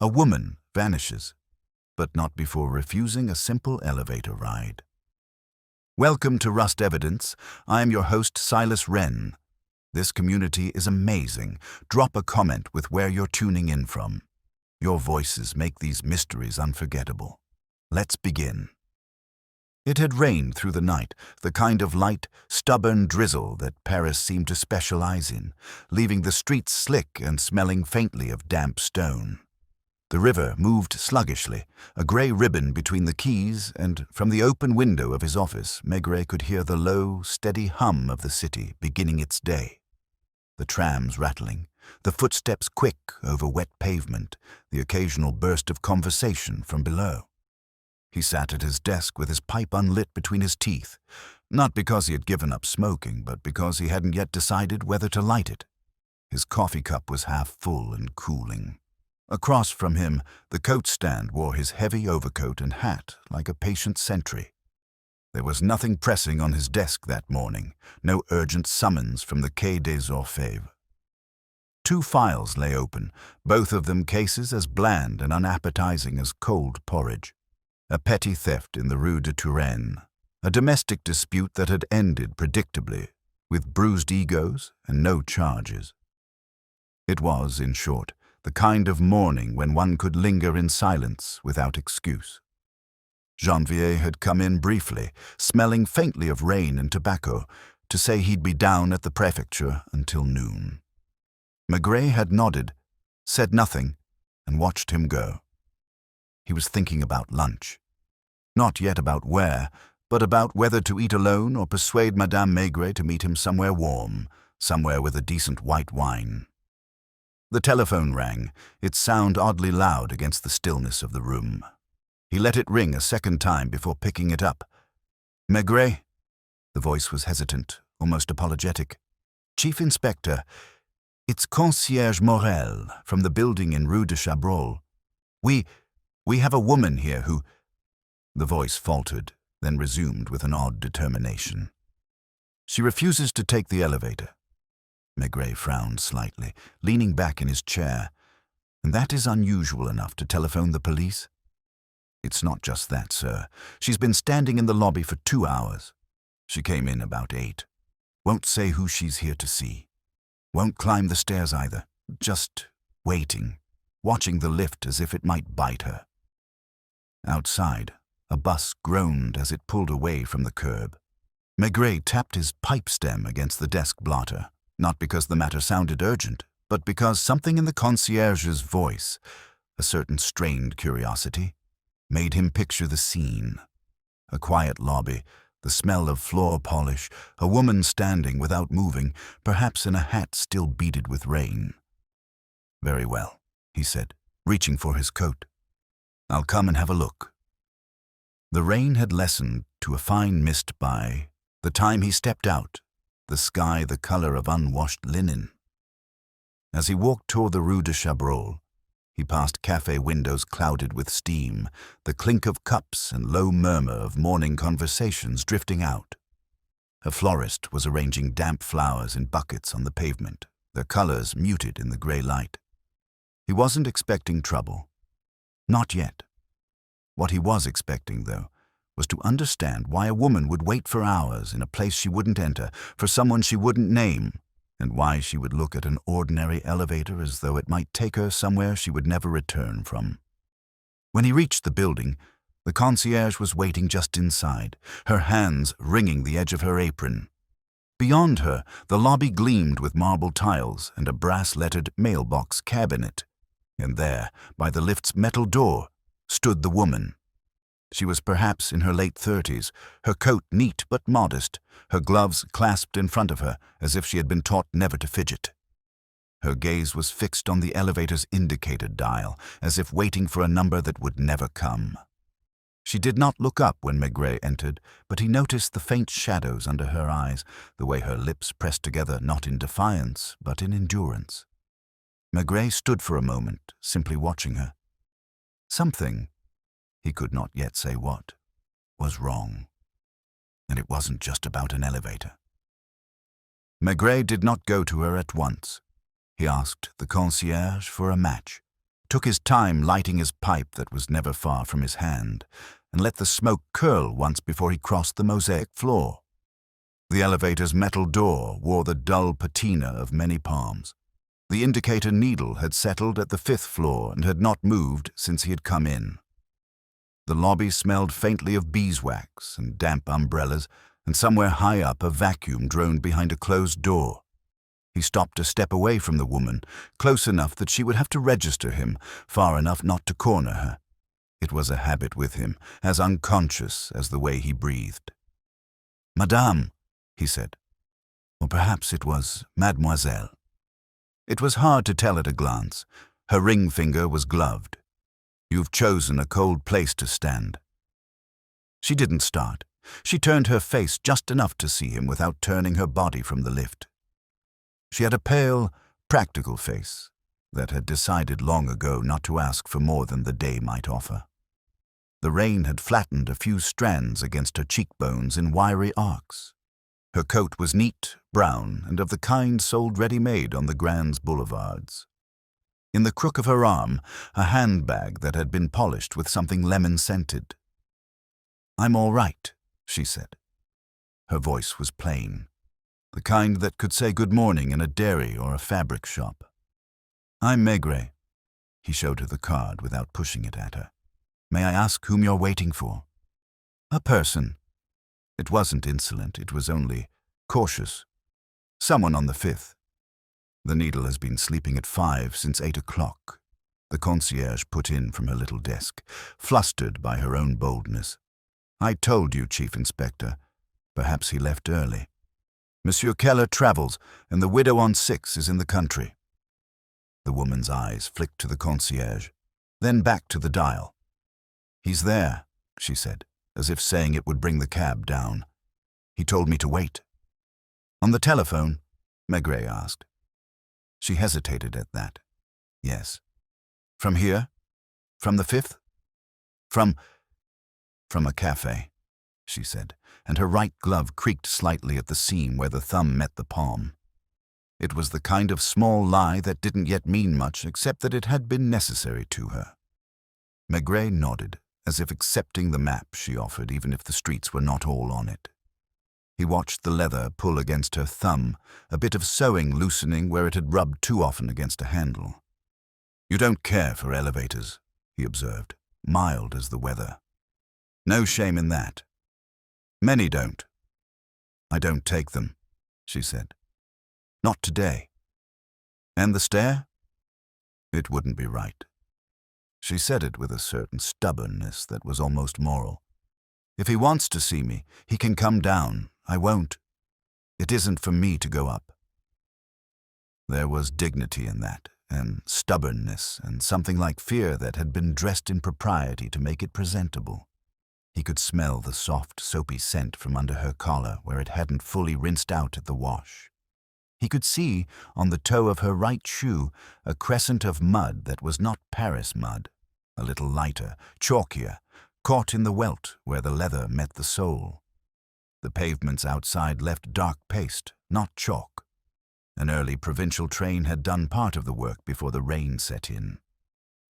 A woman vanishes, but not before refusing a simple elevator ride. Welcome to Rust Evidence. I am your host, Silas Wren. This community is amazing. Drop a comment with where you're tuning in from. Your voices make these mysteries unforgettable. Let's begin. It had rained through the night, the kind of light, stubborn drizzle that Paris seemed to specialize in, leaving the streets slick and smelling faintly of damp stone. The river moved sluggishly, a grey ribbon between the quays, and from the open window of his office, Maigret could hear the low, steady hum of the city beginning its day. The trams rattling, the footsteps quick over wet pavement, the occasional burst of conversation from below. He sat at his desk with his pipe unlit between his teeth, not because he had given up smoking, but because he hadn't yet decided whether to light it. His coffee cup was half full and cooling. Across from him, the coat stand wore his heavy overcoat and hat like a patient sentry. There was nothing pressing on his desk that morning, no urgent summons from the Quai des Orfèvres. 2 files lay open, both of them cases as bland and unappetizing as cold porridge. A petty theft in the Rue de Touraine, a domestic dispute that had ended predictably, with bruised egos and no charges. It was, in short, the kind of morning when one could linger in silence without excuse. Janvier had come in briefly, smelling faintly of rain and tobacco, to say he'd be down at the prefecture until noon. Maigret had nodded, said nothing, and watched him go. He was thinking about lunch. Not yet about where, but about whether to eat alone or persuade Madame Maigret to meet him somewhere warm, somewhere with a decent white wine. The telephone rang, its sound oddly loud against the stillness of the room. He let it ring a second time before picking it up. Maigret? The voice was hesitant, almost apologetic. Chief Inspector, it's Concierge Morel from the building in Rue de Chabrol. We have a woman here who... The voice faltered, then resumed with an odd determination. She refuses to take the elevator. Maigret frowned slightly, leaning back in his chair. And that is unusual enough to telephone the police? It's not just that, sir. She's been standing in the lobby for 2 hours. She came in about 8. Won't say who she's here to see. Won't climb the stairs either. Just waiting, watching the lift as if it might bite her. Outside, a bus groaned as it pulled away from the curb. Maigret tapped his pipe stem against the desk blotter. Not because the matter sounded urgent, but because something in the concierge's voice, a certain strained curiosity, made him picture the scene. A quiet lobby, the smell of floor polish, a woman standing without moving, perhaps in a hat still beaded with rain. Very well, he said, reaching for his coat. I'll come and have a look. The rain had lessened to a fine mist by the time he stepped out, the sky the color of unwashed linen. As he walked toward the Rue de Chabrol, he passed cafe windows clouded with steam, the clink of cups and low murmur of morning conversations drifting out. A florist was arranging damp flowers in buckets on the pavement, their colors muted in the gray light. He wasn't expecting trouble. Not yet. What he was expecting, though, was to understand why a woman would wait for hours in a place she wouldn't enter, for someone she wouldn't name, and why she would look at an ordinary elevator as though it might take her somewhere she would never return from. When he reached the building, the concierge was waiting just inside, her hands wringing the edge of her apron. Beyond her, the lobby gleamed with marble tiles and a brass-lettered mailbox cabinet. And there, by the lift's metal door, stood the woman. She was perhaps in her late 30s, her coat neat but modest, her gloves clasped in front of her as if she had been taught never to fidget. Her gaze was fixed on the elevator's indicator dial, as if waiting for a number that would never come. She did not look up when Maigret entered, but he noticed the faint shadows under her eyes, the way her lips pressed together not in defiance, but in endurance. Maigret stood for a moment, simply watching her. Something, he could not yet say what, was wrong. And it wasn't just about an elevator. Maigret did not go to her at once. He asked the concierge for a match. took his time lighting his pipe that was never far from his hand, and let the smoke curl once before he crossed the mosaic floor. The elevator's metal door wore the dull patina of many palms. The indicator needle had settled at the 5th floor and had not moved since he had come in. The lobby smelled faintly of beeswax and damp umbrellas, and somewhere high up a vacuum droned behind a closed door. He stopped a step away from the woman, close enough that she would have to register him, far enough not to corner her. It was a habit with him, as unconscious as the way he breathed. "Madame," he said. Or perhaps it was Mademoiselle. It was hard to tell at a glance. Her ring finger was gloved. "You've chosen a cold place to stand." She didn't start. She turned her face just enough to see him without turning her body from the lift. She had a pale, practical face that had decided long ago not to ask for more than the day might offer. The rain had flattened a few strands against her cheekbones in wiry arcs. Her coat was neat, brown, and of the kind sold ready-made on the Grands boulevards. In the crook of her arm, a handbag that had been polished with something lemon-scented. "I'm all right," she said. Her voice was plain, the kind that could say good morning in a dairy or a fabric shop. "I'm Maigret." He showed her the card without pushing it at her. "May I ask whom you're waiting for?" "A person." It wasn't insolent, it was only cautious. "Someone on the 5th. The needle has been sleeping at 5 since 8 o'clock. The concierge put in from her little desk, flustered by her own boldness. "I told you, Chief Inspector. Perhaps he left early. Monsieur Keller travels, and the widow on 6 is in the country." The woman's eyes flicked to the concierge, then back to the dial. "He's there," she said, as if saying it would bring the cab down. "He told me to wait." "On the telephone?" Maigret asked. She hesitated at that. "Yes." "From here? From the 5th? From a cafe," she said, and her right glove creaked slightly at the seam where the thumb met the palm. It was the kind of small lie that didn't yet mean much except that it had been necessary to her. Maigret nodded, as if accepting the map she offered even if the streets were not all on it. He watched the leather pull against her thumb, a bit of sewing loosening where it had rubbed too often against a handle. "You don't care for elevators," he observed, mild as the weather. "No shame in that. Many don't." "I don't take them," she said. "Not today." "And the stair?" It wouldn't be right. She said it with a certain stubbornness that was almost moral. "If he wants to see me, he can come down. I won't. It isn't for me to go up." There was dignity in that, and stubbornness, and something like fear that had been dressed in propriety to make it presentable. He could smell the soft, soapy scent from under her collar where it hadn't fully rinsed out at the wash. He could see, on the toe of her right shoe, a crescent of mud that was not Paris mud, a little lighter, chalkier, caught in the welt where the leather met the sole. The pavements outside left dark paste, not chalk. An early provincial train had done part of the work before the rain set in.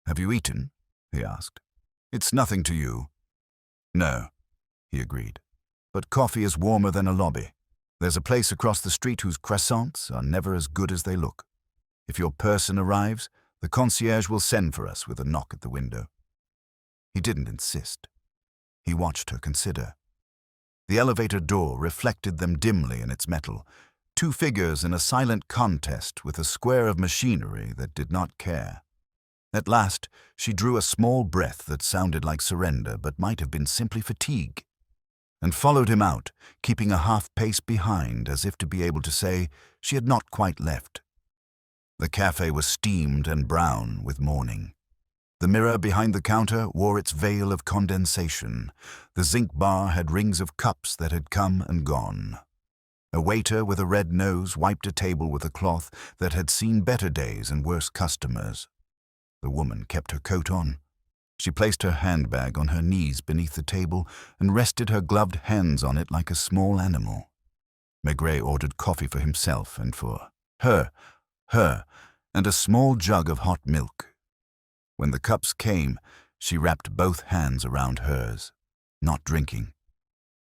"Have you eaten?" he asked. "It's nothing to you." "No," he agreed. "But coffee is warmer than a lobby. There's a place across the street whose croissants are never as good as they look. If your person arrives, the concierge will send for us with a knock at the window." He didn't insist. He watched her consider. The elevator door reflected them dimly in its metal, two figures in a silent contest with a square of machinery that did not care. At last, she drew a small breath that sounded like surrender but might have been simply fatigue, and followed him out, keeping a half-pace behind as if to be able to say she had not quite left. The cafe was steamed and brown with morning. The mirror behind the counter wore its veil of condensation. The zinc bar had rings of cups that had come and gone. A waiter with a red nose wiped a table with a cloth that had seen better days and worse customers. The woman kept her coat on. She placed her handbag on her knees beneath the table and rested her gloved hands on it like a small animal. Maigret ordered coffee for himself and for her, and a small jug of hot milk. When the cups came, she wrapped both hands around hers, not drinking.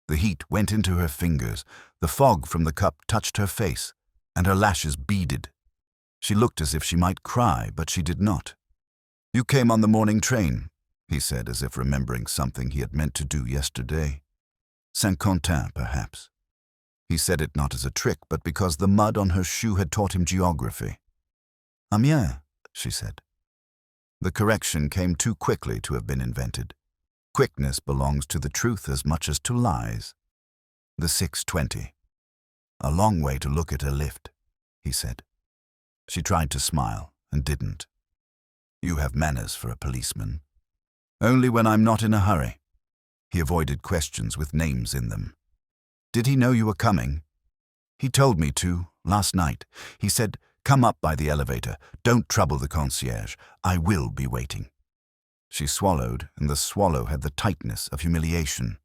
The heat went into her fingers, the fog from the cup touched her face, and her lashes beaded. She looked as if she might cry, but she did not. "You came on the morning train," he said, as if remembering something he had meant to do yesterday. Saint-Quentin, perhaps. He said it not as a trick, but because the mud on her shoe had taught him geography. "Amiens," she said. The correction came too quickly to have been invented. Quickness belongs to the truth as much as to lies. "The 6:20. A long way to look at a lift," he said. She tried to smile and didn't. "You have manners for a policeman." "Only when I'm not in a hurry." He avoided questions with names in them. "Did he know you were coming?" "He told me to, last night. He said, 'Come up by the elevator. Don't trouble the concierge. I will be waiting.'" She swallowed, and the swallow had the tightness of humiliation.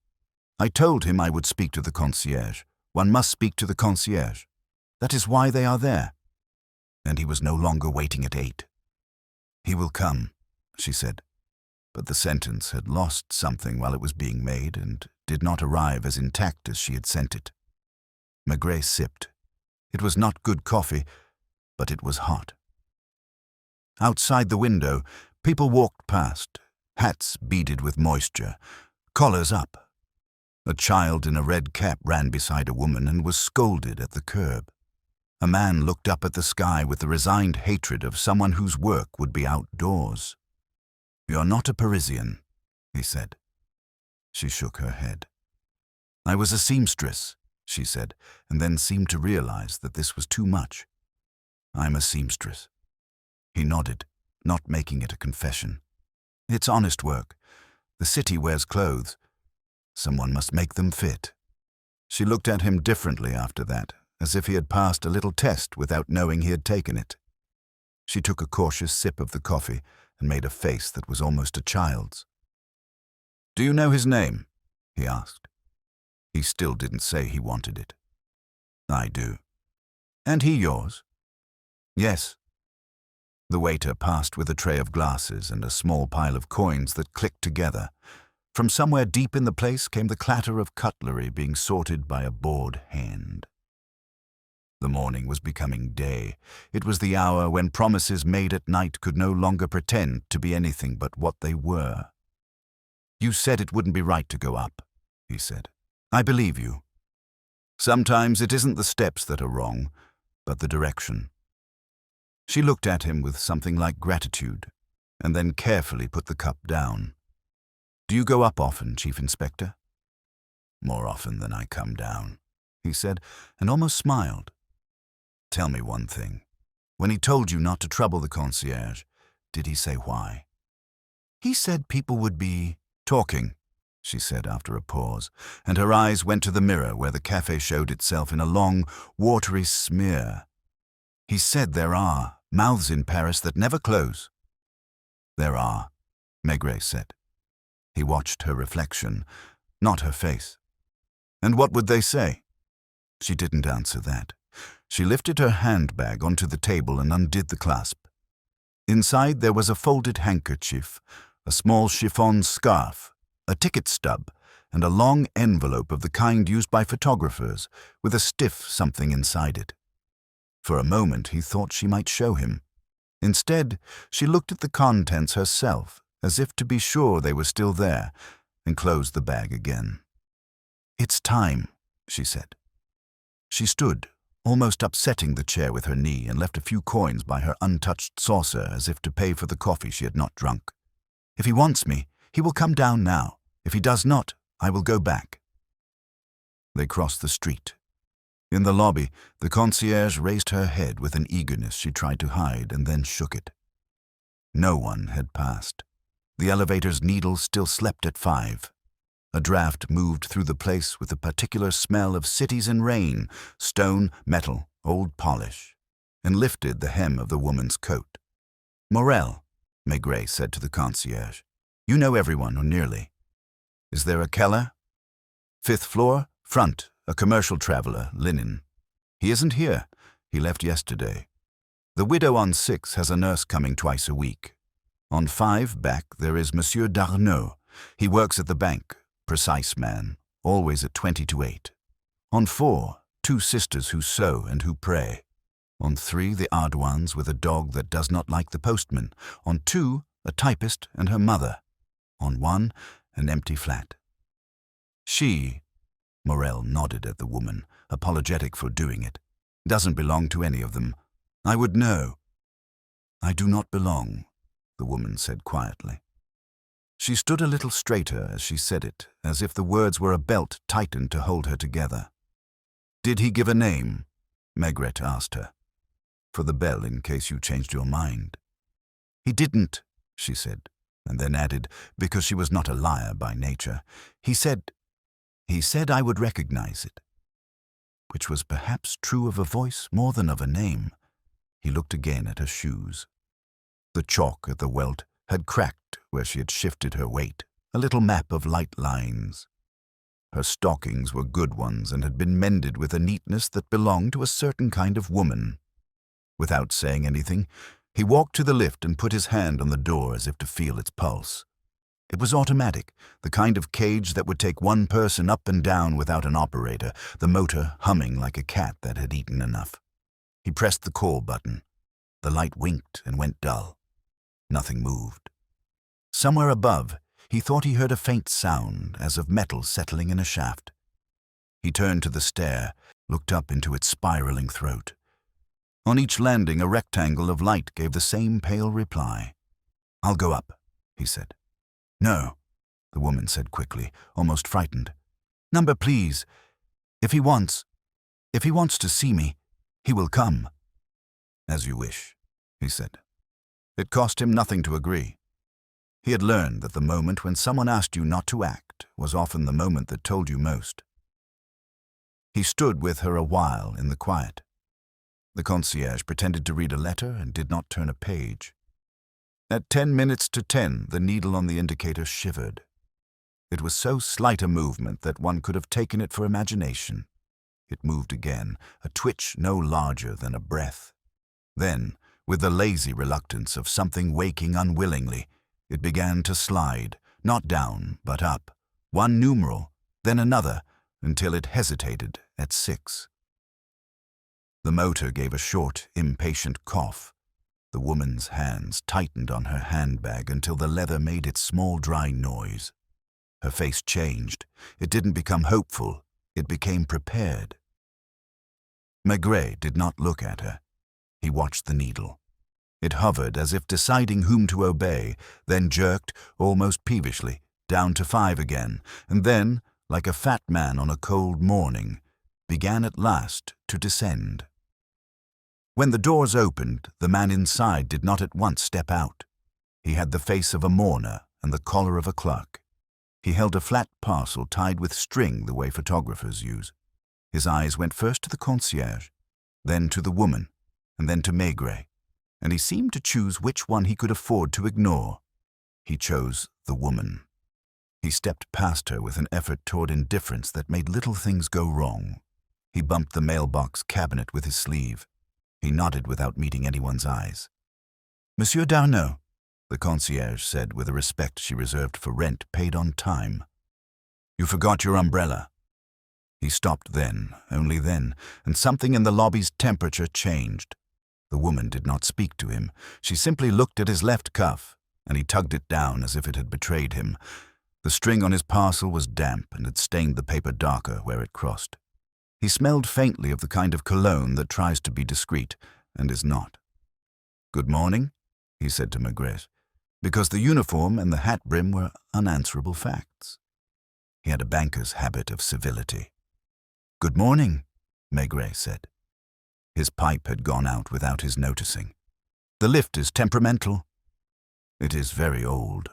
"I told him I would speak to the concierge. One must speak to the concierge. That is why they are there." And he was no longer waiting at 8. "He will come," she said. But the sentence had lost something while it was being made and did not arrive as intact as she had sent it. Maigret sipped. It was not good coffee, but it was hot. Outside the window, people walked past, hats beaded with moisture, collars up. A child in a red cap ran beside a woman and was scolded at the curb. A man looked up at the sky with the resigned hatred of someone whose work would be outdoors. "You're not a Parisian," he said. She shook her head. "I was a seamstress," she said, and then seemed to realize that this was too much. "I'm a seamstress." He nodded, not making it a confession. "It's honest work. The city wears clothes. Someone must make them fit." She looked at him differently after that, as if he had passed a little test without knowing he had taken it. She took a cautious sip of the coffee and made a face that was almost a child's. "Do you know his name?" he asked. He still didn't say he wanted it. "I do." "And he yours?" "Yes." The waiter passed with a tray of glasses and a small pile of coins that clicked together. From somewhere deep in the place came the clatter of cutlery being sorted by a bored hand. The morning was becoming day. It was the hour when promises made at night could no longer pretend to be anything but what they were. "You said it wouldn't be right to go up," he said. "I believe you. Sometimes it isn't the steps that are wrong, but the direction." She looked at him with something like gratitude, and then carefully put the cup down. "Do you go up often, Chief Inspector?" "More often than I come down," he said, and almost smiled. "Tell me one thing. When he told you not to trouble the concierge, did he say why?" "He said people would be talking," she said after a pause, and her eyes went to the mirror where the cafe showed itself in a long, watery smear. "He said there are mouths in Paris that never close." "There are," Maigret said. He watched her reflection, not her face. "And what would they say?" She didn't answer that. She lifted her handbag onto the table and undid the clasp. Inside there was a folded handkerchief, a small chiffon scarf, a ticket stub, and a long envelope of the kind used by photographers, with a stiff something inside it. For a moment he thought she might show him. Instead, she looked at the contents herself, as if to be sure they were still there, and closed the bag again. "It's time," she said. She stood, almost upsetting the chair with her knee, and left a few coins by her untouched saucer as if to pay for the coffee she had not drunk. "If he wants me, he will come down now. If he does not, I will go back." They crossed the street. In the lobby, the concierge raised her head with an eagerness she tried to hide and then shook it. No one had passed. The elevator's needle still slept at 5. A draft moved through the place with a particular smell of cities in rain, stone, metal, old polish, and lifted the hem of the woman's coat. "Morel," Maigret said to the concierge. "You know everyone, or nearly. Is there a Keller?" "5th floor, front, a commercial traveler, linen. He isn't here. He left yesterday. The widow on 6 has a nurse coming twice a week." On 5 back there is Monsieur Darnaud. He works at the bank, precise man, always at 20 to 8. On 4, 2 sisters who sew and who pray. On 3, the odd ones with a dog that does not like the postman. On 2, a typist and her mother. On 1, an empty flat. She, Morel nodded at the woman, apologetic for doing it, doesn't belong to any of them. I would know. I do not belong, the woman said quietly. She stood a little straighter as she said it, as if the words were a belt tightened to hold her together. Did he give a name? Maigret asked her. For the bell in case you changed your mind. He didn't, she said, and then added, because she was not a liar by nature. He said I would recognize it. Which was perhaps true of a voice more than of a name. He looked again at her shoes. The chalk at the welt had cracked where she had shifted her weight, a little map of light lines. Her stockings were good ones and had been mended with a neatness that belonged to a certain kind of woman. Without saying anything, he walked to the lift and put his hand on the door as if to feel its pulse. It was automatic, the kind of cage that would take one person up and down without an operator, the motor humming like a cat that had eaten enough. He pressed the call button. The light winked and went dull. Nothing moved. Somewhere above, he thought he heard a faint sound as of metal settling in a shaft. He turned to the stair, looked up into its spiraling throat. On each landing, a rectangle of light gave the same pale reply. I'll go up, he said. No, the woman said quickly, almost frightened. Number, please. If he wants to see me, he will come. As you wish, he said. It cost him nothing to agree. He had learned that the moment when someone asked you not to act was often the moment that told you most. He stood with her a while in the quiet. The concierge pretended to read a letter and did not turn a page. At 10 minutes to 10, the needle on the indicator shivered. It was so slight a movement that one could have taken it for imagination. It moved again, a twitch no larger than a breath. Then, with the lazy reluctance of something waking unwillingly, it began to slide, not down, but up, one numeral, then another, until it hesitated at 6. The motor gave a short, impatient cough. The woman's hands tightened on her handbag until the leather made its small dry noise. Her face changed. It didn't become hopeful. It became prepared. Maigret did not look at her. He watched the needle. It hovered as if deciding whom to obey, then jerked, almost peevishly, down to 5 again, and then, like a fat man on a cold morning, began at last to descend. When the doors opened, the man inside did not at once step out. He had the face of a mourner and the collar of a clerk. He held a flat parcel tied with string the way photographers use. His eyes went first to the concierge, then to the woman, and then to Maigret, and he seemed to choose which one he could afford to ignore. He chose the woman. He stepped past her with an effort toward indifference that made little things go wrong. He bumped the mailbox cabinet with his sleeve. He nodded without meeting anyone's eyes. Monsieur Darnaud, the concierge said with a respect she reserved for rent paid on time. You forgot your umbrella. He stopped then, only then, and something in the lobby's temperature changed. The woman did not speak to him. She simply looked at his left cuff, and he tugged it down as if it had betrayed him. The string on his parcel was damp and had stained the paper darker where it crossed. He smelled faintly of the kind of cologne that tries to be discreet and is not. Good morning, he said to Maigret, because the uniform and the hat brim were unanswerable facts. He had a banker's habit of civility. Good morning, Maigret said. His pipe had gone out without his noticing. The lift is temperamental. It is very old,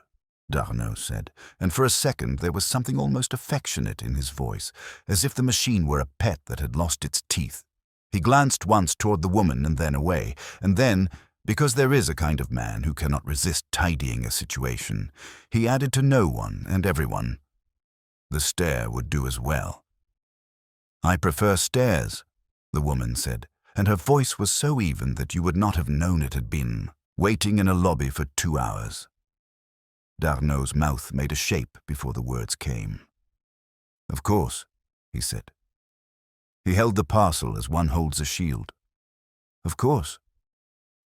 Darnaud said, and for a second there was something almost affectionate in his voice, as if the machine were a pet that had lost its teeth. He glanced once toward the woman and then away, and then, because there is a kind of man who cannot resist tidying a situation, he added to no one and everyone. The stair would do as well. I prefer stairs, the woman said, and her voice was so even that you would not have known it had been waiting in a lobby for 2 hours. D'Arnaud's mouth made a shape before the words came. "Of course," he said. He held the parcel as one holds a shield. "Of course."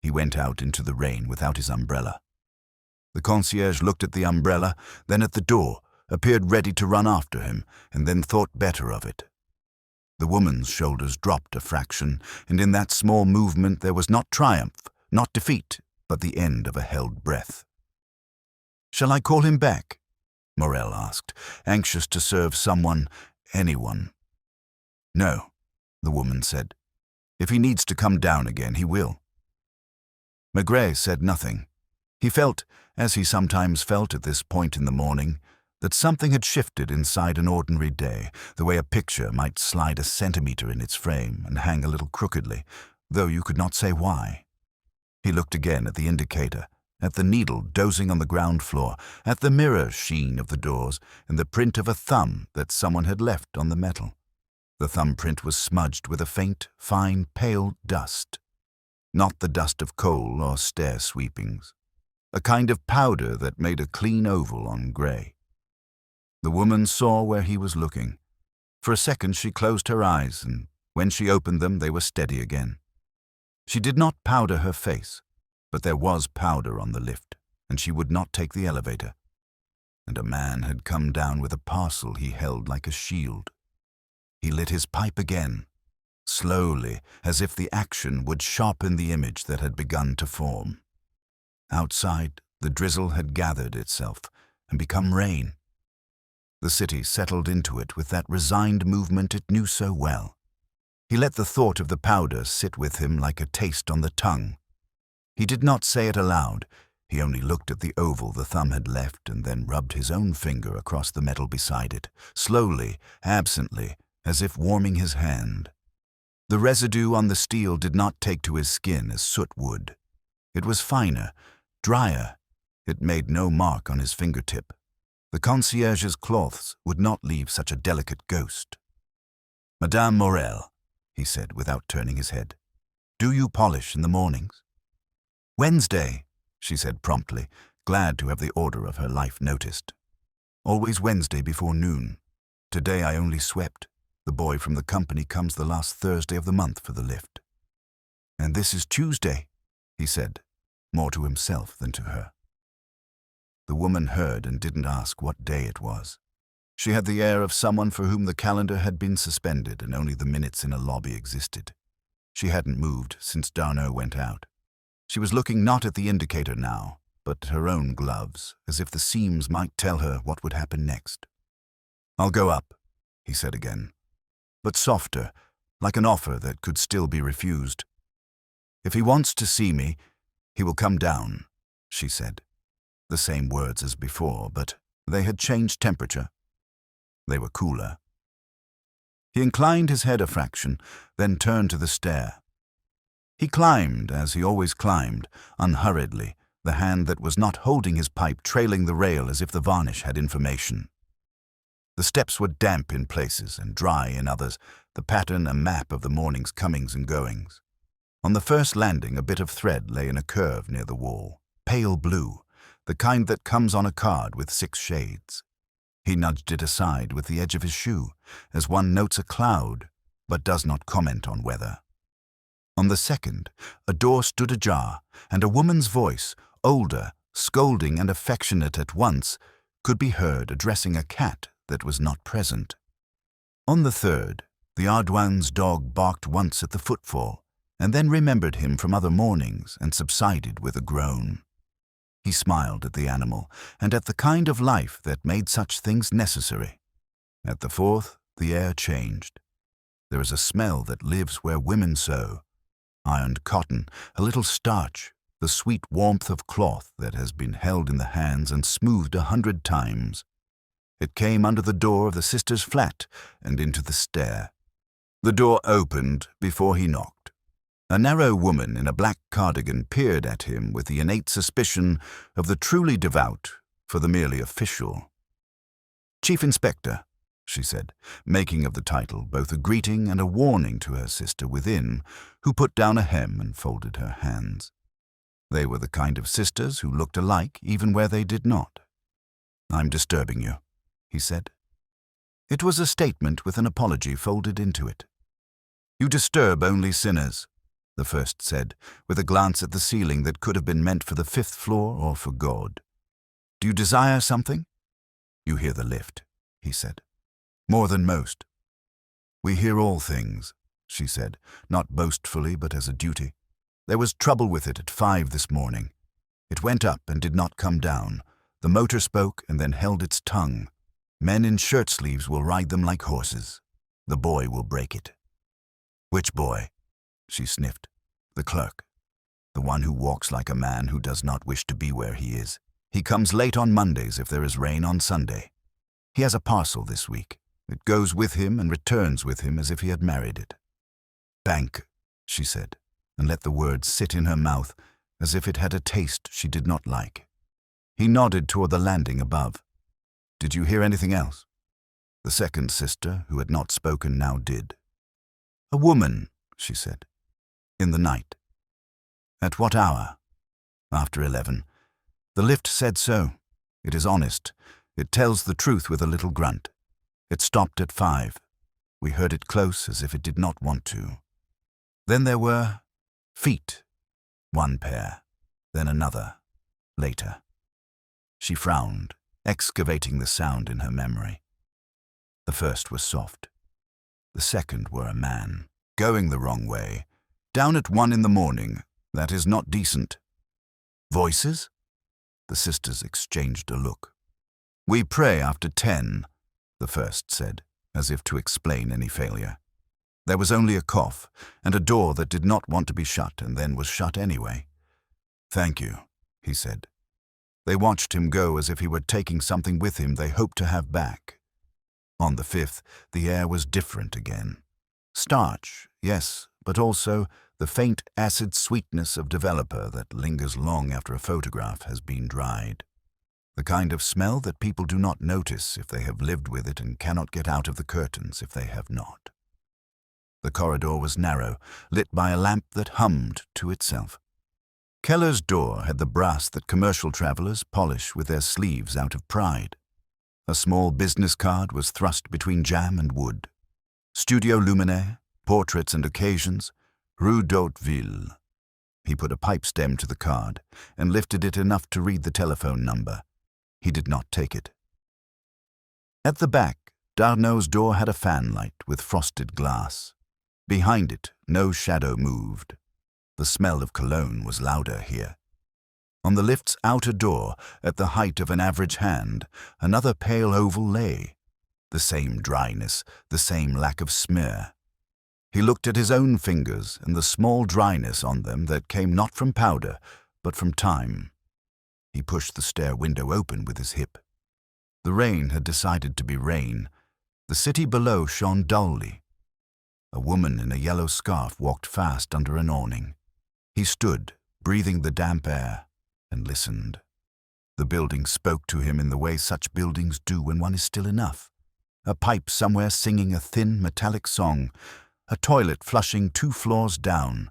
He went out into the rain without his umbrella. The concierge looked at the umbrella, then at the door, appeared ready to run after him, and then thought better of it. The woman's shoulders dropped a fraction, and in that small movement there was not triumph, not defeat, but the end of a held breath. "Shall I call him back?" Morel asked, anxious to serve someone, anyone. "No," the woman said. "If he needs to come down again, he will." Maigret said nothing. He felt, as he sometimes felt at this point in the morning, that something had shifted inside an ordinary day, the way a picture might slide a centimeter in its frame and hang a little crookedly, though you could not say why. He looked again at the indicator, at the needle dozing on the ground floor, at the mirror sheen of the doors, and the print of a thumb that someone had left on the metal. The thumbprint was smudged with a faint, fine, pale dust. Not the dust of coal or stair sweepings. A kind of powder that made a clean oval on grey. The woman saw where he was looking. For a second she closed her eyes, and when she opened them they were steady again. She did not powder her face, but there was powder on the lift, and she would not take the elevator. And a man had come down with a parcel he held like a shield. He lit his pipe again, slowly, as if the action would sharpen the image that had begun to form. Outside, the drizzle had gathered itself and become rain. The city settled into it with that resigned movement it knew so well. He let the thought of the powder sit with him like a taste on the tongue. He did not say it aloud. He only looked at the oval the thumb had left and then rubbed his own finger across the metal beside it, slowly, absently, as if warming his hand. The residue on the steel did not take to his skin as soot would. It was finer, drier. It made no mark on his fingertip. The concierge's cloths would not leave such a delicate ghost. "Madame Morel," he said without turning his head, "do you polish in the mornings?" "Wednesday," she said promptly, glad to have the order of her life noticed. "Always Wednesday before noon. Today I only swept. The boy from the company comes the last Thursday of the month for the lift." "And this is Tuesday," he said, more to himself than to her. The woman heard and didn't ask what day it was. She had the air of someone for whom the calendar had been suspended and only the minutes in a lobby existed. She hadn't moved since D'Arnaud went out. She was looking not at the indicator now, but her own gloves, as if the seams might tell her what would happen next. "I'll go up," he said again, but softer, like an offer that could still be refused. "If he wants to see me, he will come down," she said. The same words as before, but they had changed temperature. They were cooler. He inclined his head a fraction, then turned to the stair. He climbed, as he always climbed, unhurriedly, the hand that was not holding his pipe trailing the rail as if the varnish had information. The steps were damp in places and dry in others, the pattern a map of the morning's comings and goings. On the first landing a bit of thread lay in a curve near the wall, pale blue, the kind that comes on a card with 6 shades. He nudged it aside with the edge of his shoe, as one notes a cloud, but does not comment on weather. On the second, a door stood ajar, and a woman's voice, older, scolding and affectionate at once, could be heard addressing a cat that was not present. On the third, the Ardouin's dog barked once at the footfall, and then remembered him from other mornings and subsided with a groan. He smiled at the animal and at the kind of life that made such things necessary. At the fourth, the air changed. There is a smell that lives where women sew. Ironed cotton, a little starch, the sweet warmth of cloth that has been held in the hands and smoothed 100 times. It came under the door of the sister's flat and into the stair. The door opened before he knocked. A narrow woman in a black cardigan peered at him with the innate suspicion of the truly devout for the merely official. "Chief Inspector," she said, making of the title both a greeting and a warning to her sister within, who put down a hem and folded her hands. They were the kind of sisters who looked alike even where they did not. "I'm disturbing you," he said. It was a statement with an apology folded into it. "You disturb only sinners," the first said, with a glance at the ceiling that could have been meant for the 5th floor or for God. "Do you desire something?" "You hear the lift," he said. "More than most." "We hear all things," she said, not boastfully but as a duty. "There was trouble with it at 5 this morning. It went up and did not come down. The motor spoke and then held its tongue. Men in shirt sleeves will ride them like horses. The boy will break it." "Which boy?" she sniffed. "The clerk. The one who walks like a man who does not wish to be where he is. He comes late on Mondays if there is rain on Sunday. He has a parcel this week. It goes with him and returns with him as if he had married it." "Bank," she said, and let the word sit in her mouth as if it had a taste she did not like. He nodded toward the landing above. "Did you hear anything else?" The second sister, who had not spoken, now did. "A woman," she said. "In the night." "At what hour?" "After 11. The lift said so. It is honest. It tells the truth with a little grunt. It stopped at 5. We heard it close as if it did not want to. Then there were feet. One pair, then another, later." She frowned, excavating the sound in her memory. The first was soft. The second were a man, going the wrong way. "Down at 1 in the morning. That is not decent." "Voices?" The sisters exchanged a look. "We pray after 10, the first said, as if to explain any failure. There was only a cough, and a door that did not want to be shut and then was shut anyway. "Thank you," he said. They watched him go as if he were taking something with him they hoped to have back. On the 5th, the air was different again. Starch, yes, but also the faint acid sweetness of developer that lingers long after a photograph has been dried. The kind of smell that people do not notice if they have lived with it and cannot get out of the curtains if they have not. The corridor was narrow, lit by a lamp that hummed to itself. Keller's door had the brass that commercial travelers polish with their sleeves out of pride. A small business card was thrust between jamb and wood. Studio Luminaire, Portraits and Occasions, Rue d'Hauteville. He put a pipe stem to the card and lifted it enough to read the telephone number. He did not take it. At the back, Darnau's door had a fanlight with frosted glass. Behind it, no shadow moved. The smell of cologne was louder here. On the lift's outer door, at the height of an average hand, another pale oval lay. The same dryness, the same lack of smear. He looked at his own fingers and the small dryness on them that came not from powder, but from time. He pushed the stair window open with his hip. The rain had decided to be rain. The city below shone dully. A woman in a yellow scarf walked fast under an awning. He stood, breathing the damp air, and listened. The building spoke to him in the way such buildings do when one is still enough. A pipe somewhere singing a thin, metallic song, a toilet flushing 2 floors down,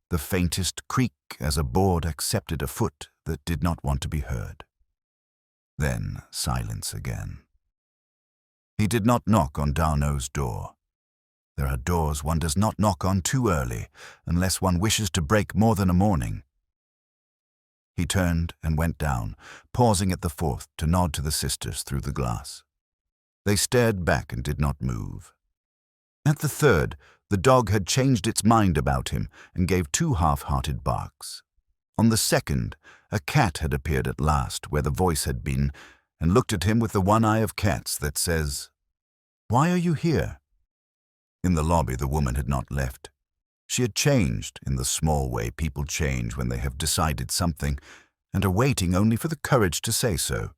the faintest creak as a board accepted a foot that did not want to be heard. Then silence again. He did not knock on Darnau's door. There are doors one does not knock on too early, unless one wishes to break more than a morning. He turned and went down, pausing at the 4th to nod to the sisters through the glass. They stared back and did not move. At the 3rd, the dog had changed its mind about him and gave 2 half-hearted barks. On the 2nd, a cat had appeared at last where the voice had been and looked at him with the one eye of cats that says, "Why are you here?" In the lobby, the woman had not left. She had changed in the small way people change when they have decided something and are waiting only for the courage to say so.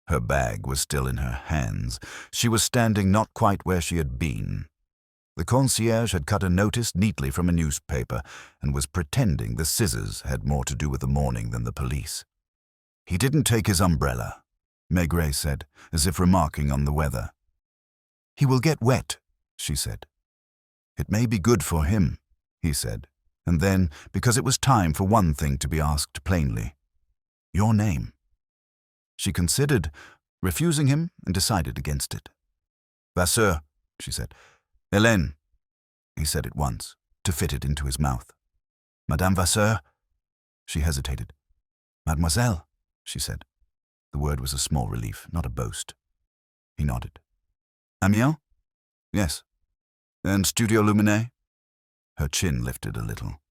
Her bag was still in her hands. She was standing not quite where she had been. The concierge had cut a notice neatly from a newspaper and was pretending the scissors had more to do with the morning than the police. "He didn't take his umbrella," Maigret said, as if remarking on the weather. "He will get wet," she said. "It may be good for him," he said, and then, because it was time for one thing to be asked plainly, "Your name?" She considered, refusing him and decided against it. "Vasseur," she said. "Hélène," he said it once, to fit it into his mouth. "Madame Vasseur?" She hesitated. "Mademoiselle," she said. The word was a small relief, not a boast. He nodded. "Amiens?" "Yes." "And Studio Luminé?" Her chin lifted a little.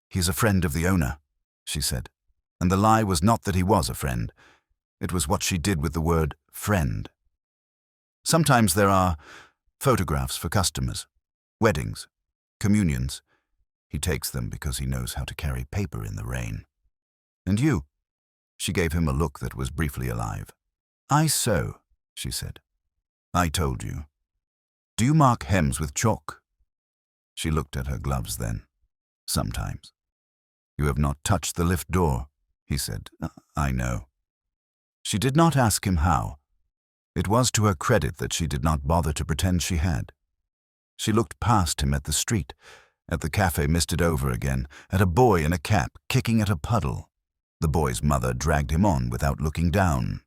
"He is a friend of the owner," she said. And the lie was not that he was a friend. It was what she did with the word friend. Sometimes there are photographs for customers, weddings, communions. He takes them because he knows how to carry paper in the rain. "And you?" She gave him a look that was briefly alive. "I sew," she said. "I told you. Do you mark hems with chalk?" She looked at her gloves then. "Sometimes." "You have not touched the lift door," he said. "I know." She did not ask him how. It was to her credit that she did not bother to pretend she had. She looked past him at the street, at the cafe misted over again, at a boy in a cap kicking at a puddle. The boy's mother dragged him on without looking down.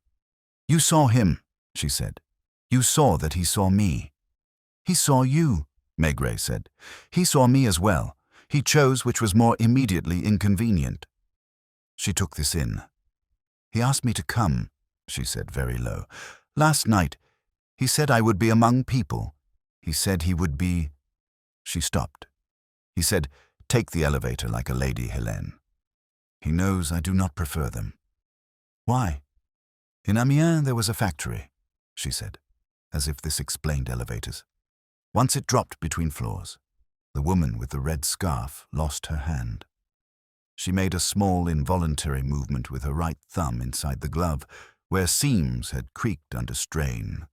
"You saw him," she said. "You saw that he saw me." "He saw you," Maigret said. "He saw me as well. He chose which was more immediately inconvenient." She took this in. "He asked me to come," she said very low. "Last night, he said I would be among people. He said he would be—" She stopped. He said, "Take the elevator like a lady, Hélène. He knows I do not prefer them." "Why?" "In Amiens there was a factory," she said, as if this explained elevators. "Once it dropped between floors. The woman with the red scarf lost her hand." She made a small involuntary movement with her right thumb inside the glove, where seams had creaked under strain.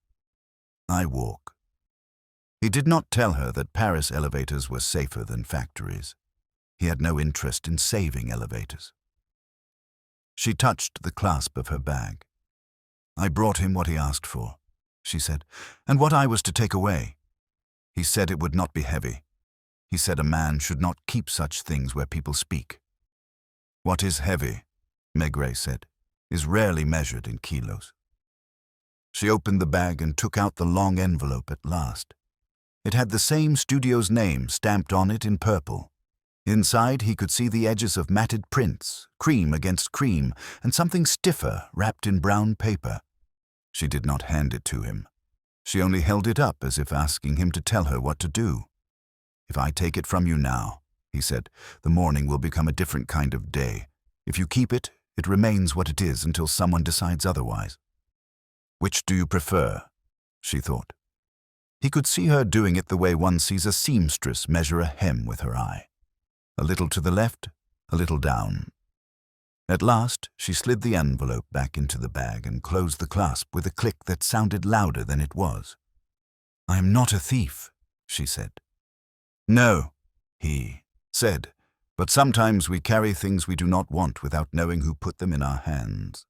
"I walk." He did not tell her that Paris elevators were safer than factories. He had no interest in saving elevators. She touched the clasp of her bag. "I brought him what he asked for," she said, "and what I was to take away. He said it would not be heavy. He said a man should not keep such things where people speak." "What is heavy," Maigret said, "is rarely measured in kilos." She opened the bag and took out the long envelope at last. It had the same studio's name stamped on it in purple. Inside he could see the edges of matted prints, cream against cream, and something stiffer wrapped in brown paper. She did not hand it to him. She only held it up as if asking him to tell her what to do. "If I take it from you now," he said, "the morning will become a different kind of day. If you keep it, it remains what it is until someone decides otherwise." "Which do you prefer?" she thought. He could see her doing it the way one sees a seamstress measure a hem with her eye. A little to the left, a little down. At last, she slid the envelope back into the bag and closed the clasp with a click that sounded louder than it was. "I am not a thief," she said. "No," he said, "but sometimes we carry things we do not want without knowing who put them in our hands."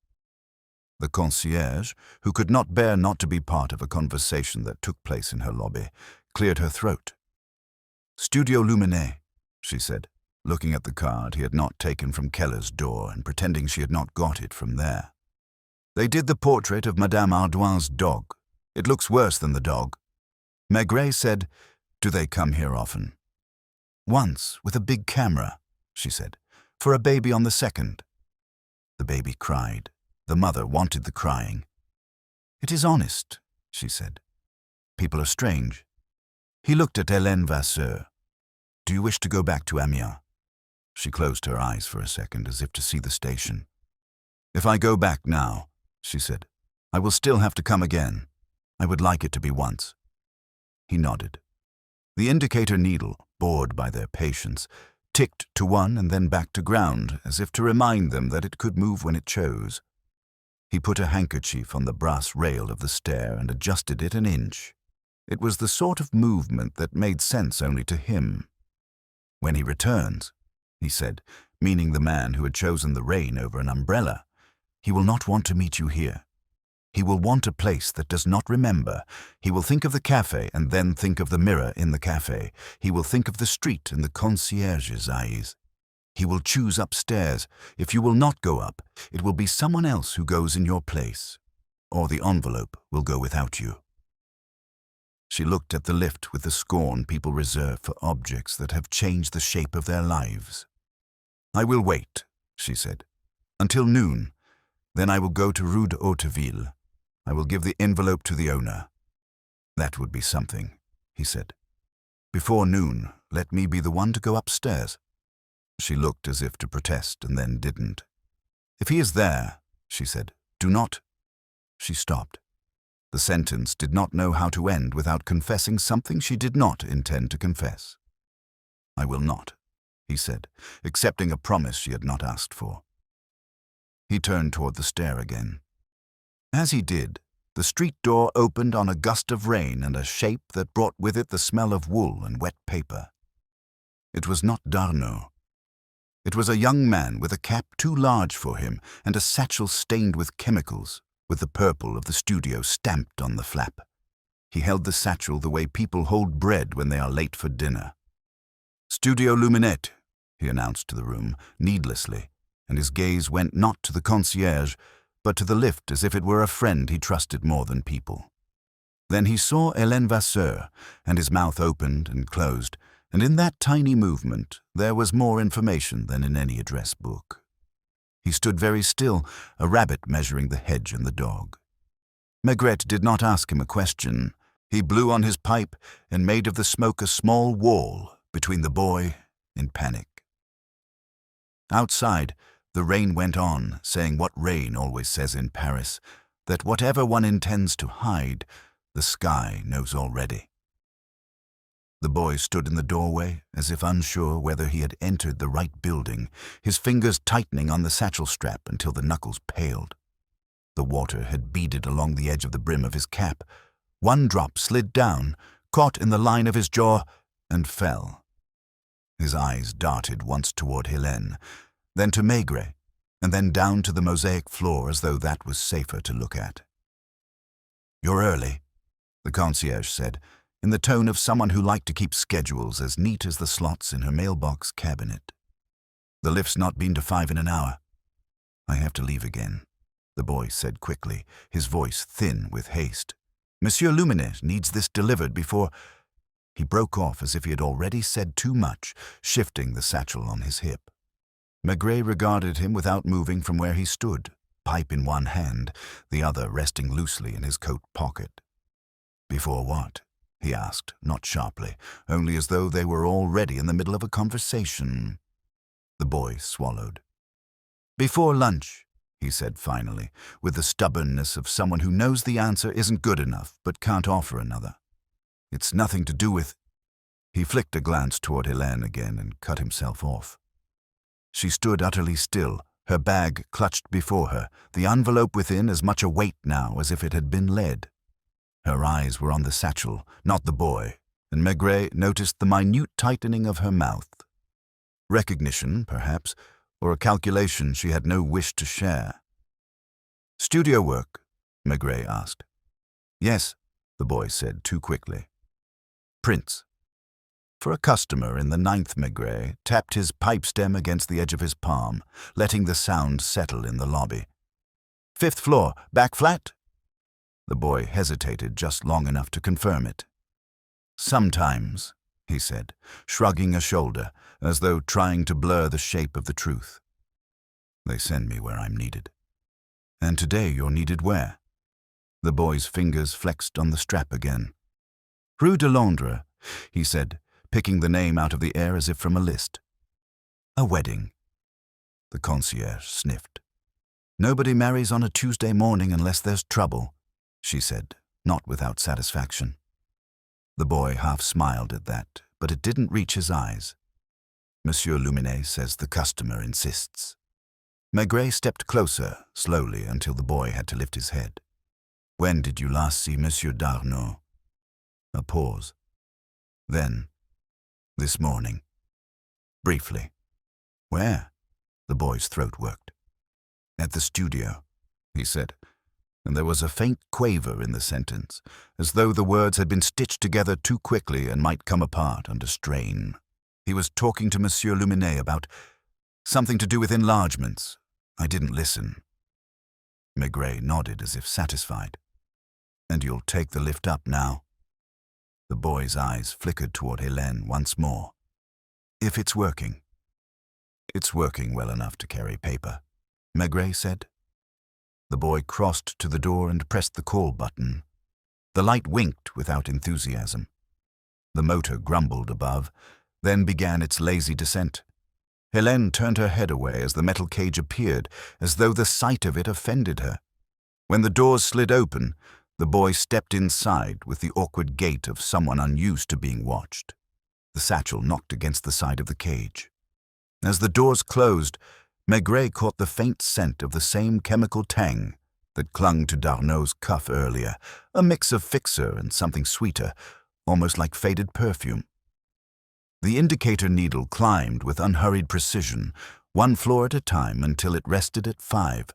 The concierge, who could not bear not to be part of a conversation that took place in her lobby, cleared her throat. "Studio Luminé," she said, looking at the card he had not taken from Keller's door and pretending she had not got it from there. "They did the portrait of Madame Ardouin's dog. It looks worse than the dog." Maigret said, "Do they come here often?" "Once, with a big camera," she said, "for a baby on the second." The baby cried. The mother wanted the crying. "It is honest," she said. "People are strange." He looked at Hélène Vasseur. "Do you wish to go back to Amiens?" She closed her eyes for a second as if to see the station. "If I go back now," she said, "I will still have to come again. I would like it to be once." He nodded. The indicator needle, bored by their patience, ticked to one and then back to ground, as if to remind them that it could move when it chose. He put a handkerchief on the brass rail of the stair and adjusted it an inch. It was the sort of movement that made sense only to him. "When he returns," he said, meaning the man who had chosen the rain over an umbrella, "he will not want to meet you here. He will want a place that does not remember. He will think of the cafe and then think of the mirror in the cafe. He will think of the street and the concierge's eyes. He will choose upstairs. If you will not go up, it will be someone else who goes in your place. or the envelope will go without you." She looked at the lift with the scorn people reserve for objects that have changed the shape of their lives. "I will wait," she said, "until noon. Then I will go to Rue de Hauteville. I will give the envelope to the owner." "That would be something," he said. "Before noon, let me be the one to go upstairs." She looked as if to protest and then didn't. "If he is there," she said, "do not—" She stopped. The sentence did not know how to end without confessing something she did not intend to confess. "I will not," he said, accepting a promise she had not asked for. He turned toward the stair again. As he did, the street door opened on a gust of rain and a shape that brought with it the smell of wool and wet paper. It was not Darnaud. It was a young man with a cap too large for him and a satchel stained with chemicals, with the purple of the studio stamped on the flap. He held the satchel the way people hold bread when they are late for dinner. "Studio Luminette," he announced to the room, needlessly, and his gaze went not to the concierge, but to the lift as if it were a friend he trusted more than people. Then he saw Hélène Vasseur, and his mouth opened and closed, and in that tiny movement there was more information than in any address book. He stood very still, a rabbit measuring the hedge and the dog. Maigret did not ask him a question. He blew on his pipe and made of the smoke a small wall between the boy and panic. Outside, the rain went on, saying what rain always says in Paris, that whatever one intends to hide, the sky knows already. The boy stood in the doorway, as if unsure whether he had entered the right building, his fingers tightening on the satchel strap until the knuckles paled. The water had beaded along the edge of the brim of his cap. One drop slid down, caught in the line of his jaw, and fell. His eyes darted once toward Hélène, then to Maigret, and then down to the mosaic floor as though that was safer to look at. "You're early," the concierge said, in the tone of someone who liked to keep schedules as neat as the slots in her mailbox cabinet. "The lift's not been to 5 in an hour." "I have to leave again," the boy said quickly, his voice thin with haste. "Monsieur Luminet needs this delivered before—" He broke off as if he had already said too much, shifting the satchel on his hip. Maigret regarded him without moving from where he stood, pipe in one hand, the other resting loosely in his coat pocket. "Before what?" he asked, not sharply, only as though they were already in the middle of a conversation. The boy swallowed. "Before lunch," he said finally, with the stubbornness of someone who knows the answer isn't good enough but can't offer another. "It's nothing to do with—" He flicked a glance toward Hélène again and cut himself off. She stood utterly still, her bag clutched before her, the envelope within as much a weight now as if it had been lead. Her eyes were on the satchel, not the boy, and Maigret noticed the minute tightening of her mouth. Recognition, perhaps, or a calculation she had no wish to share. "Studio work?" Maigret asked. "Yes," the boy said too quickly. "Prints." For a customer in the 9th, Maigret tapped his pipe stem against the edge of his palm, letting the sound settle in the lobby. "5th floor, back flat?" The boy hesitated just long enough to confirm it. "Sometimes," he said, shrugging a shoulder, as though trying to blur the shape of the truth. "They send me where I'm needed." "And today you're needed where?" The boy's fingers flexed on the strap again. "Rue de Londres," he said, picking the name out of the air as if from a list. "A wedding." The concierge sniffed. "Nobody marries on a Tuesday morning unless there's trouble," she said, not without satisfaction. The boy half smiled at that, but it didn't reach his eyes. "Monsieur Luminet says the customer insists." Maigret stepped closer, slowly, until the boy had to lift his head. "When did you last see Monsieur Darnaud?" A pause. Then, "This morning." Briefly. "Where?" The boy's throat worked. "At the studio," he said, and there was a faint quaver in the sentence, as though the words had been stitched together too quickly and might come apart under strain. "He was talking to Monsieur Luminet about something to do with enlargements. I didn't listen." Maigret nodded as if satisfied. And you'll take the lift up now? The boy's eyes flickered toward Helene once more. If it's working. It's working well enough to carry paper, Maigret said. The boy crossed to the door and pressed the call button. The light winked without enthusiasm. The motor grumbled above, then began its lazy descent. Helene turned her head away as the metal cage appeared, as though the sight of it offended her. When the doors slid open, the boy stepped inside with the awkward gait of someone unused to being watched. The satchel knocked against the side of the cage. As the doors closed, Maigret caught the faint scent of the same chemical tang that clung to Darnaud's cuff earlier, a mix of fixer and something sweeter, almost like faded perfume. The indicator needle climbed with unhurried precision, one floor at a time until it rested at 5.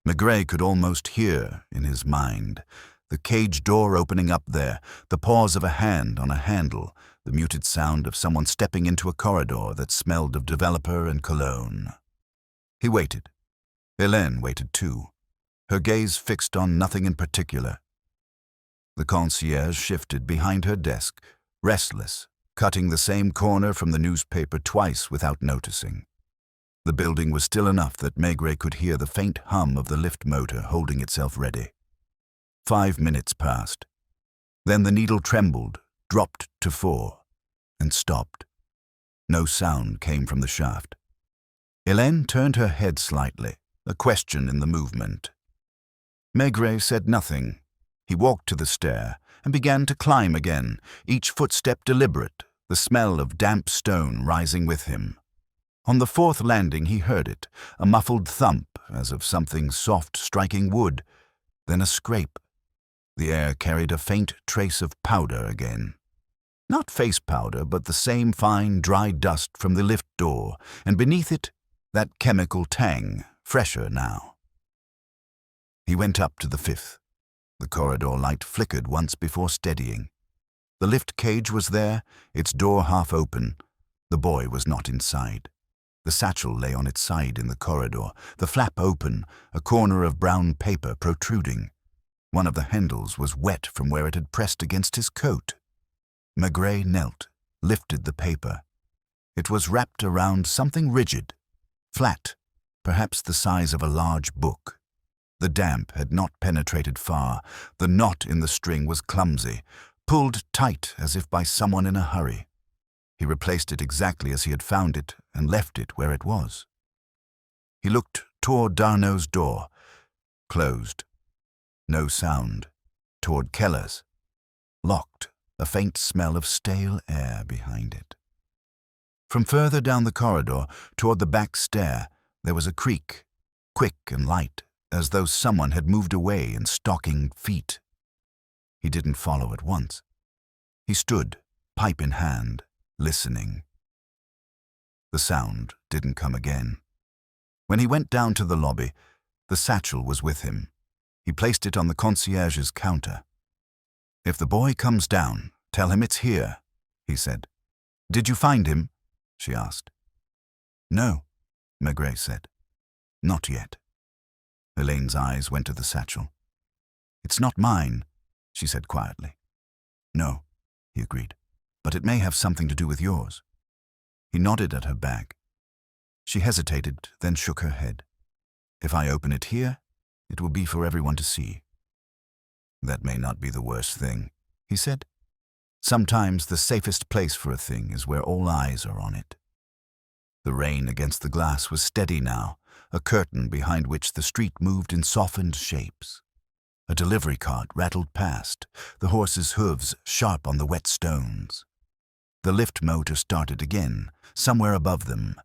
Maigret could almost hear, in his mind, the cage door opening up there, the pause of a hand on a handle, the muted sound of someone stepping into a corridor that smelled of developer and cologne. He waited. Helene waited too, her gaze fixed on nothing in particular. The concierge shifted behind her desk, restless, cutting the same corner from the newspaper twice without noticing. The building was still enough that Maigret could hear the faint hum of the lift motor holding itself ready. 5 minutes passed. Then the needle trembled, dropped to 4, and stopped. No sound came from the shaft. Helene turned her head slightly, a question in the movement. Maigret said nothing. He walked to the stair and began to climb again, each footstep deliberate, the smell of damp stone rising with him. On the 4th landing he heard it, a muffled thump as of something soft striking wood, then a scrape. The air carried a faint trace of powder again. Not face powder, but the same fine, dry dust from the lift door, and beneath it, that chemical tang, fresher now. He went up to the 5th. The corridor light flickered once before steadying. The lift cage was there, its door half open. The boy was not inside. The satchel lay on its side in the corridor, the flap open, a corner of brown paper protruding. One of the handles was wet from where it had pressed against his coat. Maigret knelt, lifted the paper. It was wrapped around something rigid, flat, perhaps the size of a large book. The damp had not penetrated far. The knot in the string was clumsy, pulled tight as if by someone in a hurry. He replaced it exactly as he had found it and left it where it was. He looked toward Darnaud's door, closed. No sound. Toward Keller's, locked, a faint smell of stale air behind it. From further down the corridor, toward the back stair, there was a creak, quick and light, as though someone had moved away in stocking feet. He didn't follow at once. He stood, pipe in hand, listening. The sound didn't come again. When he went down to the lobby, the satchel was with him. He placed it on the concierge's counter. "If the boy comes down, tell him it's here," he said. "Did you find him?" she asked. "No," Maigret said. "Not yet." Helene's eyes went to the satchel. "It's not mine," she said quietly. "No," he agreed, "but it may have something to do with yours." He nodded at her bag. She hesitated, then shook her head. "If I open it here, it will be for everyone to see." "That may not be the worst thing," he said. "Sometimes the safest place for a thing is where all eyes are on it." The rain against the glass was steady now, a curtain behind which the street moved in softened shapes. A delivery cart rattled past, the horse's hooves sharp on the wet stones. The lift motor started again, somewhere above them.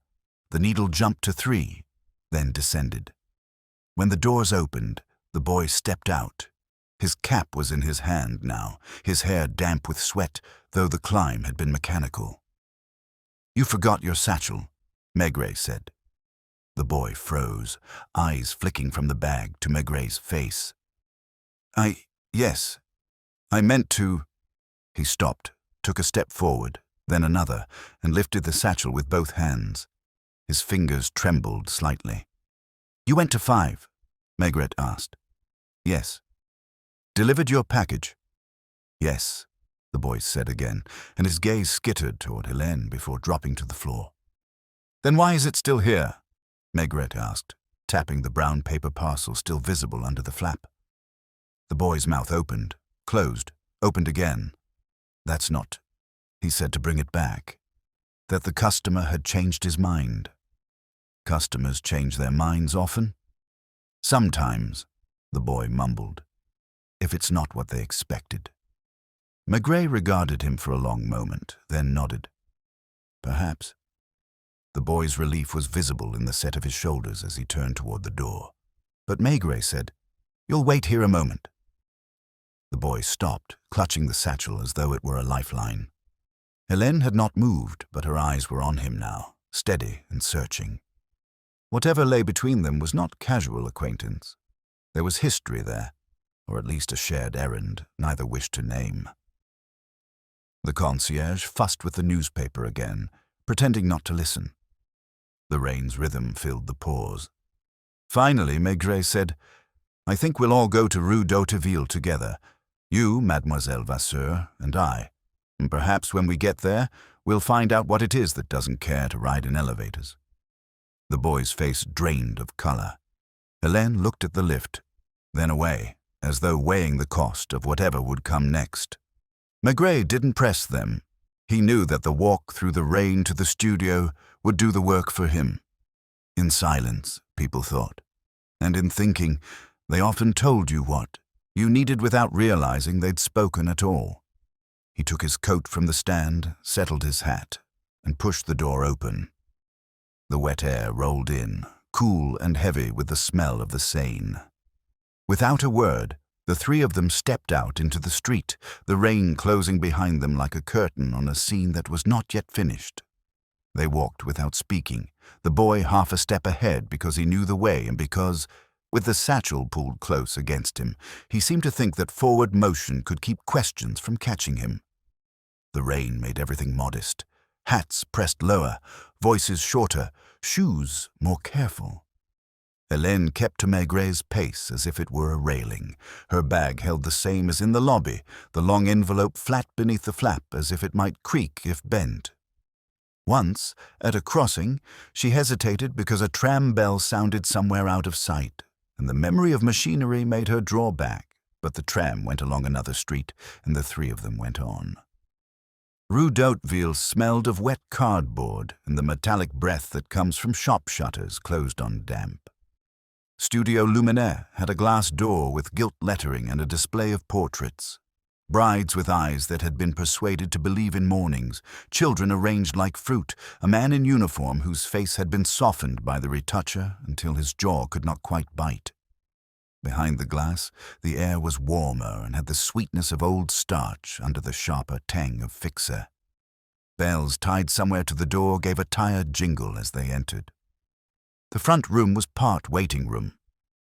The needle jumped to 3, then descended. When the doors opened, the boy stepped out. His cap was in his hand now, his hair damp with sweat, though the climb had been mechanical. "You forgot your satchel," Maigret said. The boy froze, eyes flicking from the bag to Maigret's face. Yes, I meant to." He stopped, took a step forward, then another, and lifted the satchel with both hands. His fingers trembled slightly. "You went to 5. Maigret asked. Yes. Delivered your package? Yes, the boy said again, and his gaze skittered toward Helene before dropping to the floor. Then why is it still here? Maigret asked, tapping the brown paper parcel still visible under the flap. The boy's mouth opened, closed, opened again. That's not, he said to bring it back, that the customer had changed his mind. Customers change their minds often? Sometimes, the boy mumbled, if it's not what they expected. Maigret regarded him for a long moment, then nodded. Perhaps. The boy's relief was visible in the set of his shoulders as he turned toward the door. But Maigret said, You'll wait here a moment. The boy stopped, clutching the satchel as though it were a lifeline. Helene had not moved, but her eyes were on him now, steady and searching. Whatever lay between them was not casual acquaintance. There was history there, or at least a shared errand neither wished to name. The concierge fussed with the newspaper again, pretending not to listen. The rain's rhythm filled the pause. Finally, Maigret said, I think we'll all go to Rue d'Hauteville together. You, Mademoiselle Vasseur, and I. And perhaps when we get there, we'll find out what it is that doesn't care to ride in elevators. The boy's face drained of color. Helene looked at the lift, then away, as though weighing the cost of whatever would come next. Maigret didn't press them. He knew that the walk through the rain to the studio would do the work for him. In silence, people thought. And in thinking, they often told you what you needed without realizing they'd spoken at all. He took his coat from the stand, settled his hat, and pushed the door open. The wet air rolled in, cool and heavy with the smell of the Seine. Without a word, the three of them stepped out into the street, the rain closing behind them like a curtain on a scene that was not yet finished. They walked without speaking, the boy half a step ahead because he knew the way and because, with the satchel pulled close against him, he seemed to think that forward motion could keep questions from catching him. The rain made everything modest. Hats pressed lower, voices shorter, shoes more careful. Helene kept to Maigret's pace as if it were a railing. Her bag held the same as in the lobby, the long envelope flat beneath the flap as if it might creak if bent. Once, at a crossing, she hesitated because a tram bell sounded somewhere out of sight, and the memory of machinery made her draw back, but the tram went along another street, and the three of them went on. Rue d'Hauteville smelled of wet cardboard and the metallic breath that comes from shop shutters closed on damp. Studio Luminaire had a glass door with gilt lettering and a display of portraits. Brides with eyes that had been persuaded to believe in mornings, children arranged like fruit, a man in uniform whose face had been softened by the retoucher until his jaw could not quite bite. Behind the glass, the air was warmer and had the sweetness of old starch under the sharper tang of fixer. Bells tied somewhere to the door gave a tired jingle as they entered. The front room was part waiting room,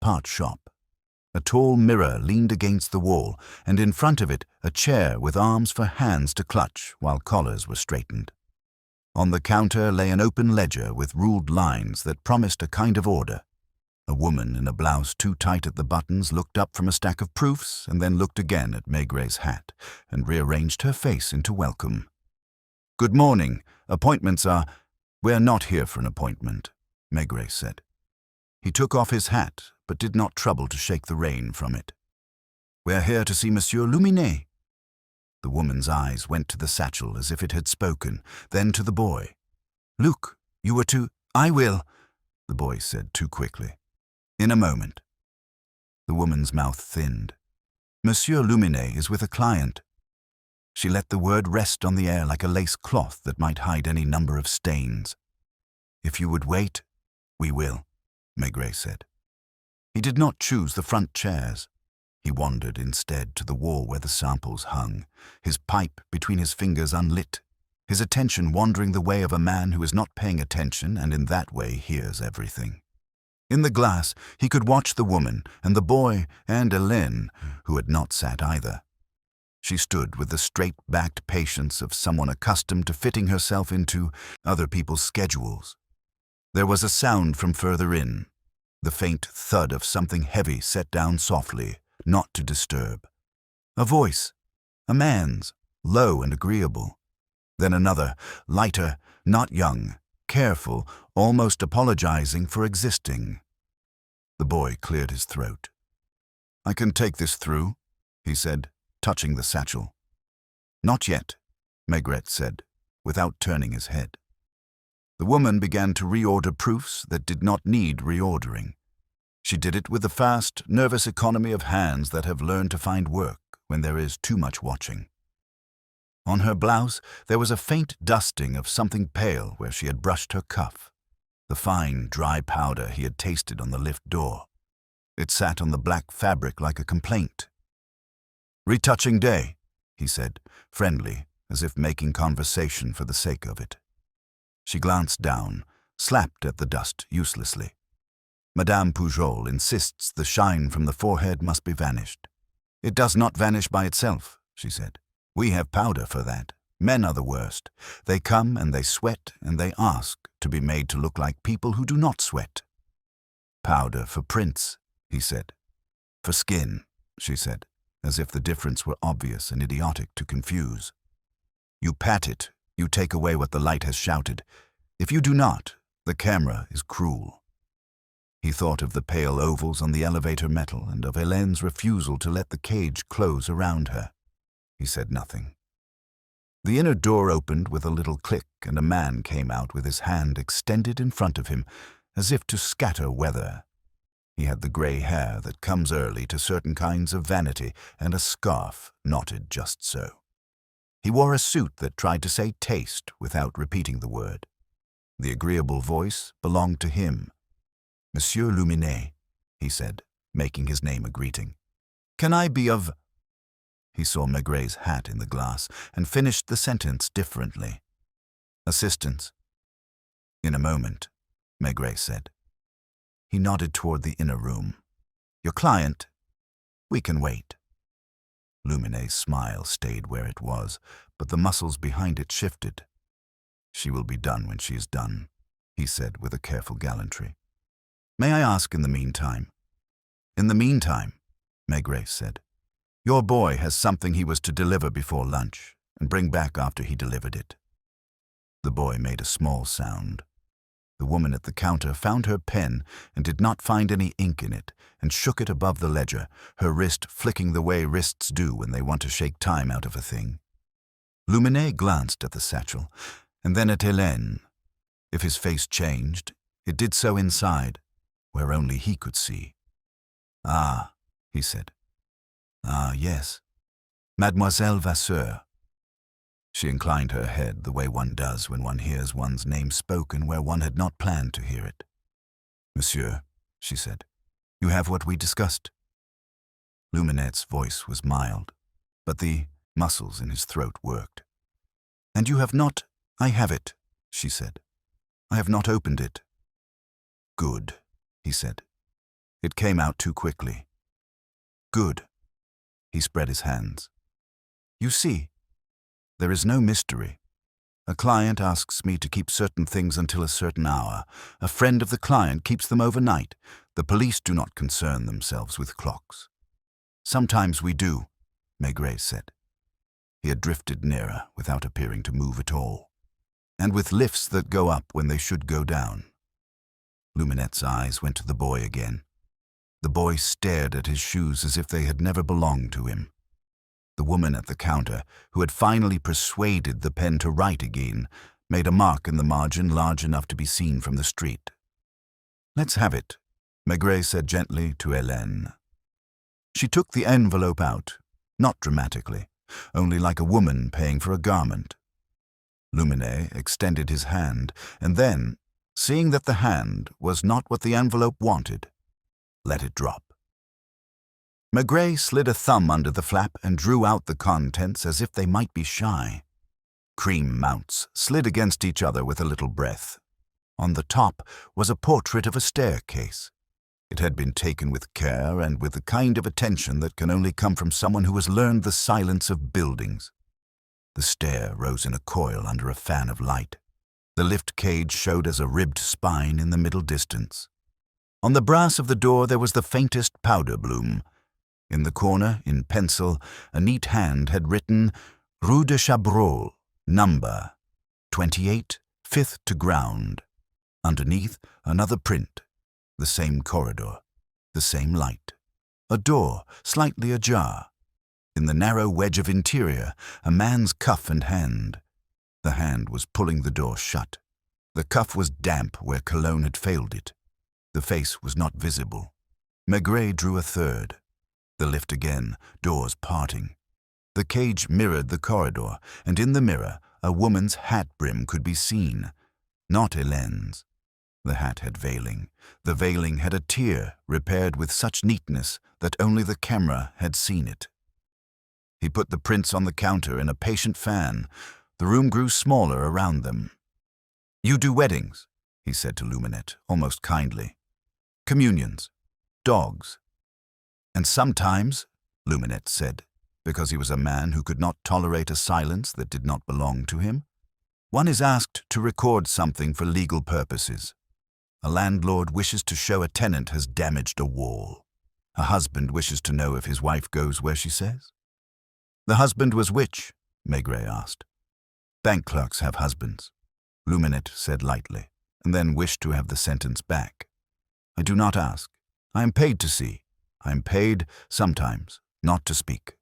part shop. A tall mirror leaned against the wall, and in front of it a chair with arms for hands to clutch while collars were straightened. On the counter lay an open ledger with ruled lines that promised a kind of order. A woman in a blouse too tight at the buttons looked up from a stack of proofs and then looked again at Maigret's hat and rearranged her face into welcome. "Good morning. Appointments are—" "We're not here for an appointment," Maigret said. He took off his hat, but did not trouble to shake the rain from it. "We're here to see Monsieur Luminet." The woman's eyes went to the satchel as if it had spoken, then to the boy. "Luc, you were to—" "I will," the boy said too quickly. "In a moment." The woman's mouth thinned. "Monsieur Luminet is with a client." She let the word rest on the air like a lace cloth that might hide any number of stains. "If you would wait—" "We will," Maigret said. He did not choose the front chairs. He wandered instead to the wall where the samples hung, his pipe between his fingers unlit, his attention wandering the way of a man who is not paying attention and in that way hears everything. In the glass, he could watch the woman and the boy and Helene, who had not sat either. She stood with the straight-backed patience of someone accustomed to fitting herself into other people's schedules. There was a sound from further in. The faint thud of something heavy set down softly, not to disturb. A voice, a man's, low and agreeable. Then another, lighter, not young, careful, almost apologizing for existing. The boy cleared his throat. "I can take this through," he said, touching the satchel. "Not yet," Maigret said, without turning his head. The woman began to reorder proofs that did not need reordering. She did it with the fast, nervous economy of hands that have learned to find work when there is too much watching. On her blouse there was a faint dusting of something pale where she had brushed her cuff, the fine, dry powder he had tasted on the lift door. It sat on the black fabric like a complaint. "Retouching day," he said, friendly, as if making conversation for the sake of it. She glanced down, slapped at the dust uselessly. Madame Pujol insists the shine from the forehead must be vanished. "It does not vanish by itself," she said. "We have powder for that. Men are the worst. They come and they sweat and they ask to be made to look like people who do not sweat." "Powder for prints," he said. "For skin," she said, as if the difference were obvious and idiotic to confuse. "You pat it, you take away what the light has shouted. If you do not, the camera is cruel." He thought of the pale ovals on the elevator metal and of Hélène's refusal to let the cage close around her. He said nothing. The inner door opened with a little click and a man came out with his hand extended in front of him, as if to scatter weather. He had the grey hair that comes early to certain kinds of vanity and a scarf knotted just so. He wore a suit that tried to say taste without repeating the word. The agreeable voice belonged to him. "Monsieur Luminet," he said, making his name a greeting. "Can I be of—" He saw Maigret's hat in the glass and finished the sentence differently. "Assistance." "In a moment," Maigret said. He nodded toward the inner room. "Your client? We can wait." Luminet's smile stayed where it was, but the muscles behind it shifted. "She will be done when she is done," he said with a careful gallantry. "May I ask in the meantime?" "In the meantime," Maigret said, "your boy has something he was to deliver before lunch and bring back after he delivered it." The boy made a small sound. The woman at the counter found her pen and did not find any ink in it and shook it above the ledger, her wrist flicking the way wrists do when they want to shake time out of a thing. Luminet glanced at the satchel and then at Hélène. If his face changed, it did so inside, where only he could see. "Ah," he said. "Ah, yes. Mademoiselle Vasseur." She inclined her head the way one does when one hears one's name spoken where one had not planned to hear it. "Monsieur," she said, "you have what we discussed." Luminet's voice was mild, but the muscles in his throat worked. "And you have not—" "I have it," she said. "I have not opened it." "Good," he said. "It came out too quickly." "Good." He spread his hands. "You see, there is no mystery. A client asks me to keep certain things until a certain hour. A friend of the client keeps them overnight. The police do not concern themselves with clocks." "Sometimes we do," Maigret said. He had drifted nearer without appearing to move at all, and with lifts that go up when they should go down. Luminet's eyes went to the boy again. The boy stared at his shoes as if they had never belonged to him. The woman at the counter, who had finally persuaded the pen to write again, made a mark in the margin large enough to be seen from the street. "Let's have it," Maigret said gently to Hélène. She took the envelope out, not dramatically, only like a woman paying for a garment. Luminet extended his hand, and then, seeing that the hand was not what the envelope wanted, let it drop. Maigret slid a thumb under the flap and drew out the contents as if they might be shy. Cream mounts slid against each other with a little breath. On the top was a portrait of a staircase. It had been taken with care and with the kind of attention that can only come from someone who has learned the silence of buildings. The stair rose in a coil under a fan of light. The lift cage showed as a ribbed spine in the middle distance. On the brass of the door there was the faintest powder bloom. In the corner, in pencil, a neat hand had written Rue de Chabrol, number 28, 5th to ground. Underneath, another print. The same corridor, the same light. A door, slightly ajar. In the narrow wedge of interior, a man's cuff and hand. The hand was pulling the door shut. The cuff was damp where cologne had failed it. The face was not visible. Maigret drew a third. The lift again, doors parting. The cage mirrored the corridor, and in the mirror, a woman's hat brim could be seen. Not Hélène's. The hat had veiling. The veiling had a tear repaired with such neatness that only the camera had seen it. He put the prints on the counter in a patient fan. The room grew smaller around them. "You do weddings," he said to Luminette, almost kindly. "Communions. Dogs." "And sometimes," Luminette said, because he was a man who could not tolerate a silence that did not belong to him, "one is asked to record something for legal purposes. A landlord wishes to show a tenant has damaged a wall. A husband wishes to know if his wife goes where she says." "The husband was which?" Maigret asked. "Bank clerks have husbands," Luminette said lightly, and then wished to have the sentence back. "I do not ask. I am paid to see. I am paid, sometimes, not to speak."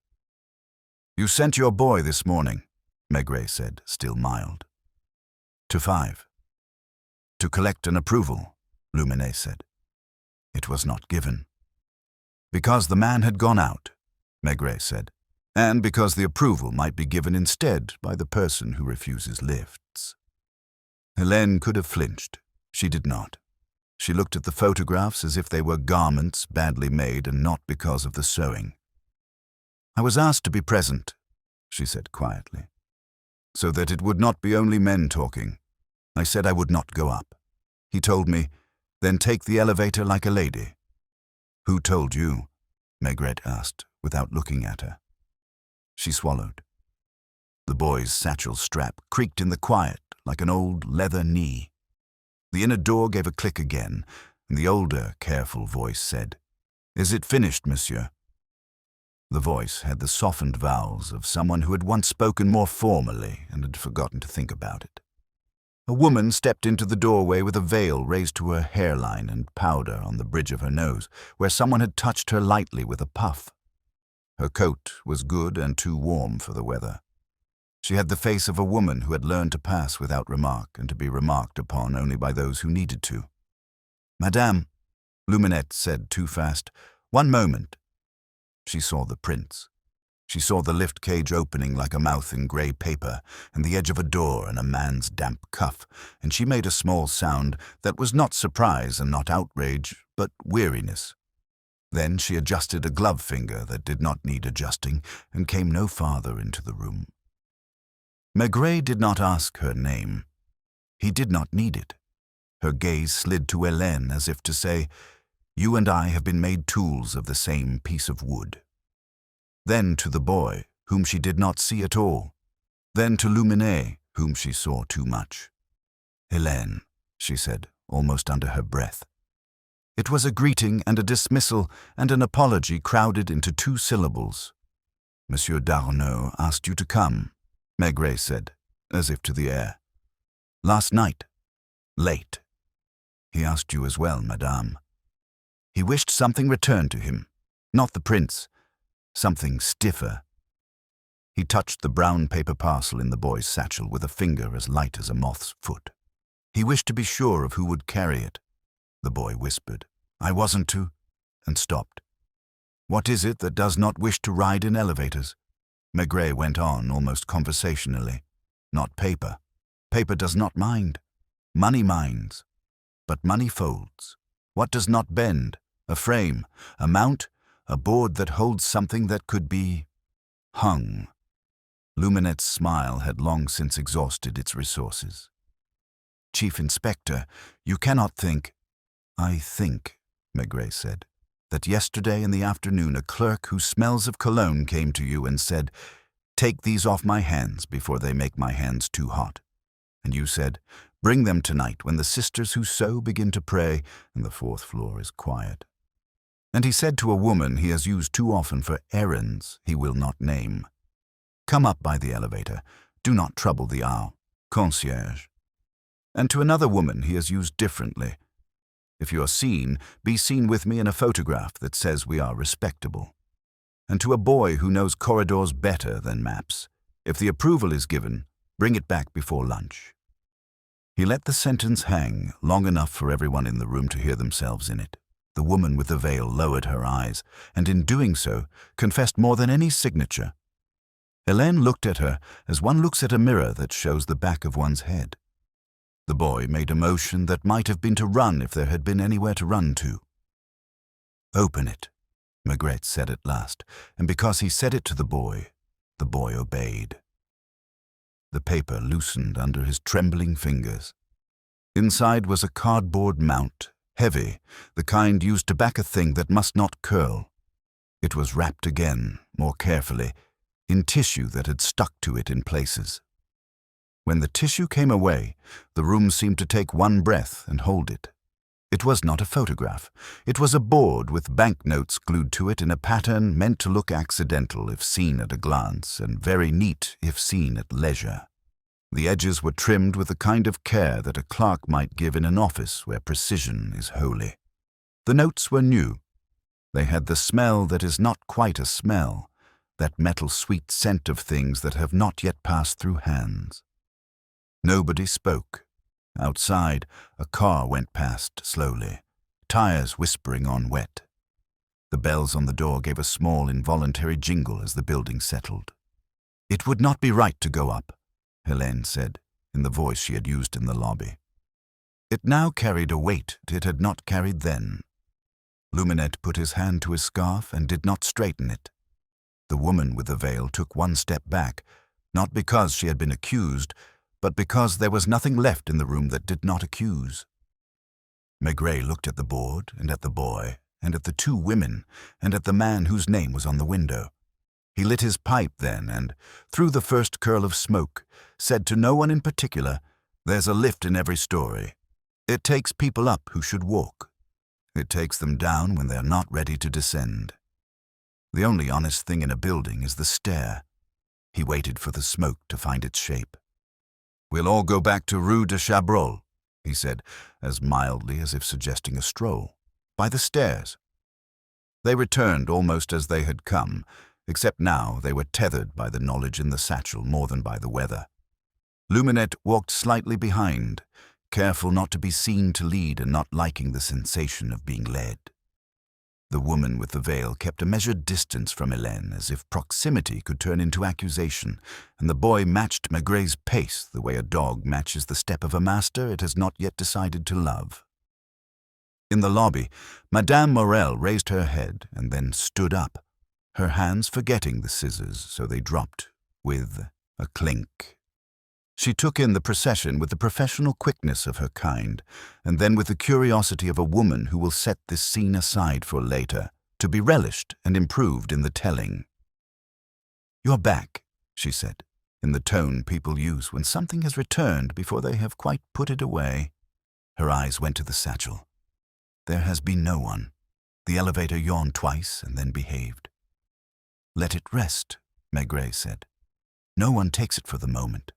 "You sent your boy this morning," Maigret said, still mild. "To 5. To collect an approval," Luminette said. It was not given. "Because the man had gone out," Maigret said, "and because the approval might be given instead by the person who refuses lifts." Hélène could have flinched. She did not. She looked at the photographs as if they were garments badly made and not because of the sewing. "I was asked to be present," she said quietly, "so that it would not be only men talking. I said I would not go up. He told me, 'Then take the elevator like a lady.'" "Who told you?" Maigret asked, without looking at her. She swallowed. The boy's satchel strap creaked in the quiet like an old leather knee. The inner door gave a click again, and the older, careful voice said, "Is it finished, monsieur?" The voice had the softened vowels of someone who had once spoken more formally and had forgotten to think about it. A woman stepped into the doorway with a veil raised to her hairline and powder on the bridge of her nose, where someone had touched her lightly with a puff. Her coat was good and too warm for the weather. She had the face of a woman who had learned to pass without remark and to be remarked upon only by those who needed to. "Madame," Luminette said too fast, "one moment." She saw the prints. She saw the lift cage opening like a mouth in grey paper, and the edge of a door and a man's damp cuff, and she made a small sound that was not surprise and not outrage, but weariness. Then she adjusted a glove finger that did not need adjusting, and came no farther into the room. Maigret did not ask her name. He did not need it. Her gaze slid to Hélène as if to say, "You and I have been made tools of the same piece of wood." Then to the boy, whom she did not see at all. Then to Luminette, whom she saw too much. "Hélène," she said, almost under her breath. It was a greeting and a dismissal and an apology crowded into 2 syllables. "Monsieur d'Arnaud asked you to come," Maigret said, as if to the air. "Last night. Late. He asked you as well, madame. He wished something returned to him, not the prince, something stiffer." He touched the brown paper parcel in the boy's satchel with a finger as light as a moth's foot. He wished to be sure of who would carry it. The boy whispered, "I wasn't to," and stopped. "What is it that does not wish to ride in elevators?" Maigret went on, almost conversationally. "Not paper. Paper does not mind. Money minds. But money folds. What does not bend? A frame, a mount, a board that holds something that could be hung." Luminette's smile had long since exhausted its resources. "Chief Inspector, you cannot think—" "I think," Maigret said, "that yesterday in the afternoon a clerk who smells of cologne came to you and said, 'Take these off my hands before they make my hands too hot.' And you said, Bring them tonight when the sisters who sew begin to pray and the fourth floor is quiet. And he said to a woman he has used too often for errands he will not name, Come up by the elevator. Do not trouble the hour. Concierge. And to another woman he has used differently, If you are seen, be seen with me in a photograph that says we are respectable. And to a boy who knows corridors better than maps, if the approval is given, bring it back before lunch. He let the sentence hang long enough for everyone in the room to hear themselves in it. The woman with the veil lowered her eyes, and in doing so, confessed more than any signature. Hélène looked at her as one looks at a mirror that shows the back of one's head. The boy made a motion that might have been to run if there had been anywhere to run to. Open it, Maigret said at last, and because he said it to the boy obeyed. The paper loosened under his trembling fingers. Inside was a cardboard mount, heavy, the kind used to back a thing that must not curl. It was wrapped again, more carefully, in tissue that had stuck to it in places. When the tissue came away, the room seemed to take one breath and hold it. It was not a photograph. It was a board with banknotes glued to it in a pattern meant to look accidental if seen at a glance, and very neat if seen at leisure. The edges were trimmed with the kind of care that a clerk might give in an office where precision is holy. The notes were new. They had the smell that is not quite a smell, that metal sweet scent of things that have not yet passed through hands. Nobody spoke. Outside, a car went past slowly, tires whispering on wet. The bells on the door gave a small involuntary jingle as the building settled. It would not be right to go up, Hélène said, in the voice she had used in the lobby. It now carried a weight it had not carried then. Luminet put his hand to his scarf and did not straighten it. The woman with the veil took one step back, not because she had been accused, but because there was nothing left in the room that did not accuse. Maigret looked at the board, and at the boy, and at the two women, and at the man whose name was on the window. He lit his pipe then, and, through the first curl of smoke, said to no one in particular, There's a lift in every story. It takes people up who should walk. It takes them down when they are not ready to descend. The only honest thing in a building is the stair. He waited for the smoke to find its shape. We'll all go back to Rue de Chabrol, he said, as mildly as if suggesting a stroll. By the stairs. They returned almost as they had come, except now they were tethered by the knowledge in the satchel more than by the weather. Luminet walked slightly behind, careful not to be seen to lead and not liking the sensation of being led. The woman with the veil kept a measured distance from Hélène, as if proximity could turn into accusation, and the boy matched Maigret's pace the way a dog matches the step of a master it has not yet decided to love. In the lobby, Madame Morel raised her head and then stood up, her hands forgetting the scissors, so they dropped with a clink. She took in the procession with the professional quickness of her kind, and then with the curiosity of a woman who will set this scene aside for later, to be relished and improved in the telling. You're back, she said, in the tone people use when something has returned before they have quite put it away. Her eyes went to the satchel. There has been no one. The elevator yawned twice and then behaved. Let it rest, Maigret said. No one takes it for the moment.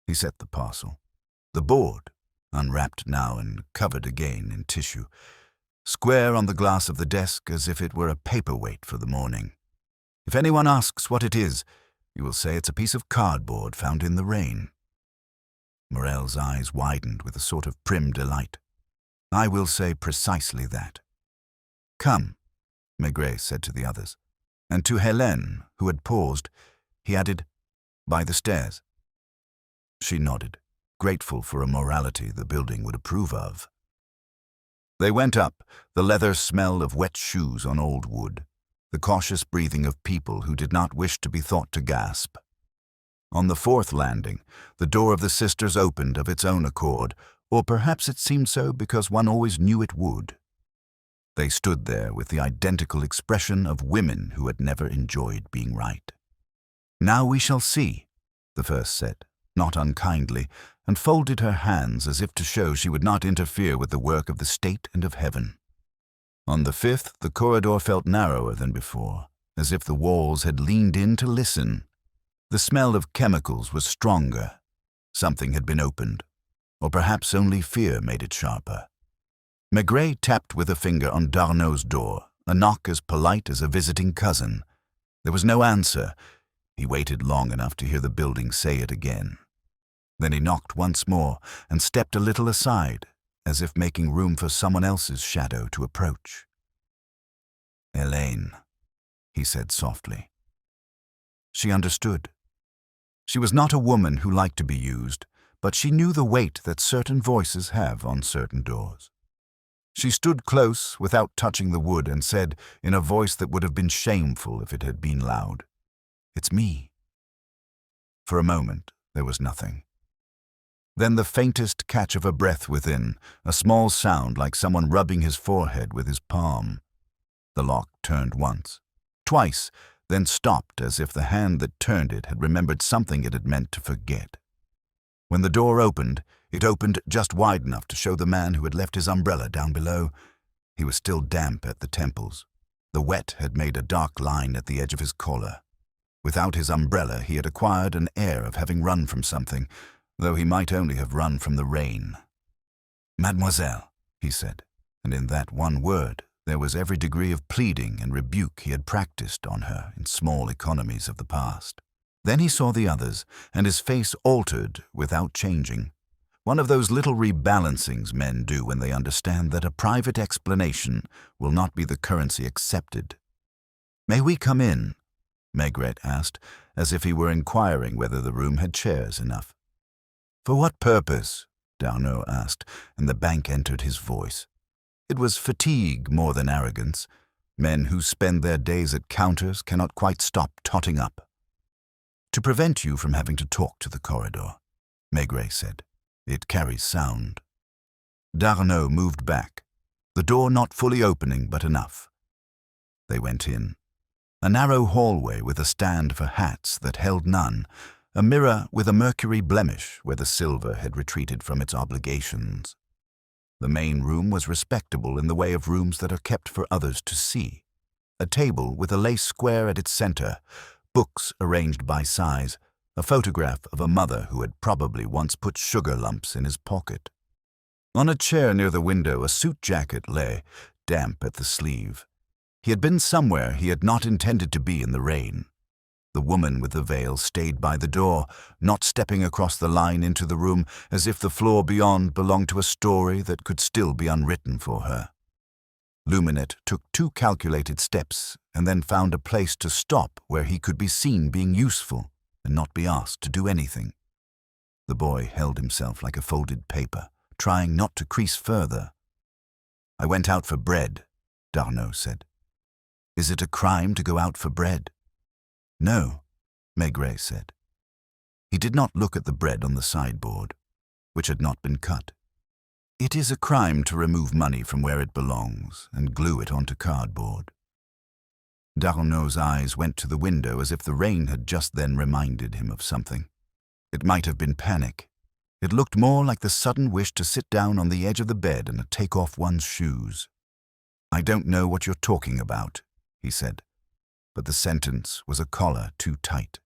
He set the parcel. The board, unwrapped now and covered again in tissue, square on the glass of the desk as if it were a paperweight for the morning. If anyone asks what it is, you will say it's a piece of cardboard found in the rain. Morel's eyes widened with a sort of prim delight. I will say precisely that. Come, Maigret said to the others, and to Hélène, who had paused, he added, by the stairs. She nodded, grateful for a morality the building would approve of. They went up, the leather smell of wet shoes on old wood, the cautious breathing of people who did not wish to be thought to gasp. On the fourth landing, the door of the sisters opened of its own accord, or perhaps it seemed so because one always knew it would. They stood there with the identical expression of women who had never enjoyed being right. Now we shall see, the first said. not unkindly, and folded her hands as if to show she would not interfere with the work of the state and of heaven. On the fifth, the corridor felt narrower than before, as if the walls had leaned in to listen. The smell of chemicals was stronger. Something had been opened, or perhaps only fear made it sharper. Maigret tapped with a finger on Darnaux's door, a knock as polite as a visiting cousin. There was no answer. He waited long enough to hear the building say it again. Then he knocked once more and stepped a little aside, as if making room for someone else's shadow to approach. "Hélène," he said softly. She understood. She was not a woman who liked to be used, but she knew the weight that certain voices have on certain doors. She stood close without touching the wood and said, in a voice that would have been shameful if it had been loud, "It's me." For a moment, there was nothing. Then the faintest catch of a breath within, a small sound like someone rubbing his forehead with his palm. The lock turned once, twice, then stopped as if the hand that turned it had remembered something it had meant to forget. When the door opened, it opened just wide enough to show the man who had left his umbrella down below. He was still damp at the temples. The wet had made a dark line at the edge of his collar. Without his umbrella, he had acquired an air of having run from something, though he might only have run from the rain. "Mademoiselle," he said, and in that one word there was every degree of pleading and rebuke he had practiced on her in small economies of the past. Then he saw the others, and his face altered without changing. One of those little rebalancings men do when they understand that a private explanation will not be the currency accepted. "May we come in?" Maigret asked, as if he were inquiring whether the room had chairs enough. "For what purpose?" Darnau asked, and the bank entered his voice. It was fatigue more than arrogance. Men who spend their days at counters cannot quite stop totting up. "To prevent you from having to talk to the corridor," Maigret said. "It carries sound." Darnau moved back, the door not fully opening but enough. They went in. A narrow hallway with a stand for hats that held none, a mirror with a mercury blemish where the silver had retreated from its obligations. The main room was respectable in the way of rooms that are kept for others to see. A table with a lace square at its center, books arranged by size, a photograph of a mother who had probably once put sugar lumps in his pocket. On a chair near the window, a suit jacket lay, damp at the sleeve. He had been somewhere he had not intended to be in the rain. The woman with the veil stayed by the door, not stepping across the line into the room as if the floor beyond belonged to a story that could still be unwritten for her. Luminet took 2 calculated steps and then found a place to stop where he could be seen being useful and not be asked to do anything. The boy held himself like a folded paper, trying not to crease further. "I went out for bread," Darnau said. "Is it a crime to go out for bread?" "No," Maigret said. He did not look at the bread on the sideboard, which had not been cut. "It is a crime to remove money from where it belongs and glue it onto cardboard." Darnaux's eyes went to the window as if the rain had just then reminded him of something. It might have been panic. It looked more like the sudden wish to sit down on the edge of the bed and take off one's shoes. "I don't know what you're talking about," he said, but the sentence was a collar too tight.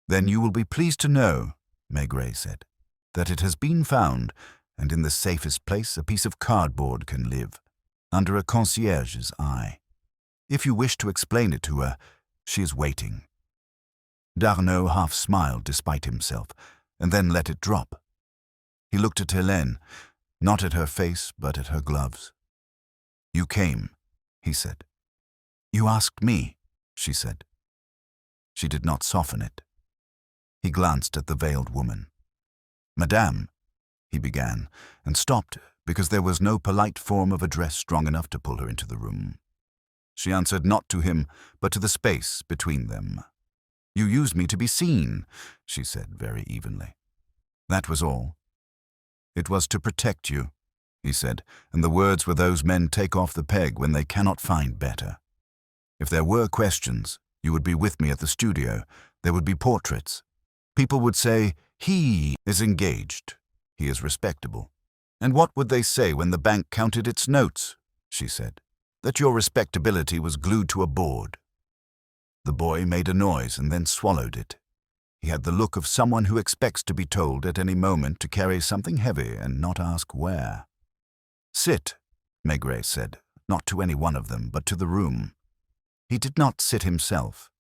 "Then you will be pleased to know," Maigret said, "that it has been found, and in the safest place a piece of cardboard can live, under a concierge's eye. If you wish to explain it to her, she is waiting." Darnau half smiled despite himself, and then let it drop. He looked at Hélène, not at her face but at her gloves. "You came," he said. "You asked me," she said. She did not soften it. He glanced at the veiled woman. "Madame," he began, and stopped because there was no polite form of address strong enough to pull her into the room. She answered not to him, but to the space between them. "You used me to be seen," she said very evenly. "That was all." "It was to protect you," he said, and the words were those men take off the peg when they cannot find better. "If there were questions, you would be with me at the studio. There would be portraits. People would say, He is engaged. He is respectable. And what would they say when the bank counted its notes? She said. That your respectability was glued to a board. The boy made a noise and then swallowed it. He had the look of someone who expects to be told at any moment to carry something heavy and not ask where. Sit, Maigret said, not to any one of them, but to the room. He did not sit himself.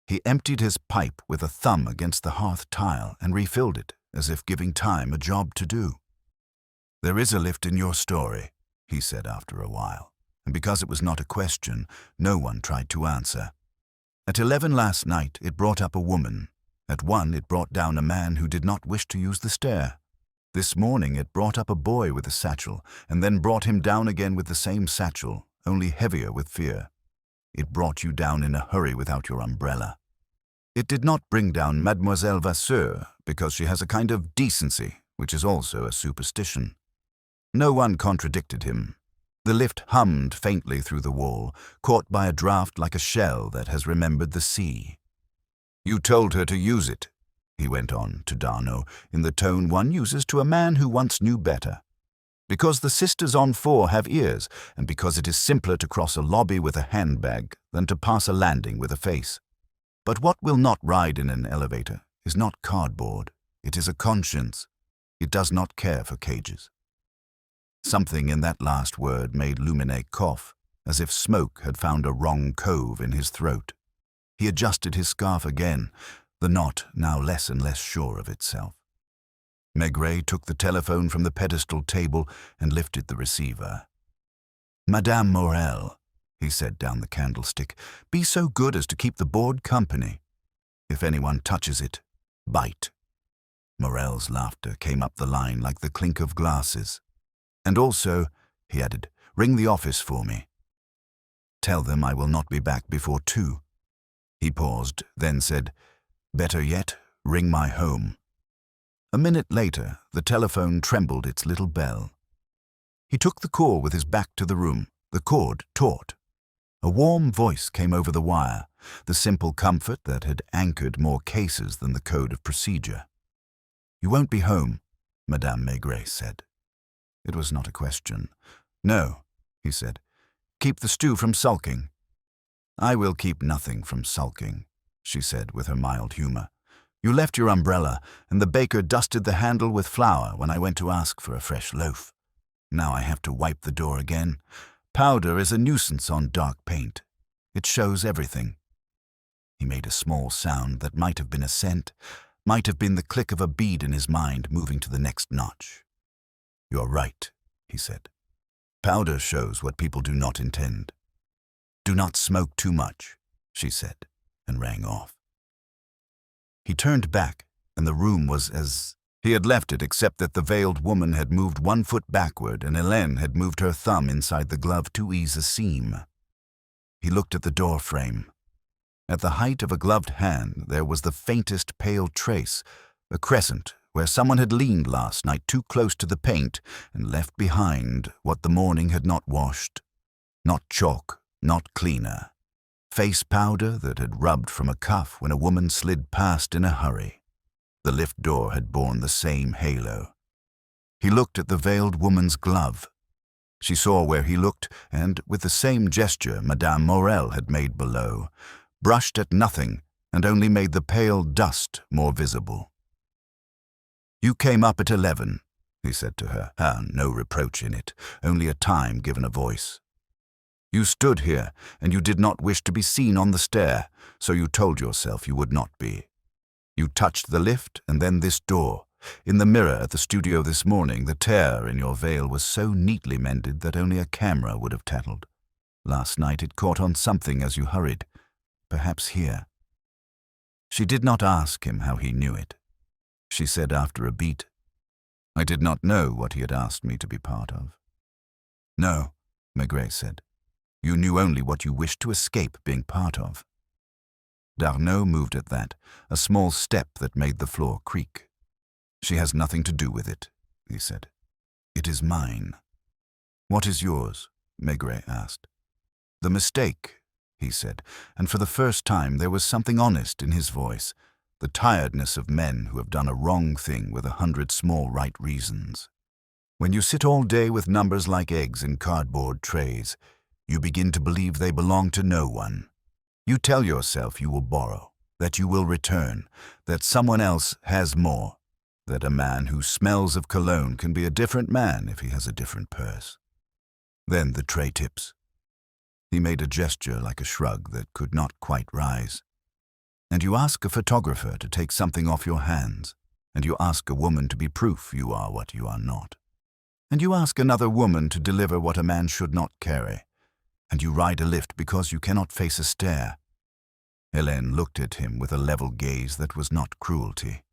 He emptied his pipe with a thumb against the hearth tile and refilled it, as if giving time a job to do. There is a lift in your story, he said after a while, and because it was not a question, no one tried to answer. At 11 last night, it brought up a woman. At 1, it brought down a man who did not wish to use the stair. This morning, it brought up a boy with a satchel, and then brought him down again with the same satchel, only heavier with fear. It brought you down in a hurry without your umbrella. It did not bring down Mademoiselle Vasseur, because she has a kind of decency, which is also a superstition. No one contradicted him. The lift hummed faintly through the wall, caught by a draught like a shell that has remembered the sea. You told her to use it, he went on to Darnaud, in the tone one uses to a man who once knew better. Because the sisters on 4 have ears, and because it is simpler to cross a lobby with a handbag than to pass a landing with a face. But what will not ride in an elevator is not cardboard. It is a conscience. It does not care for cages. Something in that last word made Luminet cough, as if smoke had found a wrong cove in his throat. He adjusted his scarf again, the knot now less and less sure of itself. Maigret took the telephone from the pedestal table and lifted the receiver. Madame Morel, he said down the candlestick, be so good as to keep the board company. If anyone touches it, bite. Morel's laughter came up the line like the clink of glasses. And also, he added, ring the office for me. Tell them I will not be back before 2. He paused, then said, better yet, ring my home. A minute later, the telephone trembled its little bell. He took the call with his back to the room, the cord taut. A warm voice came over the wire, the simple comfort that had anchored more cases than the code of procedure. You won't be home, Madame Maigret said. It was not a question. No, he said. Keep the stew from sulking. I will keep nothing from sulking, she said with her mild humor. You left your umbrella, and the baker dusted the handle with flour when I went to ask for a fresh loaf. Now I have to wipe the door again. Powder is a nuisance on dark paint. It shows everything. He made a small sound that might have been a scent, might have been the click of a bead in his mind moving to the next notch. You're right, he said. Powder shows what people do not intend. Do not smoke too much, she said, and rang off. He turned back, and the room was as he had left it, except that the veiled woman had moved 1 foot backward and Hélène had moved her thumb inside the glove to ease a seam. He looked at the door frame. At the height of a gloved hand there was the faintest pale trace, a crescent where someone had leaned last night too close to the paint and left behind what the morning had not washed. Not chalk, not cleaner. Face powder that had rubbed from a cuff when a woman slid past in a hurry. The lift door had borne the same halo. He looked at the veiled woman's glove. She saw where he looked, and, with the same gesture Madame Morel had made below, brushed at nothing and only made the pale dust more visible. You came up at 11, he said to her, no reproach in it, only a time given a voice. You stood here, and you did not wish to be seen on the stair, so you told yourself you would not be. You touched the lift and then this door. In the mirror at the studio this morning, the tear in your veil was so neatly mended that only a camera would have tattled. Last night it caught on something as you hurried, perhaps here. She did not ask him how he knew it. She said after a beat, I did not know what he had asked me to be part of. No, Maigret said. You knew only what you wished to escape being part of. Darnaud moved at that, a small step that made the floor creak. She has nothing to do with it, he said. It is mine. What is yours? Maigret asked. The mistake, he said, and for the first time there was something honest in his voice. the tiredness of men who have done a wrong thing with 100 small right reasons. When you sit all day with numbers like eggs in cardboard trays, you begin to believe they belong to no one. You tell yourself you will borrow, that you will return, that someone else has more, that a man who smells of cologne can be a different man if he has a different purse. Then the tray tips. He made a gesture like a shrug that could not quite rise. And you ask a photographer to take something off your hands, and you ask a woman to be proof you are what you are not. And you ask another woman to deliver what a man should not carry, and you ride a lift because you cannot face a stare. Hélène looked at him with a level gaze that was not cruelty.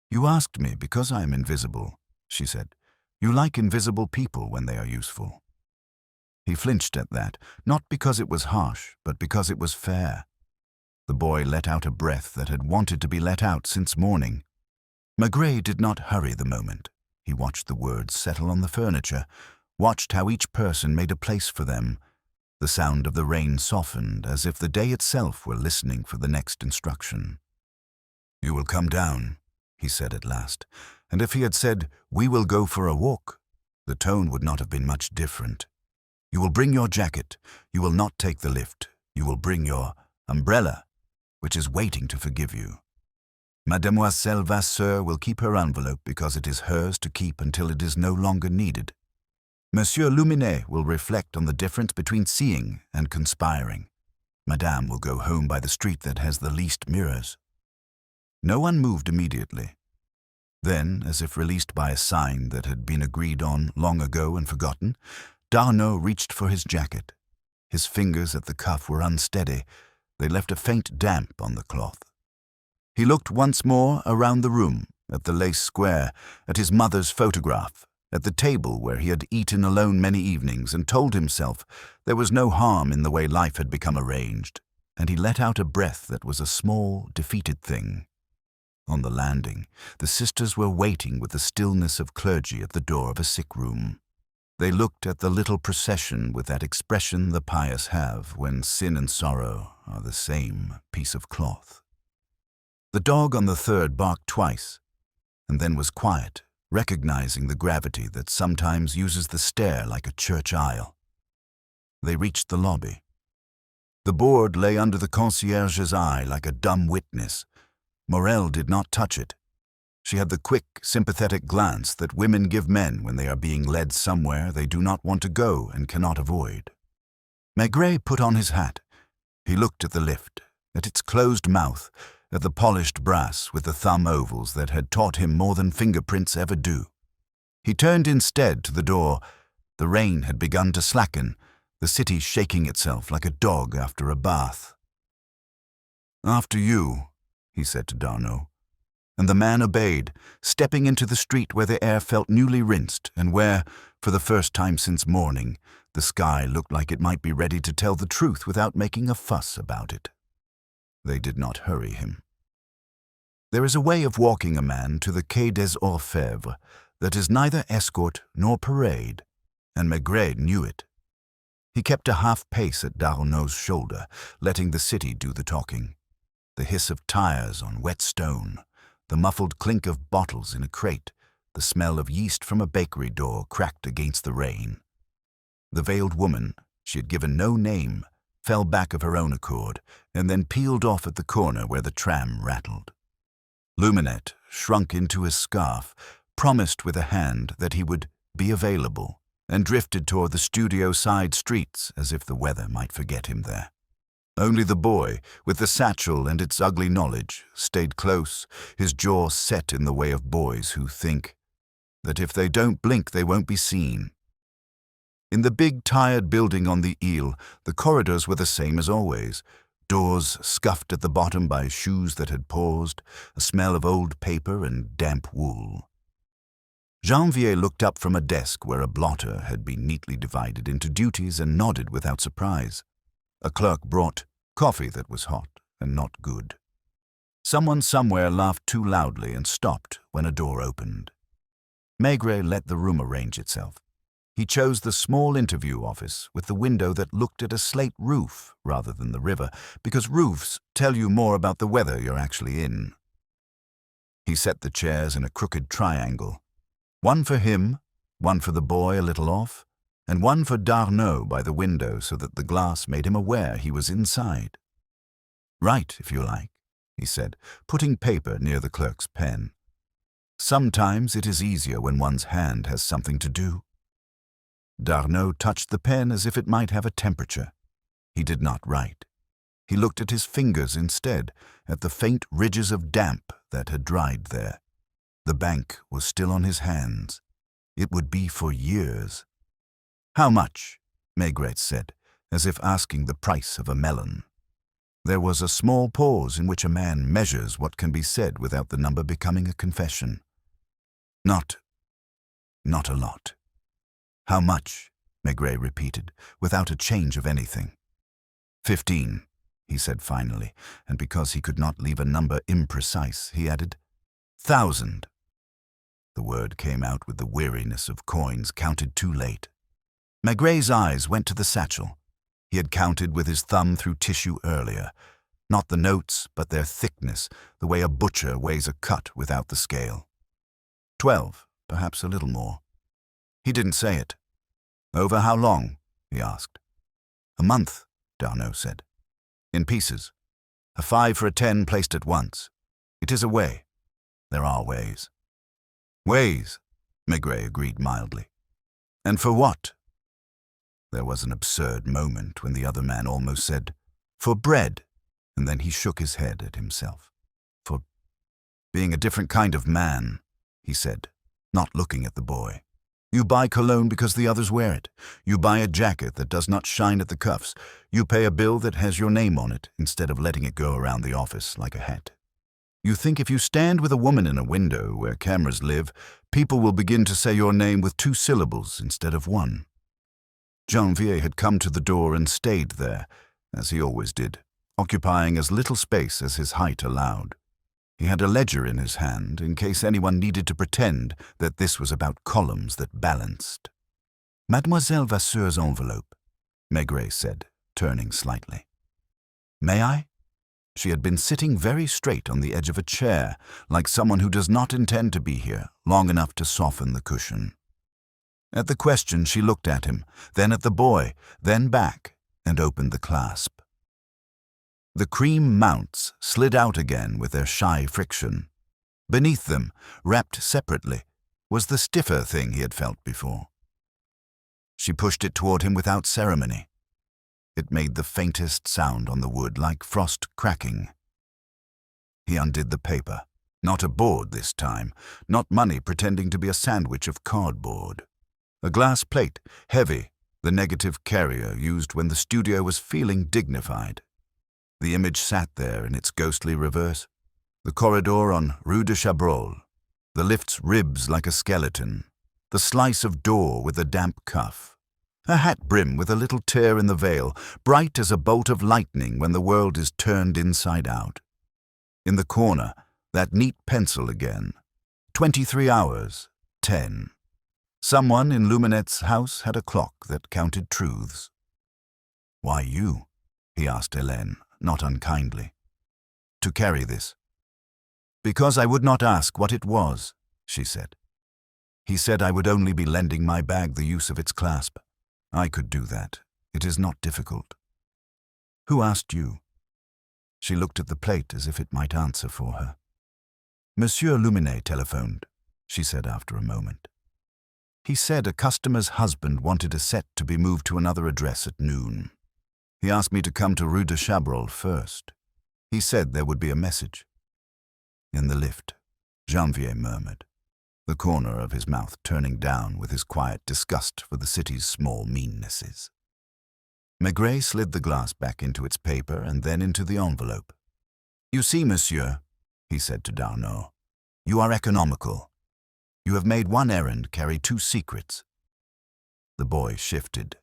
"You asked me because I am invisible," she said. "You like invisible people when they are useful." He flinched at that, not because it was harsh, but because it was fair. The boy let out a breath that had wanted to be let out since morning. Maigret did not hurry the moment. He watched the words settle on the furniture, watched how each person made a place for them. The sound of the rain softened, as if the day itself were listening for the next instruction. "You will come down," he said at last, and if he had said, "We will go for a walk," the tone would not have been much different. "You will bring your jacket. You will not take the lift. You will bring your umbrella, which is waiting to forgive you. Mademoiselle Vasseur will keep her envelope because it is hers to keep until it is no longer needed. Monsieur Luminet will reflect on the difference between seeing and conspiring. Madame will go home by the street that has the least mirrors." No one moved immediately. Then, as if released by a sign that had been agreed on long ago and forgotten, Darnaud reached for his jacket. His fingers at the cuff were unsteady. They left a faint damp on the cloth. He looked once more around the room, at the lace square, at his mother's photograph, at the table where he had eaten alone many evenings, and told himself there was no harm in the way life had become arranged, and he let out a breath that was a small, defeated thing. On the landing, the sisters were waiting with the stillness of clergy at the door of a sick room. They looked at the little procession with that expression the pious have when sin and sorrow are the same piece of cloth. The dog on the third barked twice, and then was quiet, recognizing the gravity that sometimes uses the stair like a church aisle. They reached the lobby. The board lay under the concierge's eye like a dumb witness. Morel did not touch it. She had the quick, sympathetic glance that women give men when they are being led somewhere they do not want to go and cannot avoid. Maigret put on his hat. He looked at the lift, at its closed mouth, at the polished brass with the thumb ovals that had taught him more than fingerprints ever do. He turned instead to the door. The rain had begun to slacken, the city shaking itself like a dog after a bath. "After you," he said to Darnaud. And the man obeyed, stepping into the street where the air felt newly rinsed and where, for the first time since morning, the sky looked like it might be ready to tell the truth without making a fuss about it. They did not hurry him. There is a way of walking a man to the Quai des Orfèvres that is neither escort nor parade, and Maigret knew it. He kept a half pace at Darnaud's shoulder, letting the city do the talking. The hiss of tires on wet stone, the muffled clink of bottles in a crate, the smell of yeast from a bakery door cracked against the rain. The veiled woman, she had given no name, fell back of her own accord, and then peeled off at the corner where the tram rattled. Luminet shrunk into his scarf, promised with a hand that he would be available, and drifted toward the studio side streets as if the weather might forget him there. Only the boy, with the satchel and its ugly knowledge, stayed close, his jaw set in the way of boys who think that if they don't blink they won't be seen. In the big tired building on the Ile, the corridors were the same as always. Doors scuffed at the bottom by shoes that had paused, a smell of old paper and damp wool. Janvier looked up from a desk where a blotter had been neatly divided into duties and nodded without surprise. A clerk brought coffee that was hot and not good. Someone somewhere laughed too loudly and stopped when a door opened. Maigret let the room arrange itself. He chose the small interview office with the window that looked at a slate roof rather than the river, because roofs tell you more about the weather you're actually in. He set the chairs in a crooked triangle. One for him, one for the boy a little off, and one for Darnaud by the window so that the glass made him aware he was inside. "Write, if you like," he said, putting paper near the clerk's pen. "Sometimes it is easier when one's hand has something to do." Darnaud touched the pen as if it might have a temperature. He did not write. He looked at his fingers instead, at the faint ridges of damp that had dried there. The bank was still on his hands. It would be for years. "How much?" Maigret said, as if asking the price of a melon. There was a small pause in which a man measures what can be said without the number becoming a confession. Not a lot." "How much?" Maigret repeated, without a change of anything. 15, he said finally, and because he could not leave a number imprecise, he added, 1,000. The word came out with the weariness of coins counted too late. Maigret's eyes went to the satchel. He had counted with his thumb through tissue earlier. Not the notes, but their thickness, the way a butcher weighs a cut without the scale. 12, perhaps a little more. He didn't say it. "Over how long?" he asked. "A month," Darnaud said. "In pieces. A 5 for a 10 placed at once. It is a way. There are ways." "Ways," Maigret agreed mildly. "And for what?" There was an absurd moment when the other man almost said, "For bread," and then he shook his head at himself. "For being a different kind of man," he said, not looking at the boy. "You buy cologne because the others wear it. You buy a jacket that does not shine at the cuffs. You pay a bill that has your name on it instead of letting it go around the office like a hat. You think if you stand with a woman in a window where cameras live, people will begin to say your name with 2 syllables instead of 1. Janvier had come to the door and stayed there, as he always did, occupying as little space as his height allowed. He had a ledger in his hand in case anyone needed to pretend that this was about columns that balanced. "Mademoiselle Vasseur's envelope," Maigret said, turning slightly. "May I?" She had been sitting very straight on the edge of a chair, like someone who does not intend to be here long enough to soften the cushion. At the question she looked at him, then at the boy, then back, and opened the clasp. The cream mounts slid out again with their shy friction. Beneath them, wrapped separately, was the stiffer thing he had felt before. She pushed it toward him without ceremony. It made the faintest sound on the wood, like frost cracking. He undid the paper. Not a board this time, not money pretending to be a sandwich of cardboard. A glass plate, heavy, the negative carrier used when the studio was feeling dignified. The image sat there in its ghostly reverse. The corridor on Rue de Chabrol, the lift's ribs like a skeleton, the slice of door with a damp cuff, a hat brim with a little tear in the veil, bright as a bolt of lightning when the world is turned inside out. In the corner, that neat pencil again. 23 hours, 10. Someone in Luminette's house had a clock that counted truths. "Why you?" he asked Hélène, not unkindly. "To carry this." "Because I would not ask what it was," she said. "He said I would only be lending my bag the use of its clasp. I could do that. It is not difficult." "Who asked you?" She looked at the plate as if it might answer for her. "Monsieur Luminet telephoned," she said after a moment. "He said a customer's husband wanted a set to be moved to another address at noon. He asked me to come to Rue de Chabrol first. He said there would be a message." In the lift, Janvier murmured, the corner of his mouth turning down with his quiet disgust for the city's small meannesses. Maigret slid the glass back into its paper and then into the envelope. "You see, monsieur," he said to Darnaud, "you are economical. You have made one errand carry 2 secrets." The boy shifted.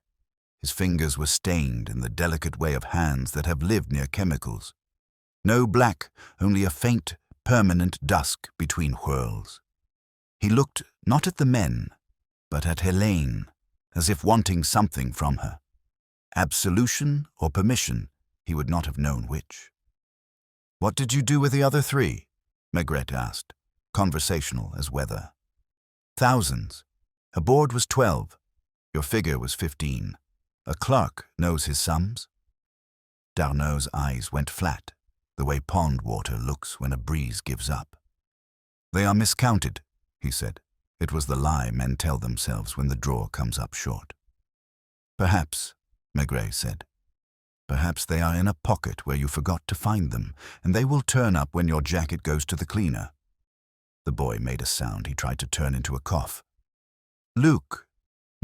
His fingers were stained in the delicate way of hands that have lived near chemicals. No black, only a faint, permanent dusk between whirls. He looked not at the men, but at Hélène, as if wanting something from her. Absolution or permission, he would not have known which. "What did you do with the other 3? Maigret asked. conversational as weather. Thousands. A board was 12. Your figure was 15. A clerk knows his sums. Darnaud's eyes went flat, the way pond water looks when a breeze gives up. They are miscounted, he said. It was the lie men tell themselves when the drawer comes up short. Perhaps, Maigret said. Perhaps they are in a pocket where you forgot to find them, and they will turn up when your jacket goes to the cleaner. The boy made a sound he tried to turn into a cough. Luke,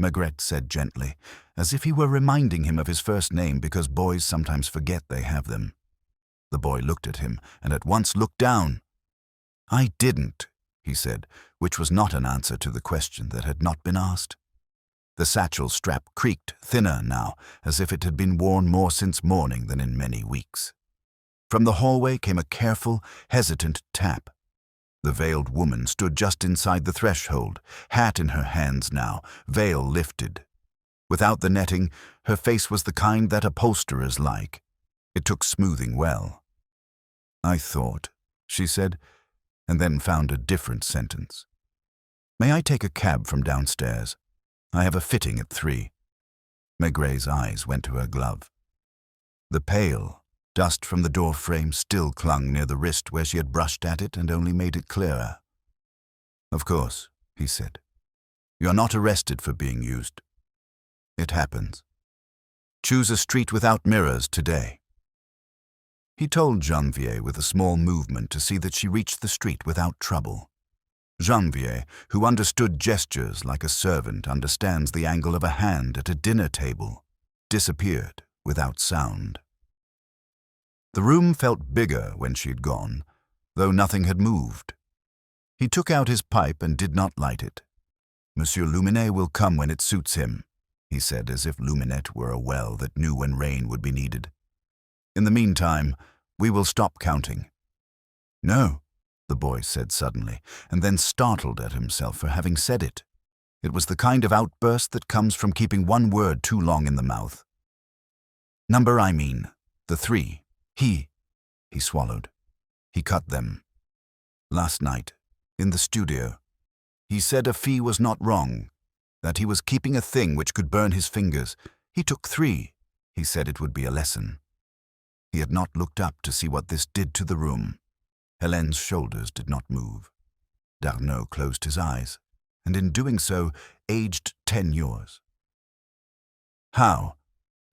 Maigret said gently, as if he were reminding him of his first name because boys sometimes forget they have them. The boy looked at him and at once looked down. I didn't, he said, which was not an answer to the question that had not been asked. The satchel strap creaked thinner now, as if it had been worn more since morning than in many weeks. From the hallway came a careful, hesitant tap. The veiled woman stood just inside the threshold, hat in her hands now, veil lifted. Without the netting, her face was the kind that upholsterers like. It took smoothing well. I thought, she said, and then found a different sentence. May I take a cab from downstairs? I have a fitting at 3. Maigret's eyes went to her glove. The pale, dust from the door frame still clung near the wrist where she had brushed at it and only made it clearer. Of course, he said. You are not arrested for being used. It happens. Choose a street without mirrors today. He told Janvier with a small movement to see that she reached the street without trouble. Janvier, who understood gestures like a servant understands the angle of a hand at a dinner table, disappeared without sound. The room felt bigger when she had gone, though nothing had moved. He took out his pipe and did not light it. Monsieur Luminet will come when it suits him, he said, as if Luminet were a well that knew when rain would be needed. In the meantime, we will stop counting. No, the boy said suddenly, and then startled at himself for having said it. It was the kind of outburst that comes from keeping one word too long in the mouth. Number, I mean, the 3. He swallowed. He cut them. Last night, in the studio, he said a fee was not wrong, that he was keeping a thing which could burn his fingers. He took 3. He said it would be a lesson. He had not looked up to see what this did to the room. Hélène's shoulders did not move. Darnaud closed his eyes, and in doing so, aged 10 years. How?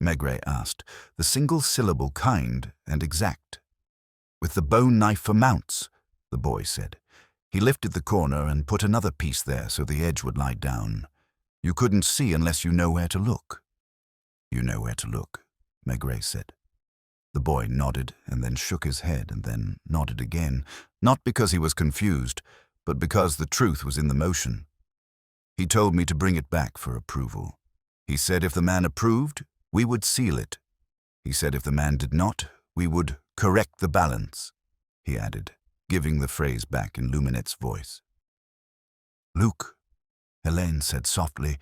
Maigret asked, the single-syllable kind and exact. With the bone knife for mounts, the boy said. He lifted the corner and put another piece there so the edge would lie down. You couldn't see unless you know where to look. You know where to look, Maigret said. The boy nodded and then shook his head and then nodded again, not because he was confused, but because the truth was in the motion. He told me to bring it back for approval. He said if the man approved, we would seal it. He said if the man did not, we would correct the balance, he added, giving the phrase back in Luminet's voice. Luke, Hélène said softly,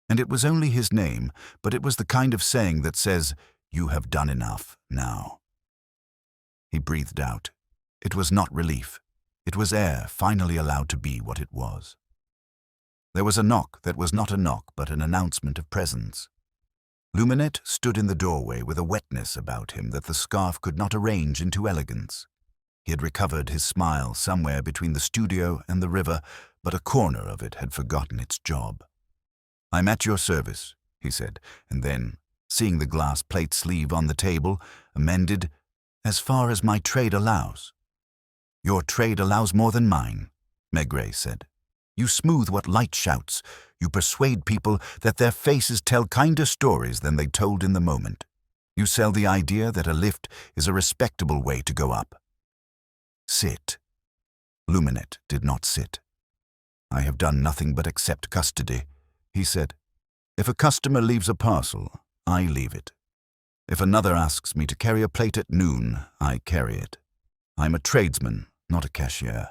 and it was only his name, but it was the kind of saying that says, you have done enough now. He breathed out. It was not relief. It was air finally allowed to be what it was. There was a knock that was not a knock but an announcement of presence. Luminet stood in the doorway with a wetness about him that the scarf could not arrange into elegance. He had recovered his smile somewhere between the studio and the river, but a corner of it had forgotten its job. I'm at your service, he said, and then, seeing the glass plate sleeve on the table, amended, as far as my trade allows. Your trade allows more than mine, Maigret said. You smooth what light shouts. You persuade people that their faces tell kinder stories than they told in the moment. You sell the idea that a lift is a respectable way to go up. Sit. Luminet did not sit. I have done nothing but accept custody, he said. If a customer leaves a parcel, I leave it. If another asks me to carry a plate at noon, I carry it. I'm a tradesman, not a cashier.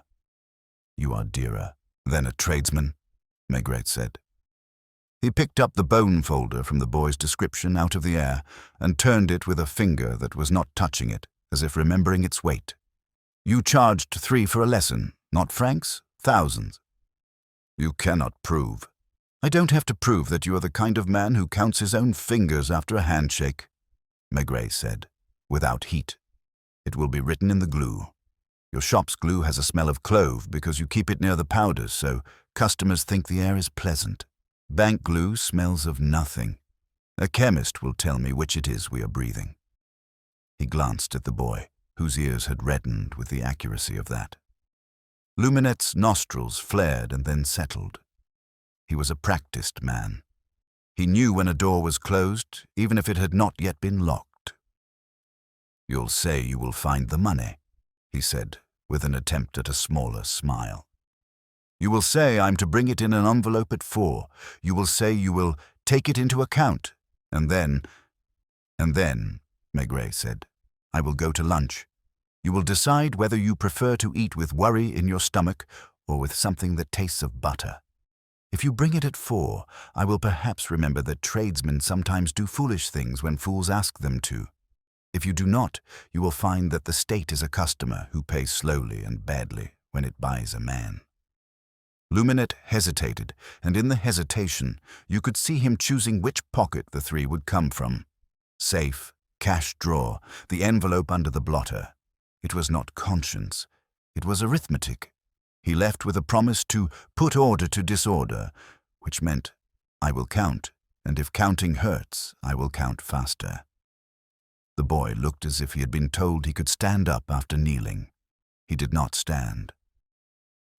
You are dearer than a tradesman, Maigret said. He picked up the bone folder from the boy's description out of the air and turned it with a finger that was not touching it, as if remembering its weight. You charged 3 for a lesson, Not francs, thousands. You cannot prove. I don't have to prove that you are the kind of man who counts his own fingers after a handshake, Maigret said, without heat. It will be written in the glue. Your shop's glue has a smell of clove because you keep it near the powders, so customers think the air is pleasant. Bank glue smells of nothing. A chemist will tell me which it is we are breathing. He glanced at the boy, whose ears had reddened with the accuracy of that. Luminette's nostrils flared and then settled. He was a practiced man. He knew when a door was closed, even if it had not yet been locked. You'll say you will find the money, he said, with an attempt at a smaller smile. You will say I'm to bring it in an envelope at 4. You will say you will take it into account. And then, Maigret said, I will go to lunch. You will decide whether you prefer to eat with worry in your stomach or with something that tastes of butter. If you bring it at 4, I will perhaps remember that tradesmen sometimes do foolish things when fools ask them to. If you do not, you will find that the state is a customer who pays slowly and badly when it buys a man. Luminette hesitated, and in the hesitation, you could see him choosing which pocket the 3 would come from. Safe, cash drawer, the envelope under the blotter. It was not conscience. It was arithmetic. He left with a promise to put order to disorder, which meant, I will count, and if counting hurts, I will count faster. The boy looked as if he had been told he could stand up after kneeling. He did not stand.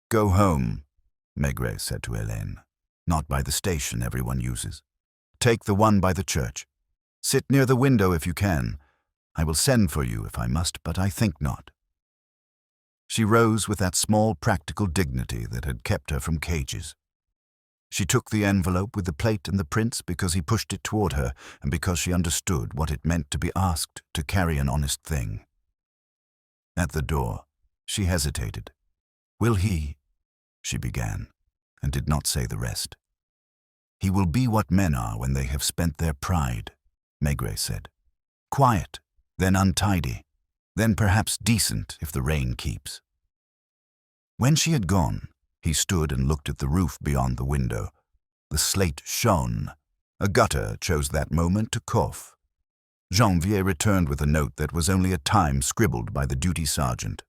Go home, Maigret said to Hélène. Not by the station everyone uses. Take the one by the church. Sit near the window if you can. I will send for you if I must, but I think not. She rose with that small practical dignity that had kept her from cages. She took the envelope with the plate and the prints because he pushed it toward her and because she understood what it meant to be asked to carry an honest thing. At the door, she hesitated. Will he? She began, and did not say the rest. He will be what men are when they have spent their pride, Maigret said. Quiet, then untidy, then perhaps decent if the rain keeps. When she had gone, he stood and looked at the roof beyond the window. The slate shone. A gutter chose that moment to cough. Janvier returned with a note that was only a time scribbled by the duty sergeant.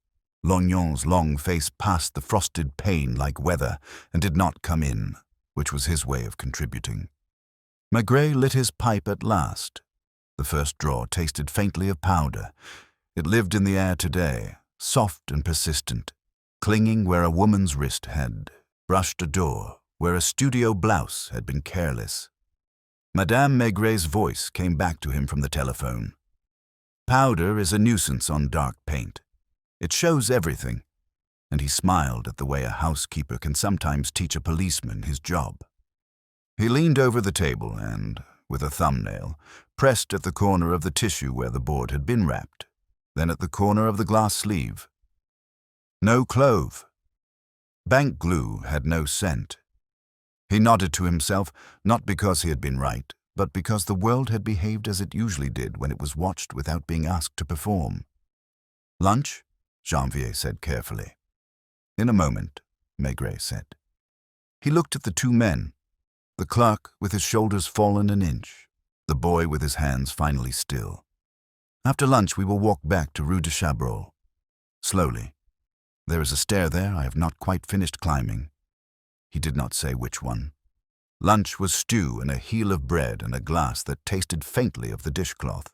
Lognon's long face passed the frosted pane like weather and did not come in, which was his way of contributing. Maigret lit his pipe at last. The first draw tasted faintly of powder. It lived in the air today, soft and persistent, clinging where a woman's wrist had brushed a door, where a studio blouse had been careless. Madame Maigret's voice came back to him from the telephone. Powder is a nuisance on dark paint. It shows everything, and he smiled at the way a housekeeper can sometimes teach a policeman his job. He leaned over the table and, with a thumbnail, pressed at the corner of the tissue where the board had been wrapped, then at the corner of the glass sleeve. No clove. Bank glue had no scent. He nodded to himself, not because he had been right, but because the world had behaved as it usually did when it was watched without being asked to perform. Lunch? Janvier said carefully. In a moment, Maigret said. He looked at the 2 men, the clerk with his shoulders fallen an inch, the boy with his hands finally still. After lunch we will walk back to Rue de Chabrol. Slowly. There is a stair there I have not quite finished climbing. He did not say which one. Lunch was stew and a heel of bread and a glass that tasted faintly of the dishcloth.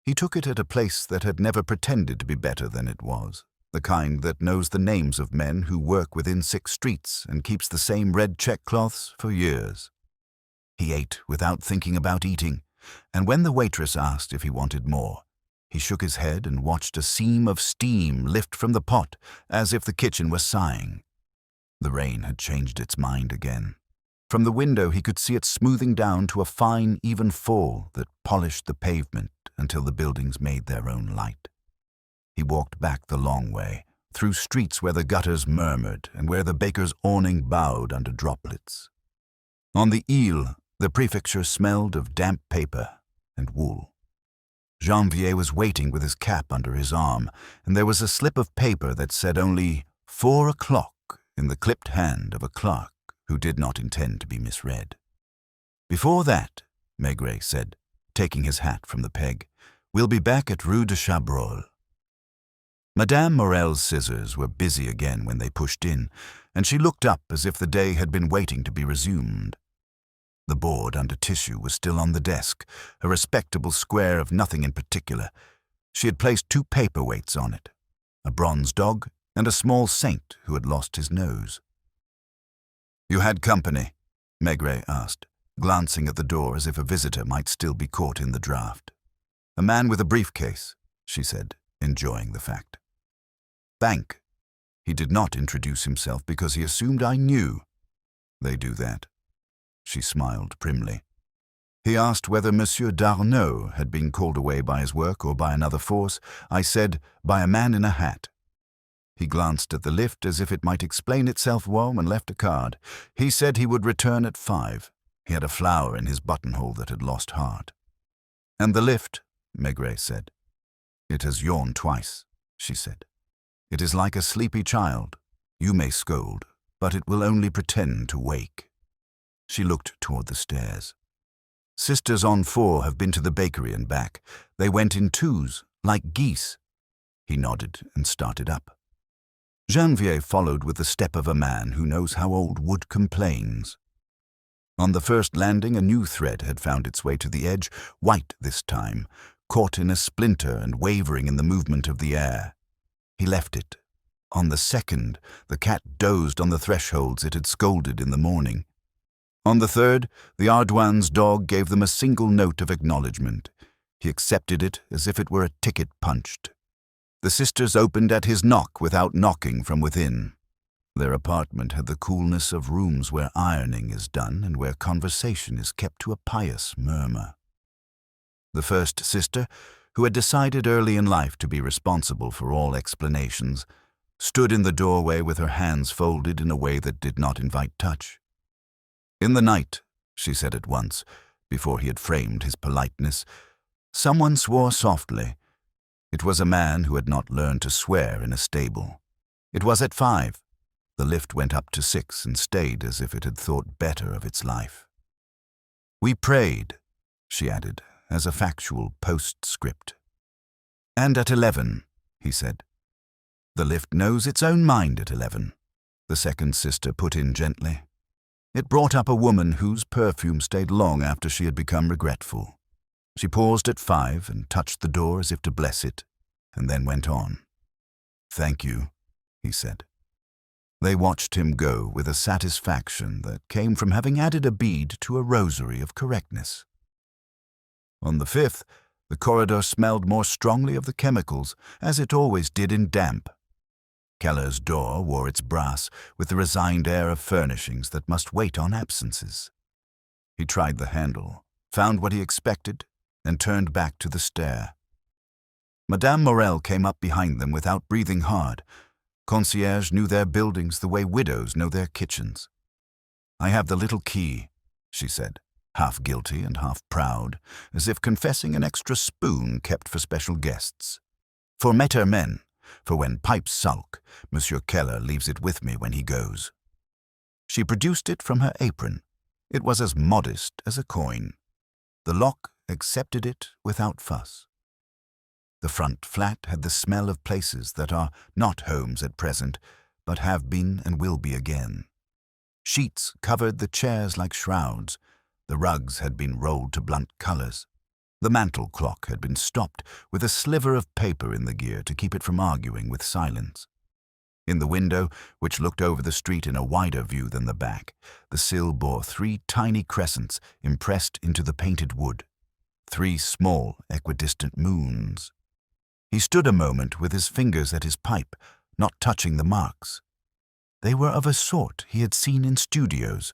He took it at a place that had never pretended to be better than it was, the kind that knows the names of men who work within 6 streets and keeps the same red check-cloths for years. He ate without thinking about eating, and when the waitress asked if he wanted more, he shook his head and watched a seam of steam lift from the pot as if the kitchen was sighing. The rain had changed its mind again. From the window he could see it smoothing down to a fine, even fall that polished the pavement until the buildings made their own light. He walked back the long way, through streets where the gutters murmured and where the baker's awning bowed under droplets. On the Ile, the prefecture smelled of damp paper and wool. Janvier was waiting with his cap under his arm, and there was a slip of paper that said only 4 o'clock in the clipped hand of a clerk who did not intend to be misread. "Before that," Maigret said, taking his hat from the peg, "we'll be back at Rue de Chabrol." Madame Morel's scissors were busy again when they pushed in, and she looked up as if the day had been waiting to be resumed. The board under tissue was still on the desk, a respectable square of nothing in particular. She had placed 2 paperweights on it, a bronze dog and a small saint who had lost his nose. "You had company?" Maigret asked, glancing at the door as if a visitor might still be caught in the draught. "A man with a briefcase," she said, enjoying the fact. "Bank." He did not introduce himself because he assumed I knew. "They do that." She smiled primly. He asked whether Monsieur d'Arnaud had been called away by his work or by another force. I said, by a man in a hat. He glanced at the lift as if it might explain itself well and left a card. He said he would return at 5. He had a flower in his buttonhole that had lost heart. "And the lift," Maigret said. "It has yawned twice," she said. "It is like a sleepy child. You may scold, but it will only pretend to wake." She looked toward the stairs. "Sisters on 4 have been to the bakery and back. They went in 2s, like geese." He nodded and started up. Janvier followed with the step of a man who knows how old wood complains. On the first landing, a new thread had found its way to the edge, white this time, caught in a splinter and wavering in the movement of the air. He left it. On the second, the cat dozed on the thresholds it had scolded in the morning. On the third, the Ardouin's dog gave them a single note of acknowledgement. He accepted it as if it were a ticket punched. The sisters opened at his knock without knocking from within. Their apartment had the coolness of rooms where ironing is done and where conversation is kept to a pious murmur. The first sister, who had decided early in life to be responsible for all explanations, stood in the doorway with her hands folded in a way that did not invite touch. "In the night," she said at once, before he had framed his politeness, "someone swore softly. It was a man who had not learned to swear in a stable. It was at 5. The lift went up to 6 and stayed as if it had thought better of its life. We prayed," she added, as a factual postscript. "And at 11, he said. "The lift knows its own mind at 11, the second sister put in gently. "It brought up a woman whose perfume stayed long after she had become regretful. She paused at 5 and touched the door as if to bless it, and then went on. "Thank you," he said. They watched him go with a satisfaction that came from having added a bead to a rosary of correctness. On the 5th, the corridor smelled more strongly of the chemicals, as it always did in damp. Keller's door wore its brass with the resigned air of furnishings that must wait on absences. He tried the handle, found what he expected, and turned back to the stair. Madame Morel came up behind them without breathing hard. Concierge knew their buildings the way widows know their kitchens. "I have the little key," she said, half guilty and half proud, as if confessing an extra spoon kept for special guests. "For maître men, for when pipes sulk, Monsieur Keller leaves it with me when he goes." She produced it from her apron. It was as modest as a coin. The lock accepted it without fuss. The front flat had the smell of places that are not homes at present, but have been and will be again. Sheets covered the chairs like shrouds. The rugs had been rolled to blunt colors. The mantel clock had been stopped with a sliver of paper in the gear to keep it from arguing with silence. In the window, which looked over the street in a wider view than the back, the sill bore 3 tiny crescents impressed into the painted wood, 3 small, equidistant moons. He stood a moment with his fingers at his pipe, not touching the marks. They were of a sort he had seen in studios,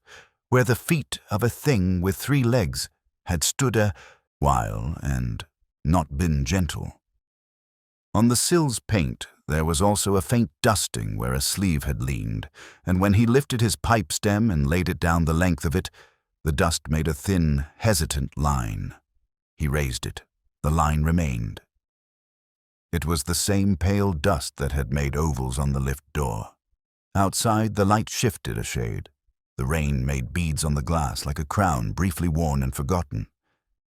where the feet of a thing with 3 legs had stood a while and not been gentle. On the sill's paint there was also a faint dusting where a sleeve had leaned, and when he lifted his pipe stem and laid it down the length of it, the dust made a thin, hesitant line. He raised it. The line remained. It was the same pale dust that had made ovals on the lift door. Outside, the light shifted a shade. The rain made beads on the glass like a crown briefly worn and forgotten.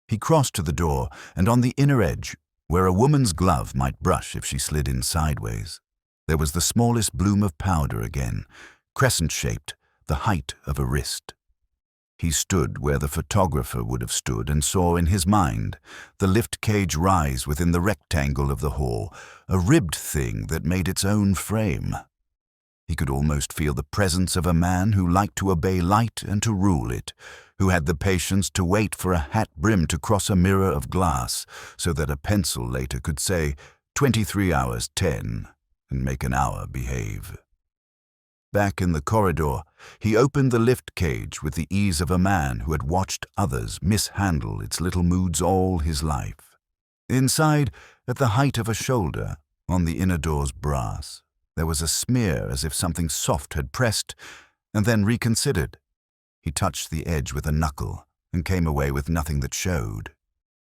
He crossed to the door, and on the inner edge, where a woman's glove might brush if she slid in sideways, there was the smallest bloom of powder again, crescent-shaped, the height of a wrist. He stood where the photographer would have stood and saw in his mind the lift cage rise within the rectangle of the hall, a ribbed thing that made its own frame. He could almost feel the presence of a man who liked to obey light and to rule it, who had the patience to wait for a hat brim to cross a mirror of glass so that a pencil later could say 23 hours 10 and make an hour behave. Back in the corridor, he opened the lift cage with the ease of a man who had watched others mishandle its little moods all his life. Inside, at the height of a shoulder, on the inner door's brass, there was a smear as if something soft had pressed and then reconsidered. He touched the edge with a knuckle and came away with nothing that showed.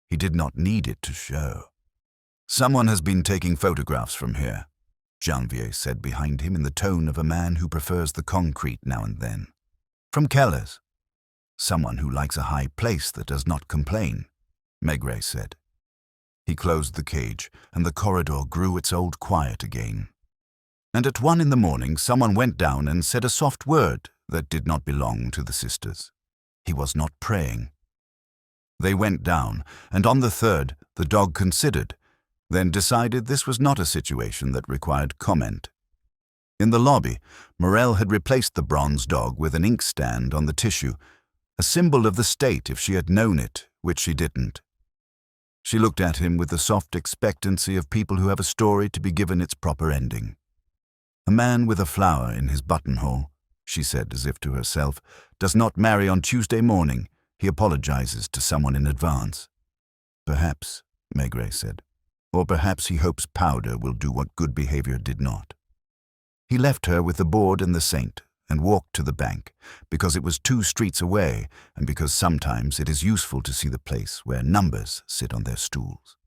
He did not need it to show. "Someone has been taking photographs from here," Janvier said behind him in the tone of a man who prefers the concrete now and then. "From Keller's." "Someone who likes a high place that does not complain," Maigret said. He closed the cage, and the corridor grew its old quiet again. And at 1 in the morning, someone went down and said a soft word that did not belong to the sisters. He was not praying. They went down, and on the third, the dog considered, then decided this was not a situation that required comment. In the lobby, Morel had replaced the bronze dog with an inkstand on the tissue, a symbol of the state if she had known it, which she didn't. She looked at him with the soft expectancy of people who have a story to be given its proper ending. "A man with a flower in his buttonhole," she said as if to herself, "does not marry on Tuesday morning. He apologizes to someone in advance." "Perhaps," Maigret said. "Or perhaps he hopes powder will do what good behavior did not." He left her with the board and the saint and walked to the bank, because it was 2 streets away and because sometimes it is useful to see the place where numbers sit on their stools.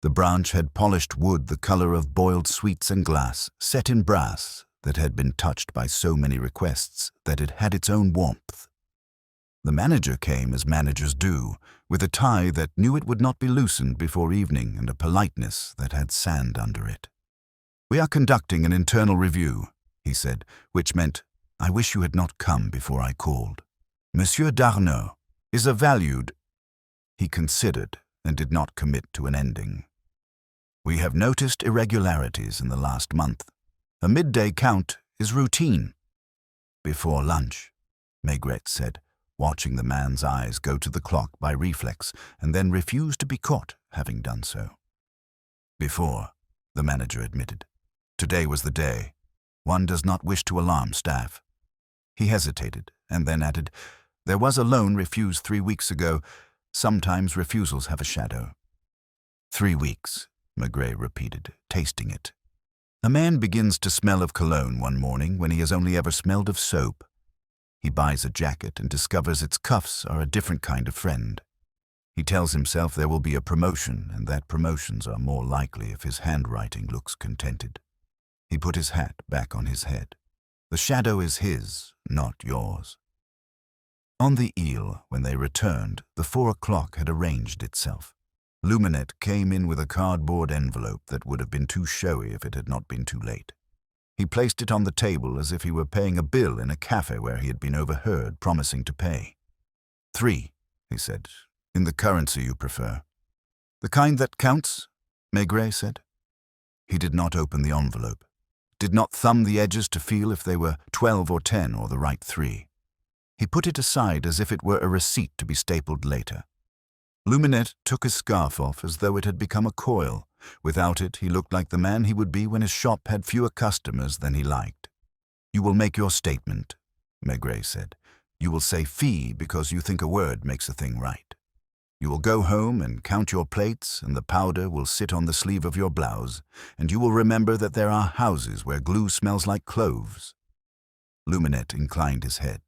The branch had polished wood the color of boiled sweets and glass, set in brass that had been touched by so many requests that it had its own warmth. The manager came as managers do, with a tie that knew it would not be loosened before evening and a politeness that had sand under it. "We are conducting an internal review," he said, which meant, "I wish you had not come before I called. Monsieur Darnaud is a valued—" He considered and did not commit to an ending. "We have noticed irregularities in the last month. A midday count is routine." "Before lunch," Maigret said, watching the man's eyes go to the clock by reflex and then refuse to be caught having done so. "Before," the manager admitted. "Today was the day. One does not wish to alarm staff." He hesitated and then added, "There was a loan refused 3 weeks ago. Sometimes refusals have a shadow." 3 weeks, Maigret repeated, tasting it. A man begins to smell of cologne one morning when he has only ever smelled of soap. He buys a jacket and discovers its cuffs are a different kind of friend. He tells himself there will be a promotion and that promotions are more likely if his handwriting looks contented. He put his hat back on his head. The shadow is his, not yours. On the Ile, when they returned, the 4 o'clock had arranged itself. Luminet came in with a cardboard envelope that would have been too showy if it had not been too late. He placed it on the table as if he were paying a bill in a cafe where he had been overheard promising to pay. 3, he said, "in the currency you prefer." "The kind that counts?" Maigret said. He did not open the envelope, did not thumb the edges to feel if they were 12 or 10 or the right 3. He put it aside as if it were a receipt to be stapled later. Luminet took his scarf off as though it had become a coil. Without it, he looked like the man he would be when his shop had fewer customers than he liked. "You will make your statement," Maigret said. "You will say fee because you think a word makes a thing right. You will go home and count your plates, and the powder will sit on the sleeve of your blouse, and you will remember that there are houses where glue smells like cloves." Luminet inclined his head.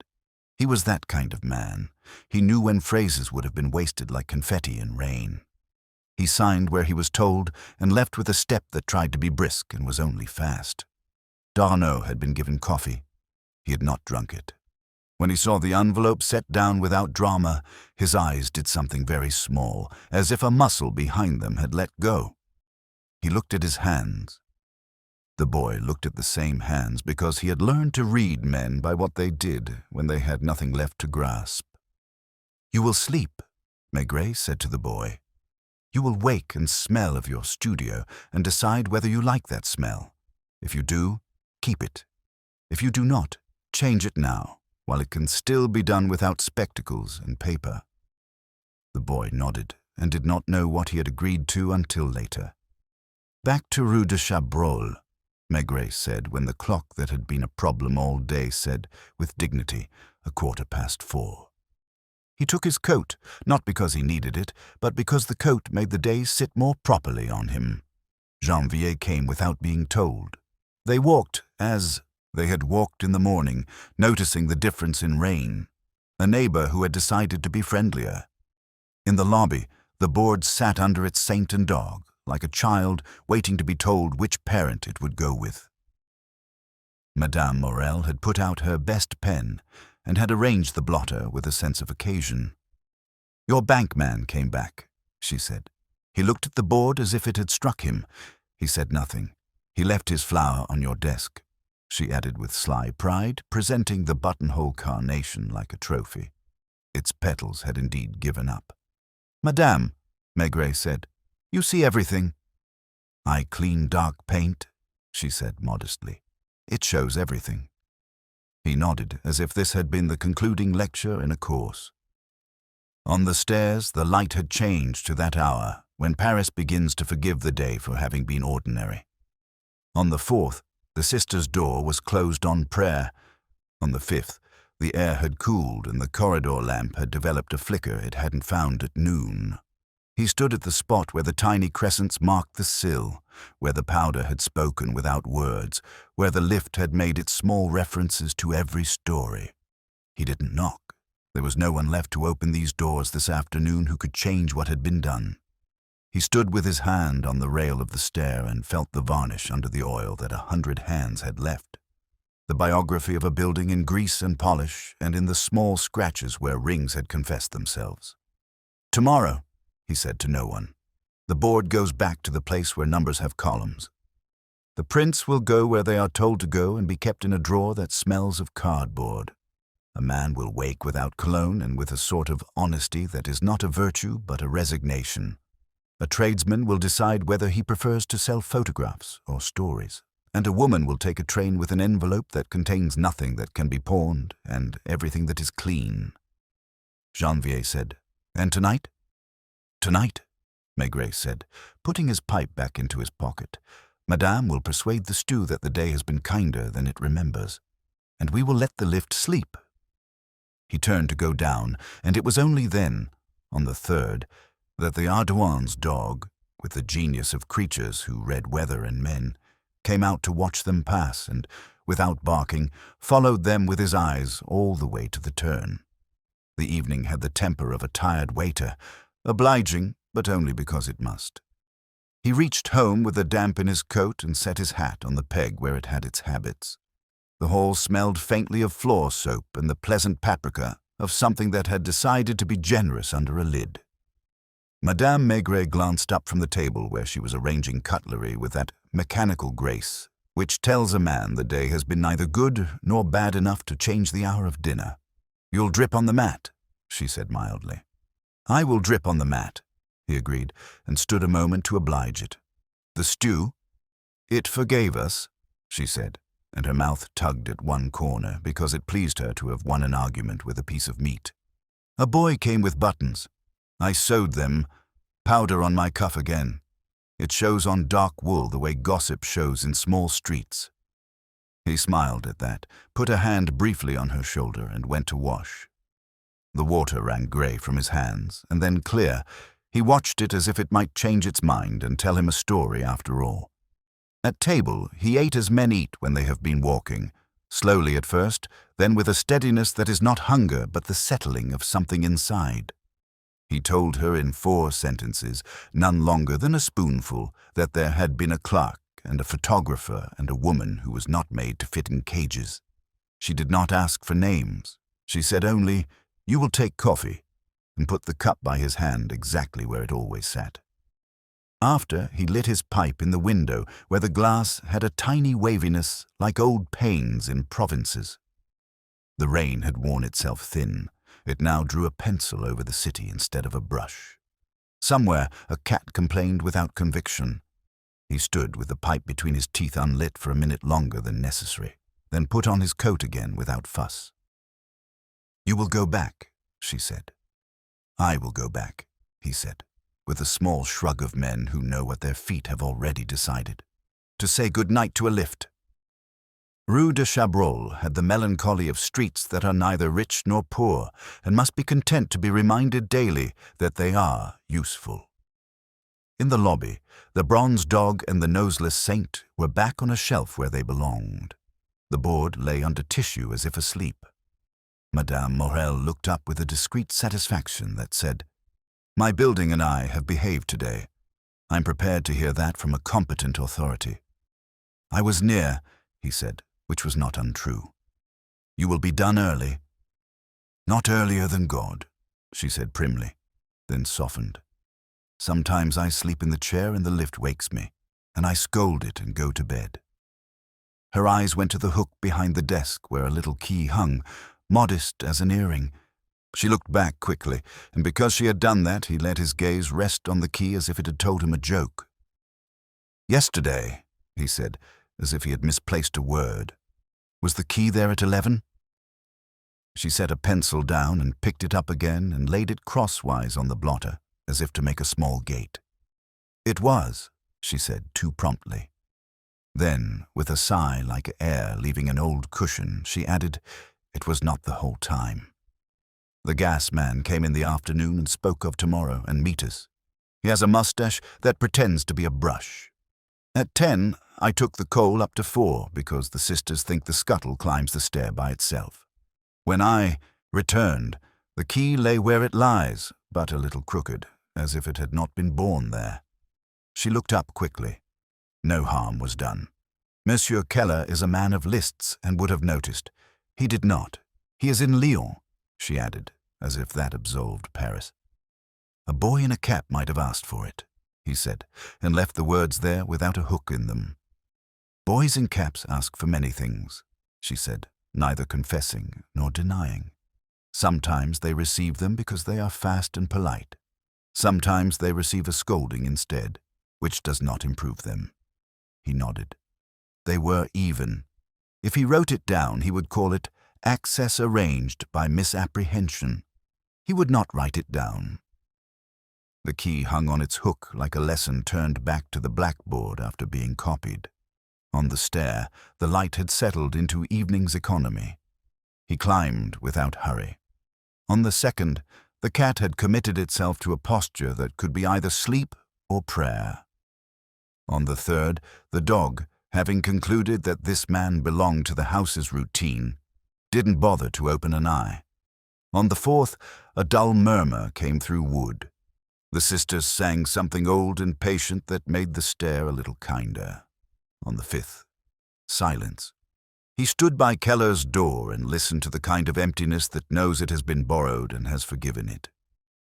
He was that kind of man. He knew when phrases would have been wasted like confetti in rain. He signed where he was told and left with a step that tried to be brisk and was only fast. D'Arnaud had been given coffee. He had not drunk it. When he saw the envelope set down without drama, his eyes did something very small, as if a muscle behind them had let go. He looked at his hands. The boy looked at the same hands because he had learned to read men by what they did when they had nothing left to grasp. "You will sleep," Maigret said to the boy. "You will wake and smell of your studio and decide whether you like that smell. If you do, keep it. If you do not, change it now, while it can still be done without spectacles and paper." The boy nodded and did not know what he had agreed to until later. "Back to Rue de Chabrol," Maigret said when the clock that had been a problem all day said, with dignity, 4:15. He took his coat, not because he needed it, but because the coat made the day sit more properly on him. Janvier came without being told. They walked as they had walked in the morning, noticing the difference in rain, a neighbor who had decided to be friendlier. In the lobby, the board sat under its saint and dog, like a child waiting to be told which parent it would go with. Madame Morel had put out her best pen and had arranged the blotter with a sense of occasion. "Your bank man came back," she said. "He looked at the board as if it had struck him. He said nothing. He left his flower on your desk," she added with sly pride, presenting the buttonhole carnation like a trophy. Its petals had indeed given up. "Madame," Maigret said, "you see everything." "I clean dark paint," she said modestly. "It shows everything." He nodded as if this had been the concluding lecture in a course. On the stairs, the light had changed to that hour when Paris begins to forgive the day for having been ordinary. On the 4th, the sisters' door was closed on prayer. On the 5th, the air had cooled and the corridor lamp had developed a flicker it hadn't found at noon. He stood at the spot where the tiny crescents marked the sill, where the powder had spoken without words, where the lift had made its small references to every story. He didn't knock. There was no one left to open these doors this afternoon who could change what had been done. He stood with his hand on the rail of the stair and felt the varnish under the oil that 100 hands had left. The biography of a building in grease and polish and in the small scratches where rings had confessed themselves. "Tomorrow," he said to no one, "the board goes back to the place where numbers have columns. The prints will go where they are told to go and be kept in a drawer that smells of cardboard. A man will wake without cologne and with a sort of honesty that is not a virtue but a resignation. A tradesman will decide whether he prefers to sell photographs or stories, and a woman will take a train with an envelope that contains nothing that can be pawned and everything that is clean." Janvier said, "And tonight?" "Tonight," Maigret said, putting his pipe back into his pocket, "Madame will persuade the stew that the day has been kinder than it remembers, and we will let the lift sleep." He turned to go down, and it was only then, on the 3rd, that the Ardouin's dog, with the genius of creatures who read weather and men, came out to watch them pass and, without barking, followed them with his eyes all the way to the turn. The evening had the temper of a tired waiter, obliging, but only because it must. He reached home with the damp in his coat and set his hat on the peg where it had its habits. The hall smelled faintly of floor soap and the pleasant paprika of something that had decided to be generous under a lid. Madame Maigret glanced up from the table where she was arranging cutlery with that mechanical grace which tells a man the day has been neither good nor bad enough to change the hour of dinner. "You'll drip on the mat," she said mildly. "I will drip on the mat," he agreed, and stood a moment to oblige it. "The stew?" "It forgave us," she said, and her mouth tugged at one corner because it pleased her to have won an argument with a piece of meat. "A boy came with buttons. I sewed them, powder on my cuff again. It shows on dark wool the way gossip shows in small streets." He smiled at that, put a hand briefly on her shoulder, and went to wash. The water ran grey from his hands, and then clear. He watched it as if it might change its mind and tell him a story after all. At table, he ate as men eat when they have been walking, slowly at first, then with a steadiness that is not hunger but the settling of something inside. He told her in 4 sentences, none longer than a spoonful, that there had been a clerk and a photographer and a woman who was not made to fit in cages. She did not ask for names. She said only, "You will take coffee," and put the cup by his hand exactly where it always sat. After, he lit his pipe in the window where the glass had a tiny waviness like old panes in provinces. The rain had worn itself thin. It now drew a pencil over the city instead of a brush. Somewhere a cat complained without conviction. He stood with the pipe between his teeth unlit for a minute longer than necessary, then put on his coat again without fuss. "You will go back," she said. "I will go back," he said, with a small shrug of men who know what their feet have already decided, "to say good night to a lift." Rue de Chabrol had the melancholy of streets that are neither rich nor poor and must be content to be reminded daily that they are useful. In the lobby, the bronze dog and the noseless saint were back on a shelf where they belonged. The board lay under tissue as if asleep. Madame Morel looked up with a discreet satisfaction that said, "My building and I have behaved today. I'm prepared to hear that from a competent authority." "I was near," he said, which was not untrue. "You will be done early." "Not earlier than God," she said primly, then softened. "Sometimes I sleep in the chair and the lift wakes me, and I scold it and go to bed." Her eyes went to the hook behind the desk where a little key hung, modest as an earring. She looked back quickly, and because she had done that, he let his gaze rest on the key as if it had told him a joke. "Yesterday," he said, as if he had misplaced a word. "Was the key there at 11? She set a pencil down and picked it up again and laid it crosswise on the blotter, as if to make a small gate. "It was," she said too promptly. Then, with a sigh like air leaving an old cushion, she added, "It was not the whole time. The gas man came in the afternoon and spoke of tomorrow and meet us. He has a mustache that pretends to be a brush. At 10, I took the coal up to 4 because the sisters think the scuttle climbs the stair by itself. When I returned, the key lay where it lies, but a little crooked, as if it had not been born there." She looked up quickly. No harm was done. "Monsieur Keller is a man of lists and would have noticed. He did not. He is in Lyon," she added, as if that absolved Paris. "A boy in a cap might have asked for it," he said, and left the words there without a hook in them. "Boys in caps ask for many things," she said, neither confessing nor denying. "Sometimes they receive them because they are fast and polite. Sometimes they receive a scolding instead, which does not improve them." He nodded. They were even. If he wrote it down, he would call it access arranged by misapprehension. He would not write it down. The key hung on its hook like a lesson turned back to the blackboard after being copied. On the stair, the light had settled into evening's economy. He climbed without hurry. On the second, the cat had committed itself to a posture that could be either sleep or prayer. On the third, the dog, having concluded that this man belonged to the house's routine, didn't bother to open an eye. On the fourth, a dull murmur came through wood. The sisters sang something old and patient that made the stair a little kinder. On the fifth, silence. He stood by Keller's door and listened to the kind of emptiness that knows it has been borrowed and has forgiven it.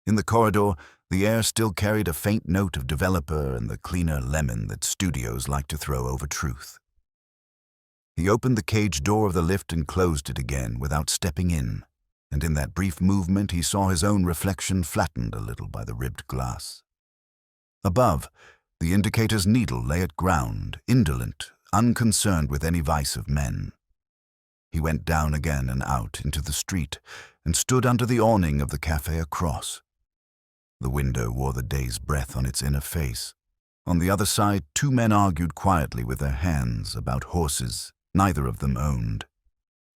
In the corridor, the air still carried a faint note of developer and the cleaner lemon that studios like to throw over truth. He opened the cage door of the lift and closed it again without stepping in, and in that brief movement he saw his own reflection flattened a little by the ribbed glass. Above, the indicator's needle lay at ground, indolent, unconcerned with any vice of men. He went down again and out into the street and stood under the awning of the cafe across. The window wore the day's breath on its inner face. On the other side, 2 men argued quietly with their hands about horses neither of them owned.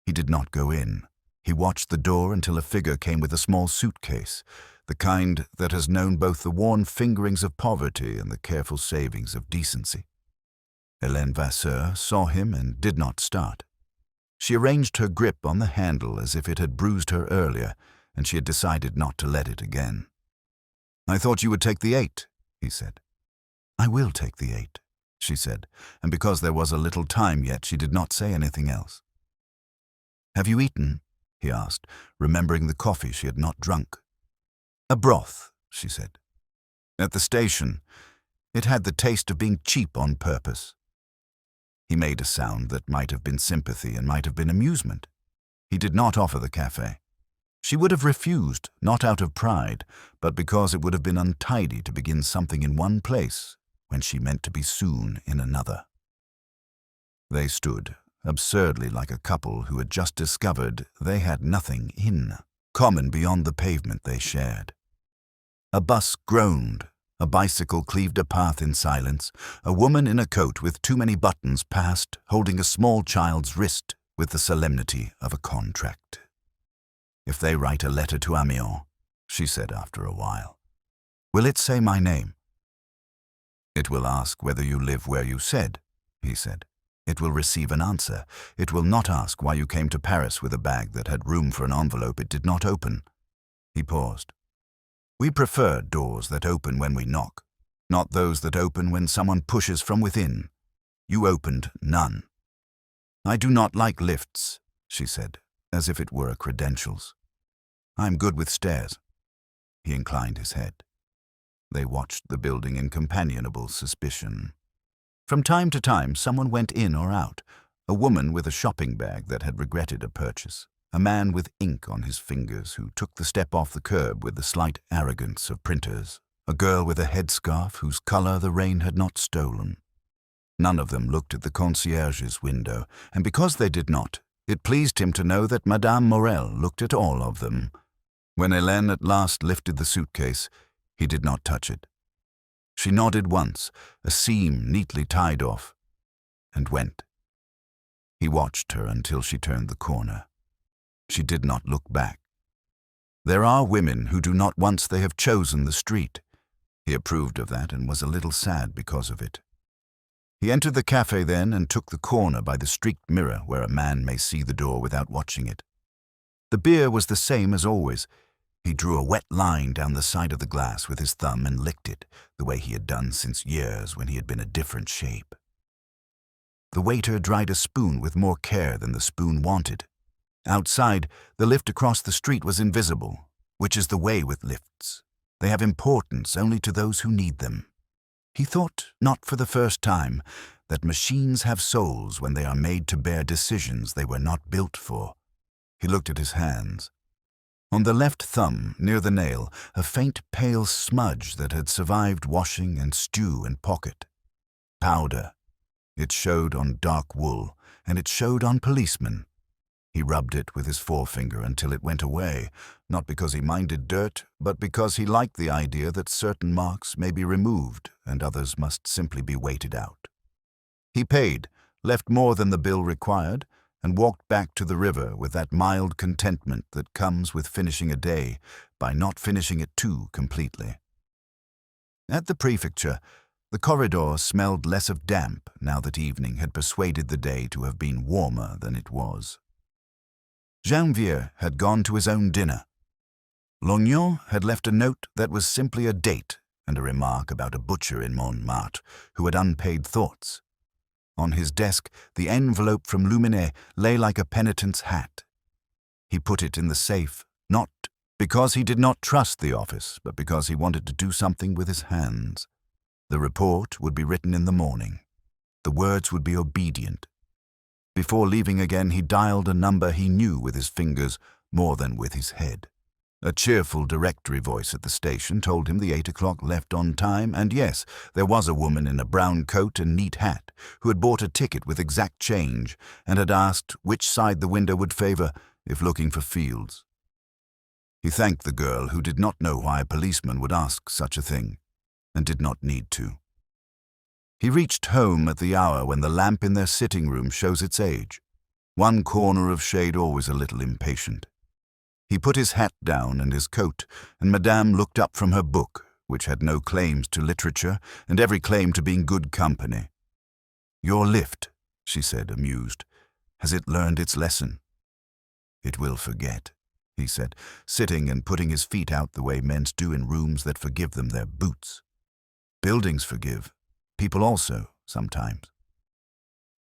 He did not go in. He watched the door until a figure came with a small suitcase, the kind that has known both the worn fingerings of poverty and the careful savings of decency. Hélène Vasseur saw him and did not start. She arranged her grip on the handle as if it had bruised her earlier, and she had decided not to let it again. "I thought you would take the 8, he said. "I will take the 8, she said, and because there was a little time yet, she did not say anything else. "Have you eaten?" he asked, remembering the coffee she had not drunk. "A broth," she said. "At the station. It had the taste of being cheap on purpose." He made a sound that might have been sympathy and might have been amusement. He did not offer the café. She would have refused, not out of pride, but because it would have been untidy to begin something in one place when she meant to be soon in another. They stood, absurdly like a couple who had just discovered they had nothing in common beyond the pavement they shared. A bus groaned, a bicycle cleaved a path in silence, a woman in a coat with too many buttons passed, holding a small child's wrist with the solemnity of a contract. "If they write a letter to Amiens," she said after a while, "will it say my name?" "It will ask whether you live where you said," he said. "It will receive an answer. It will not ask why you came to Paris with a bag that had room for an envelope it did not open." He paused. "We prefer doors that open when we knock, not those that open when someone pushes from within. You opened none." "I do not like lifts," she said, as if it were a credentials. "I'm good with stairs." He inclined his head. They watched the building in companionable suspicion. From time to time, someone went in or out, a woman with a shopping bag that had regretted a purchase, a man with ink on his fingers who took the step off the curb with the slight arrogance of printers, a girl with a headscarf whose color the rain had not stolen. None of them looked at the concierge's window, and because they did not, it pleased him to know that Madame Morel looked at all of them. When Hélène at last lifted the suitcase, he did not touch it. She nodded once, a seam neatly tied off, and went. He watched her until she turned the corner. She did not look back. There are women who do not once they have chosen the street. He approved of that and was a little sad because of it. He entered the café then and took the corner by the streaked mirror where a man may see the door without watching it. The beer was the same as always. He drew a wet line down the side of the glass with his thumb and licked it, the way he had done since years when he had been a different shape. The waiter dried a spoon with more care than the spoon wanted. Outside, the lift across the street was invisible, which is the way with lifts. They have importance only to those who need them. He thought, not for the first time, that machines have souls when they are made to bear decisions they were not built for. He looked at his hands. On the left thumb, near the nail, a faint pale smudge that had survived washing and stew and pocket. Powder. It showed on dark wool, and it showed on policemen. He rubbed it with his forefinger until it went away, not because he minded dirt, but because he liked the idea that certain marks may be removed and others must simply be waited out. He paid, left more than the bill required, and walked back to the river with that mild contentment that comes with finishing a day by not finishing it too completely. At the prefecture, the corridor smelled less of damp now that evening had persuaded the day to have been warmer than it was. Janvier had gone to his own dinner. Lognon had left a note that was simply a date and a remark about a butcher in Montmartre who had unpaid thoughts. On his desk, the envelope from Luminet lay like a penitent's hat. He put it in the safe, not because he did not trust the office, but because he wanted to do something with his hands. The report would be written in the morning. The words would be obedient. Before leaving again, he dialed a number he knew with his fingers more than with his head. A cheerful directory voice at the station told him the 8 o'clock left on time, and yes, there was a woman in a brown coat and neat hat who had bought a ticket with exact change and had asked which side the window would favor if looking for fields. He thanked the girl who did not know why a policeman would ask such a thing, and did not need to. He reached home at the hour when the lamp in their sitting room shows its age, one corner of shade always a little impatient. He put his hat down and his coat, and Madame looked up from her book, which had no claims to literature and every claim to being good company. "Your lift," she said, amused. "Has it learned its lesson?" "It will forget," he said, sitting and putting his feet out the way men do in rooms that forgive them their boots. Buildings forgive. People also, sometimes.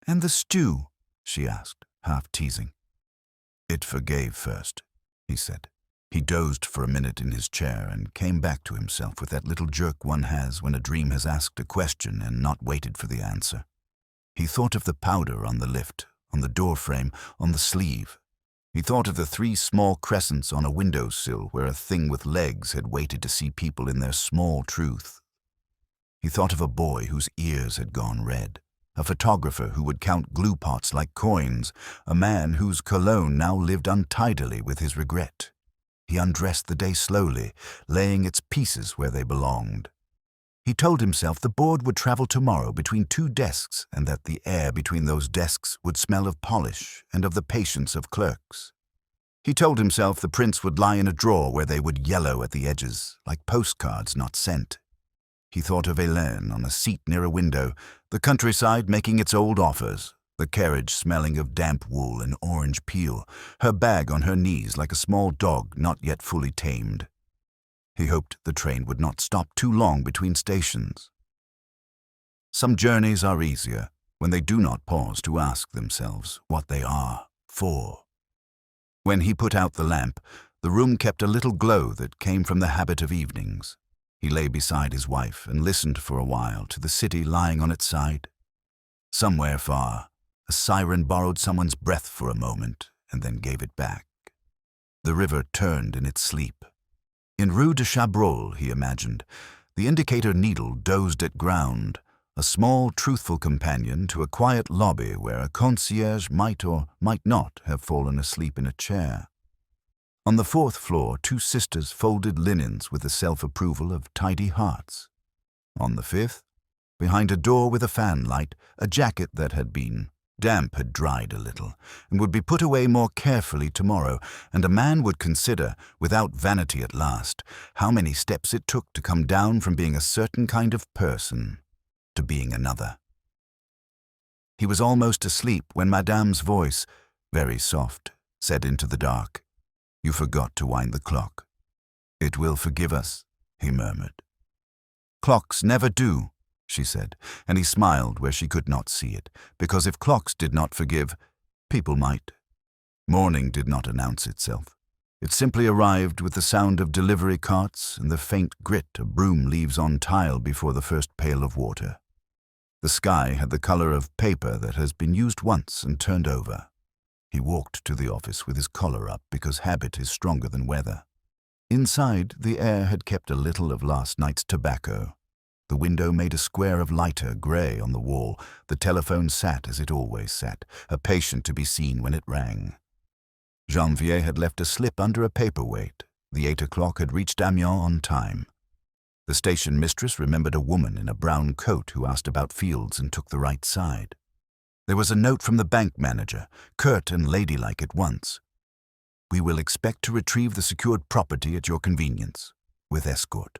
"And the stew?" she asked, half teasing. "It forgave first," he said. He dozed for a minute in his chair and came back to himself with that little jerk one has when a dream has asked a question and not waited for the answer. He thought of the powder on the lift, on the door frame, on the sleeve. He thought of the 3 small crescents on a windowsill where a thing with legs had waited to see people in their small truth. He thought of a boy whose ears had gone red, a photographer who would count glue pots like coins, a man whose cologne now lived untidily with his regret. He undressed the day slowly, laying its pieces where they belonged. He told himself the board would travel tomorrow between 2 desks and that the air between those desks would smell of polish and of the patience of clerks. He told himself the prints would lie in a drawer where they would yellow at the edges, like postcards not sent. He thought of Hélène on a seat near a window, the countryside making its old offers, the carriage smelling of damp wool and orange peel, her bag on her knees like a small dog not yet fully tamed. He hoped the train would not stop too long between stations. Some journeys are easier when they do not pause to ask themselves what they are for. When he put out the lamp, the room kept a little glow that came from the habit of evenings. He lay beside his wife and listened for a while to the city lying on its side. Somewhere far, a siren borrowed someone's breath for a moment and then gave it back. The river turned in its sleep. In Rue de Chabrol, he imagined, the indicator needle dozed at ground, a small, truthful companion to a quiet lobby where a concierge might or might not have fallen asleep in a chair. On the 4th floor, 2 sisters folded linens with the self-approval of tidy hearts. On the 5th, behind a door with a fan light, a jacket that had been damp had dried a little, and would be put away more carefully tomorrow, and a man would consider, without vanity at last, how many steps it took to come down from being a certain kind of person to being another. He was almost asleep when Madame's voice, very soft, said into the dark, "You forgot to wind the clock." "It will forgive us," he murmured. "Clocks never do," she said, and he smiled where she could not see it, because if clocks did not forgive, people might. Morning did not announce itself. It simply arrived with the sound of delivery carts and the faint grit a broom leaves on tile before the first pail of water. The sky had the color of paper that has been used once and turned over. He walked to the office with his collar up because habit is stronger than weather. Inside, the air had kept a little of last night's tobacco. The window made a square of lighter grey on the wall. The telephone sat as it always sat, a patient to be seen when it rang. Janvier had left a slip under a paperweight. The 8 o'clock had reached Amiens on time. The station mistress remembered a woman in a brown coat who asked about fields and took the right side. There was a note from the bank manager, curt and ladylike at once. "We will expect to retrieve the secured property at your convenience, with escort."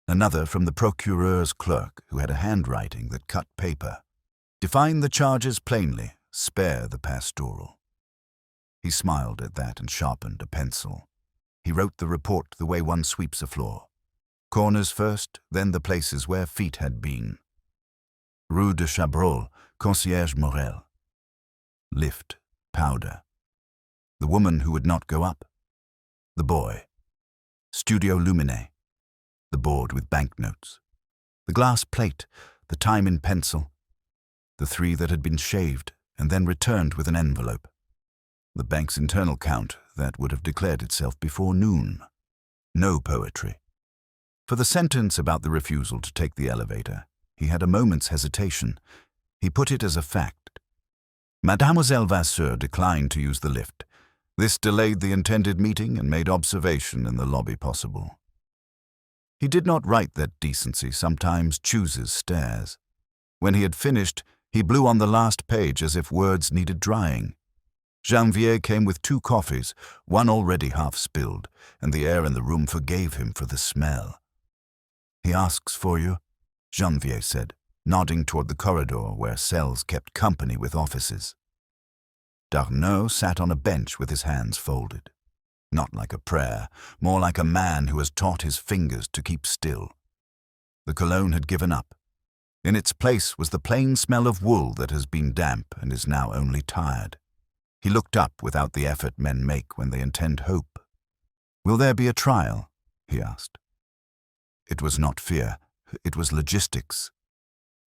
Another from the procureur's clerk, who had a handwriting that cut paper. "Define the charges plainly, spare the pastoral." He smiled at that and sharpened a pencil. He wrote the report the way one sweeps a floor. Corners first, then the places where feet had been. Rue de Chabrol, Concierge Morel. Lift, powder. The woman who would not go up. The boy. Studio Luminé. The board with banknotes. The glass plate, the time in pencil. The 3 that had been shaved and then returned with an envelope. The bank's internal count that would have declared itself before noon. No poetry. For the sentence about the refusal to take the elevator, he had a moment's hesitation. He put it as a fact. Mademoiselle Vasseur declined to use the lift. This delayed the intended meeting and made observation in the lobby possible. He did not write that decency sometimes chooses stairs. When he had finished, he blew on the last page as if words needed drying. Janvier came with 2 coffees, one already half spilled, and the air in the room forgave him for the smell. "He asks for you," Janvier said, nodding toward the corridor where cells kept company with offices. Darnaud sat on a bench with his hands folded. Not like a prayer, more like a man who has taught his fingers to keep still. The cologne had given up. In its place was the plain smell of wool that has been damp and is now only tired. He looked up without the effort men make when they intend hope. "Will there be a trial?" he asked. It was not fear, it was logistics.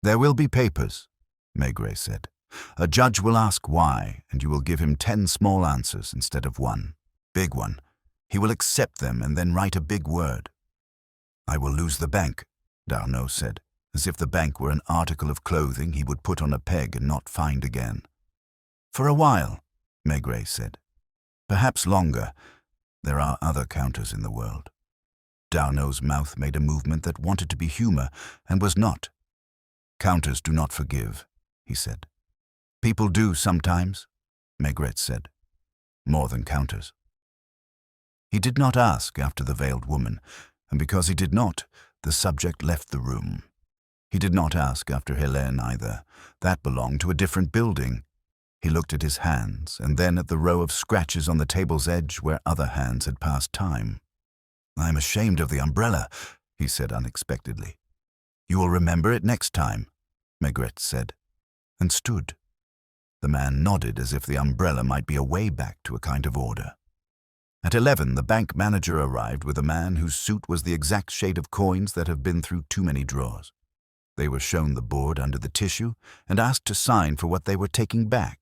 "There will be papers," Maigret said. "A judge will ask why, and you will give him 10 small answers instead of one. Big one. He will accept them and then write a big word." "I will lose the bank," Darnaud said, as if the bank were an article of clothing he would put on a peg and not find again. "For a while," Maigret said. "Perhaps longer. There are other counters in the world." Darnaud's mouth made a movement that wanted to be humor and was not. "Counters do not forgive," he said. "People do sometimes," Maigret said. "More than counters." He did not ask after the veiled woman, and because he did not, the subject left the room. He did not ask after Helene either. That belonged to a different building. He looked at his hands, and then at the row of scratches on the table's edge where other hands had passed time. "I am ashamed of the umbrella," he said unexpectedly. "You will remember it next time," Maigret said, and stood. The man nodded as if the umbrella might be a way back to a kind of order. At 11, the bank manager arrived with a man whose suit was the exact shade of coins that have been through too many drawers. They were shown the board under the tissue and asked to sign for what they were taking back.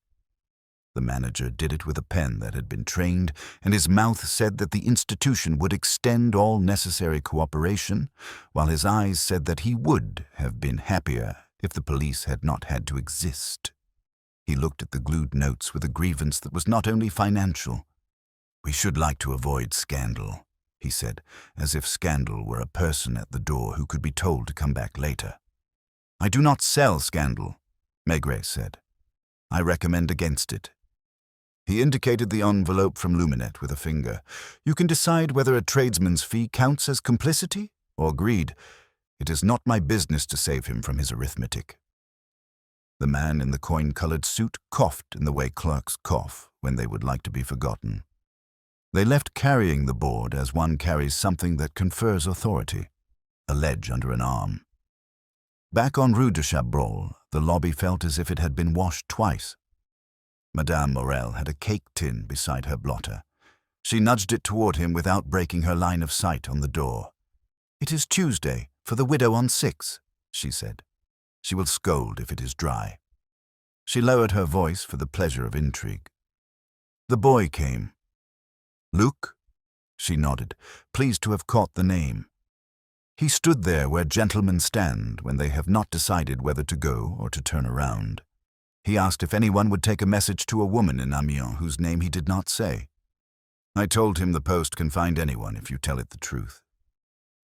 The manager did it with a pen that had been trained, and his mouth said that the institution would extend all necessary cooperation, while his eyes said that he would have been happier if the police had not had to exist. He looked at the glued notes with a grievance that was not only financial. "We should like to avoid scandal," he said, as if scandal were a person at the door who could be told to come back later. "I do not sell scandal," Maigret said. "I recommend against it." He indicated the envelope from Luminet with a finger. "You can decide whether a tradesman's fee counts as complicity or greed. It is not my business to save him from his arithmetic." The man in the coin-colored suit coughed in the way clerks cough when they would like to be forgotten. They left carrying the board as one carries something that confers authority, a ledge under an arm. Back on Rue de Chabrol, the lobby felt as if it had been washed twice. Madame Morel had a cake tin beside her blotter. She nudged it toward him without breaking her line of sight on the door. "It is Tuesday, for the widow on 6, she said. "She will scold if it is dry." She lowered her voice for the pleasure of intrigue. The boy came. "Luc?" She nodded, pleased to have caught the name. He stood there where gentlemen stand when they have not decided whether to go or to turn around. He asked if anyone would take a message to a woman in Amiens whose name he did not say. "I told him the post can find anyone if you tell it the truth."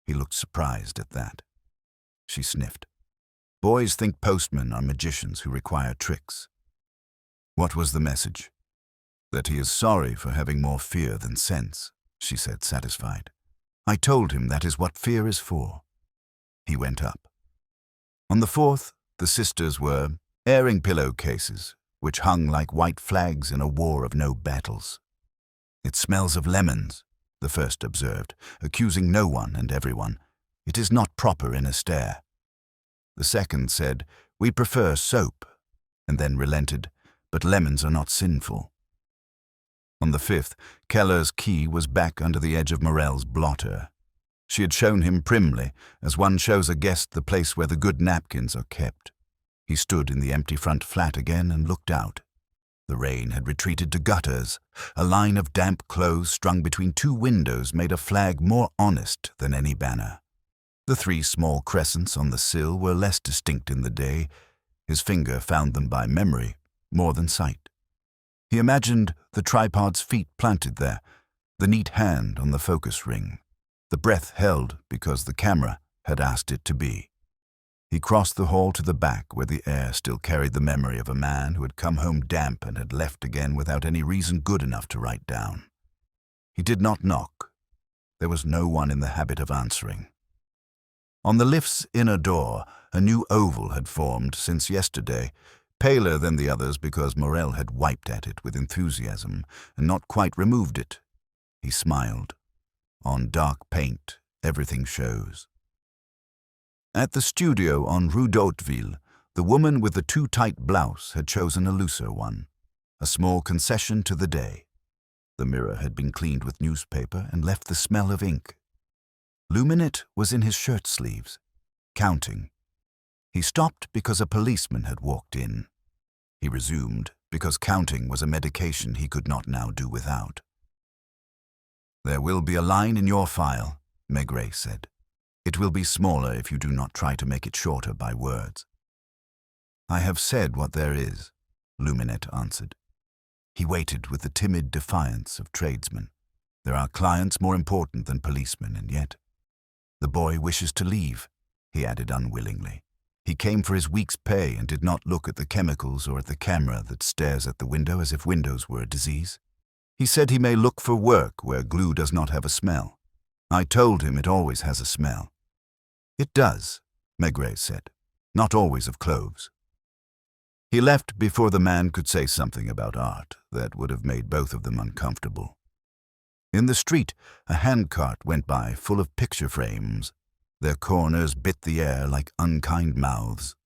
He looked surprised at that. She sniffed. Boys think postmen are magicians who require tricks. "What was the message?" "That he is sorry for having more fear than sense," she said, satisfied. "I told him that is what fear is for." He went up. On the 4th, the sisters were airing pillowcases, which hung like white flags in a war of no battles. "It smells of lemons," the first observed, accusing no one and everyone. "It is not proper in a stair." The second said, "We prefer soap," and then relented, "But lemons are not sinful." On the 5th, Keller's key was back under the edge of Morel's blotter. She had shown him primly, as one shows a guest the place where the good napkins are kept. He stood in the empty front flat again and looked out. The rain had retreated to gutters. A line of damp clothes strung between 2 windows made a flag more honest than any banner. The 3 small crescents on the sill were less distinct in the day. His finger found them by memory, more than sight. He imagined the tripod's feet planted there, the neat hand on the focus ring, the breath held because the camera had asked it to be. He crossed the hall to the back where the air still carried the memory of a man who had come home damp and had left again without any reason good enough to write down. He did not knock. There was no one in the habit of answering. On the lift's inner door, a new oval had formed since yesterday, paler than the others because Morel had wiped at it with enthusiasm and not quite removed it. He smiled. On dark paint, everything shows. At the studio on Rue d'Hauteville, the woman with the too tight blouse had chosen a looser one, a small concession to the day. The mirror had been cleaned with newspaper and left the smell of ink. Luminate was in his shirt sleeves, counting. He stopped because a policeman had walked in. He resumed because counting was a medication he could not now do without. "There will be a line in your file," Maigret said. "It will be smaller if you do not try to make it shorter by words." "I have said what there is," Luminate answered. He waited with the timid defiance of tradesmen. There are clients more important than policemen, and yet. "The boy wishes to leave," he added unwillingly. "He came for his week's pay and did not look at the chemicals or at the camera that stares at the window as if windows were a disease. He said he may look for work where glue does not have a smell. I told him it always has a smell." "It does," Maigret said. "Not always of cloves." He left before the man could say something about art that would have made both of them uncomfortable. In the street, a handcart went by full of picture frames. Their corners bit the air like unkind mouths.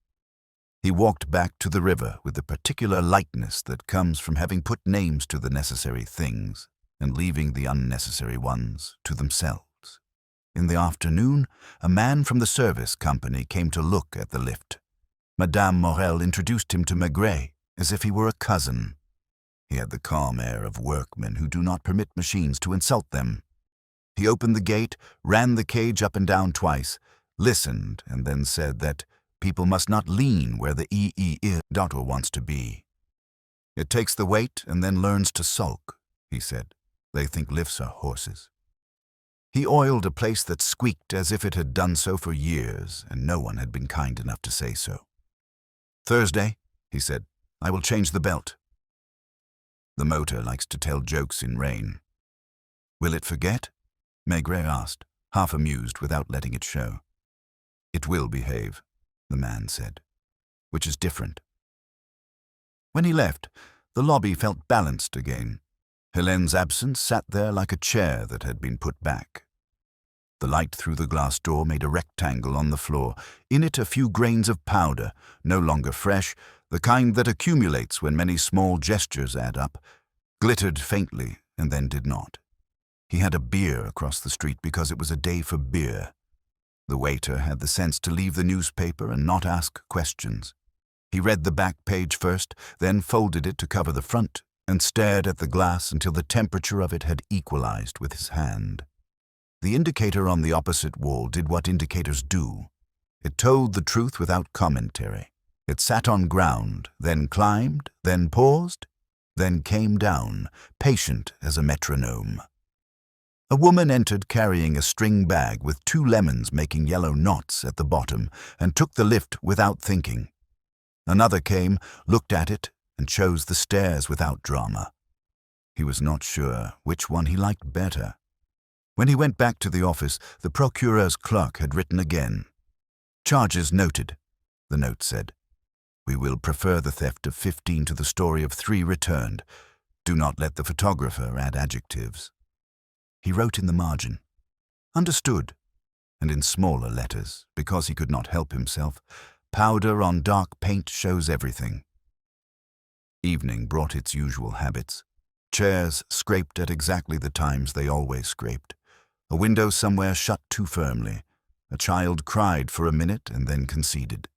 He walked back to the river with the particular lightness that comes from having put names to the necessary things and leaving the unnecessary ones to themselves. In the afternoon, a man from the service company came to look at the lift. Madame Morel introduced him to Maigret as if he were a cousin. He had the calm air of workmen who do not permit machines to insult them. He opened the gate, ran the cage up and down twice, listened, and then said that people must not lean where the daughter wants to be. "It takes the weight and then learns to sulk," he said. "They think lifts are horses." He oiled a place that squeaked as if it had done so for years, and no one had been kind enough to say so. "Thursday," he said, "I will change the belt." The motor likes to tell jokes in rain. "Will it forget?" Maigret asked, half amused without letting it show. "It will behave," the man said, "which is different." When he left, the lobby felt balanced again. Hélène's absence sat there like a chair that had been put back. The light through the glass door made a rectangle on the floor. In it a few grains of powder, no longer fresh, the kind that accumulates when many small gestures add up, glittered faintly and then did not. He had a beer across the street because it was a day for beer. The waiter had the sense to leave the newspaper and not ask questions. He read the back page first, then folded it to cover the front, and stared at the glass until the temperature of it had equalized with his hand. The indicator on the opposite wall did what indicators do. It told the truth without commentary. It sat on ground, then climbed, then paused, then came down, patient as a metronome. A woman entered carrying a string bag with 2 lemons making yellow knots at the bottom and took the lift without thinking. Another came, looked at it, and chose the stairs without drama. He was not sure which one he liked better. When he went back to the office, the procureur's clerk had written again. "Charges noted," the note said. "We will prefer the theft of 15 to the story of 3 returned. Do not let the photographer add adjectives." He wrote in the margin, "Understood," and in smaller letters, because he could not help himself, "Powder on dark paint shows everything." Evening brought its usual habits. Chairs scraped at exactly the times they always scraped. A window somewhere shut too firmly. A child cried for a minute and then conceded.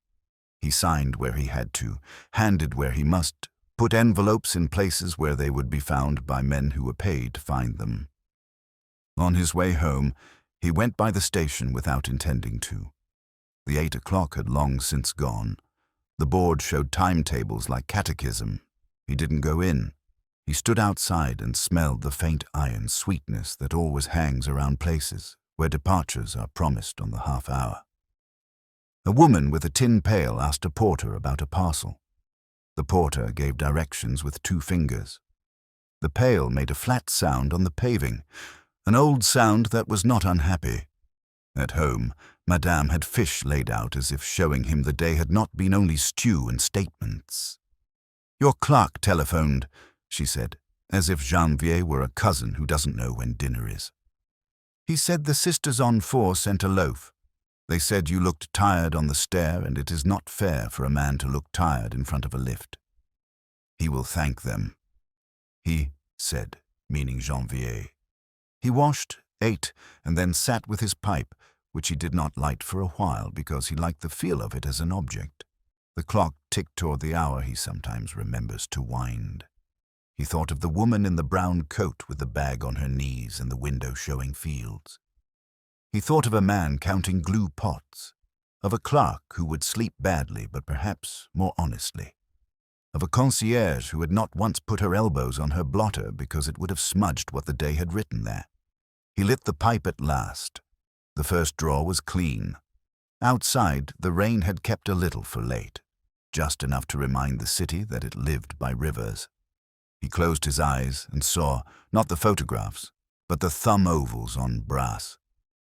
He signed where he had to, handed where he must, put envelopes in places where they would be found by men who were paid to find them. On his way home, he went by the station without intending to. The 8 o'clock had long since gone. The board showed timetables like catechism. He didn't go in. He stood outside and smelled the faint iron sweetness that always hangs around places where departures are promised on the half hour. A woman with a tin pail asked a porter about a parcel. The porter gave directions with 2 fingers. The pail made a flat sound on the paving, an old sound that was not unhappy. At home, Madame had fish laid out as if showing him the day had not been only stew and statements. "Your clerk telephoned," she said, as if Janvier were a cousin who doesn't know when dinner is. "He said the sisters on 4 sent a loaf." They said you looked tired on the stair, and it is not fair for a man to look tired in front of a lift. He will thank them. He said, meaning Janvier. He washed, ate, and then sat with his pipe, which he did not light for a while because he liked the feel of it as an object. The clock ticked toward the hour he sometimes remembers to wind. He thought of the woman in the brown coat with the bag on her knees and the window showing fields. He thought of a man counting glue pots, of a clerk who would sleep badly but perhaps more honestly, of a concierge who had not once put her elbows on her blotter because it would have smudged what the day had written there. He lit the pipe at last. The first drawer was clean. Outside, the rain had kept a little for late, just enough to remind the city that it lived by rivers. He closed his eyes and saw, not the photographs, but the thumb ovals on brass,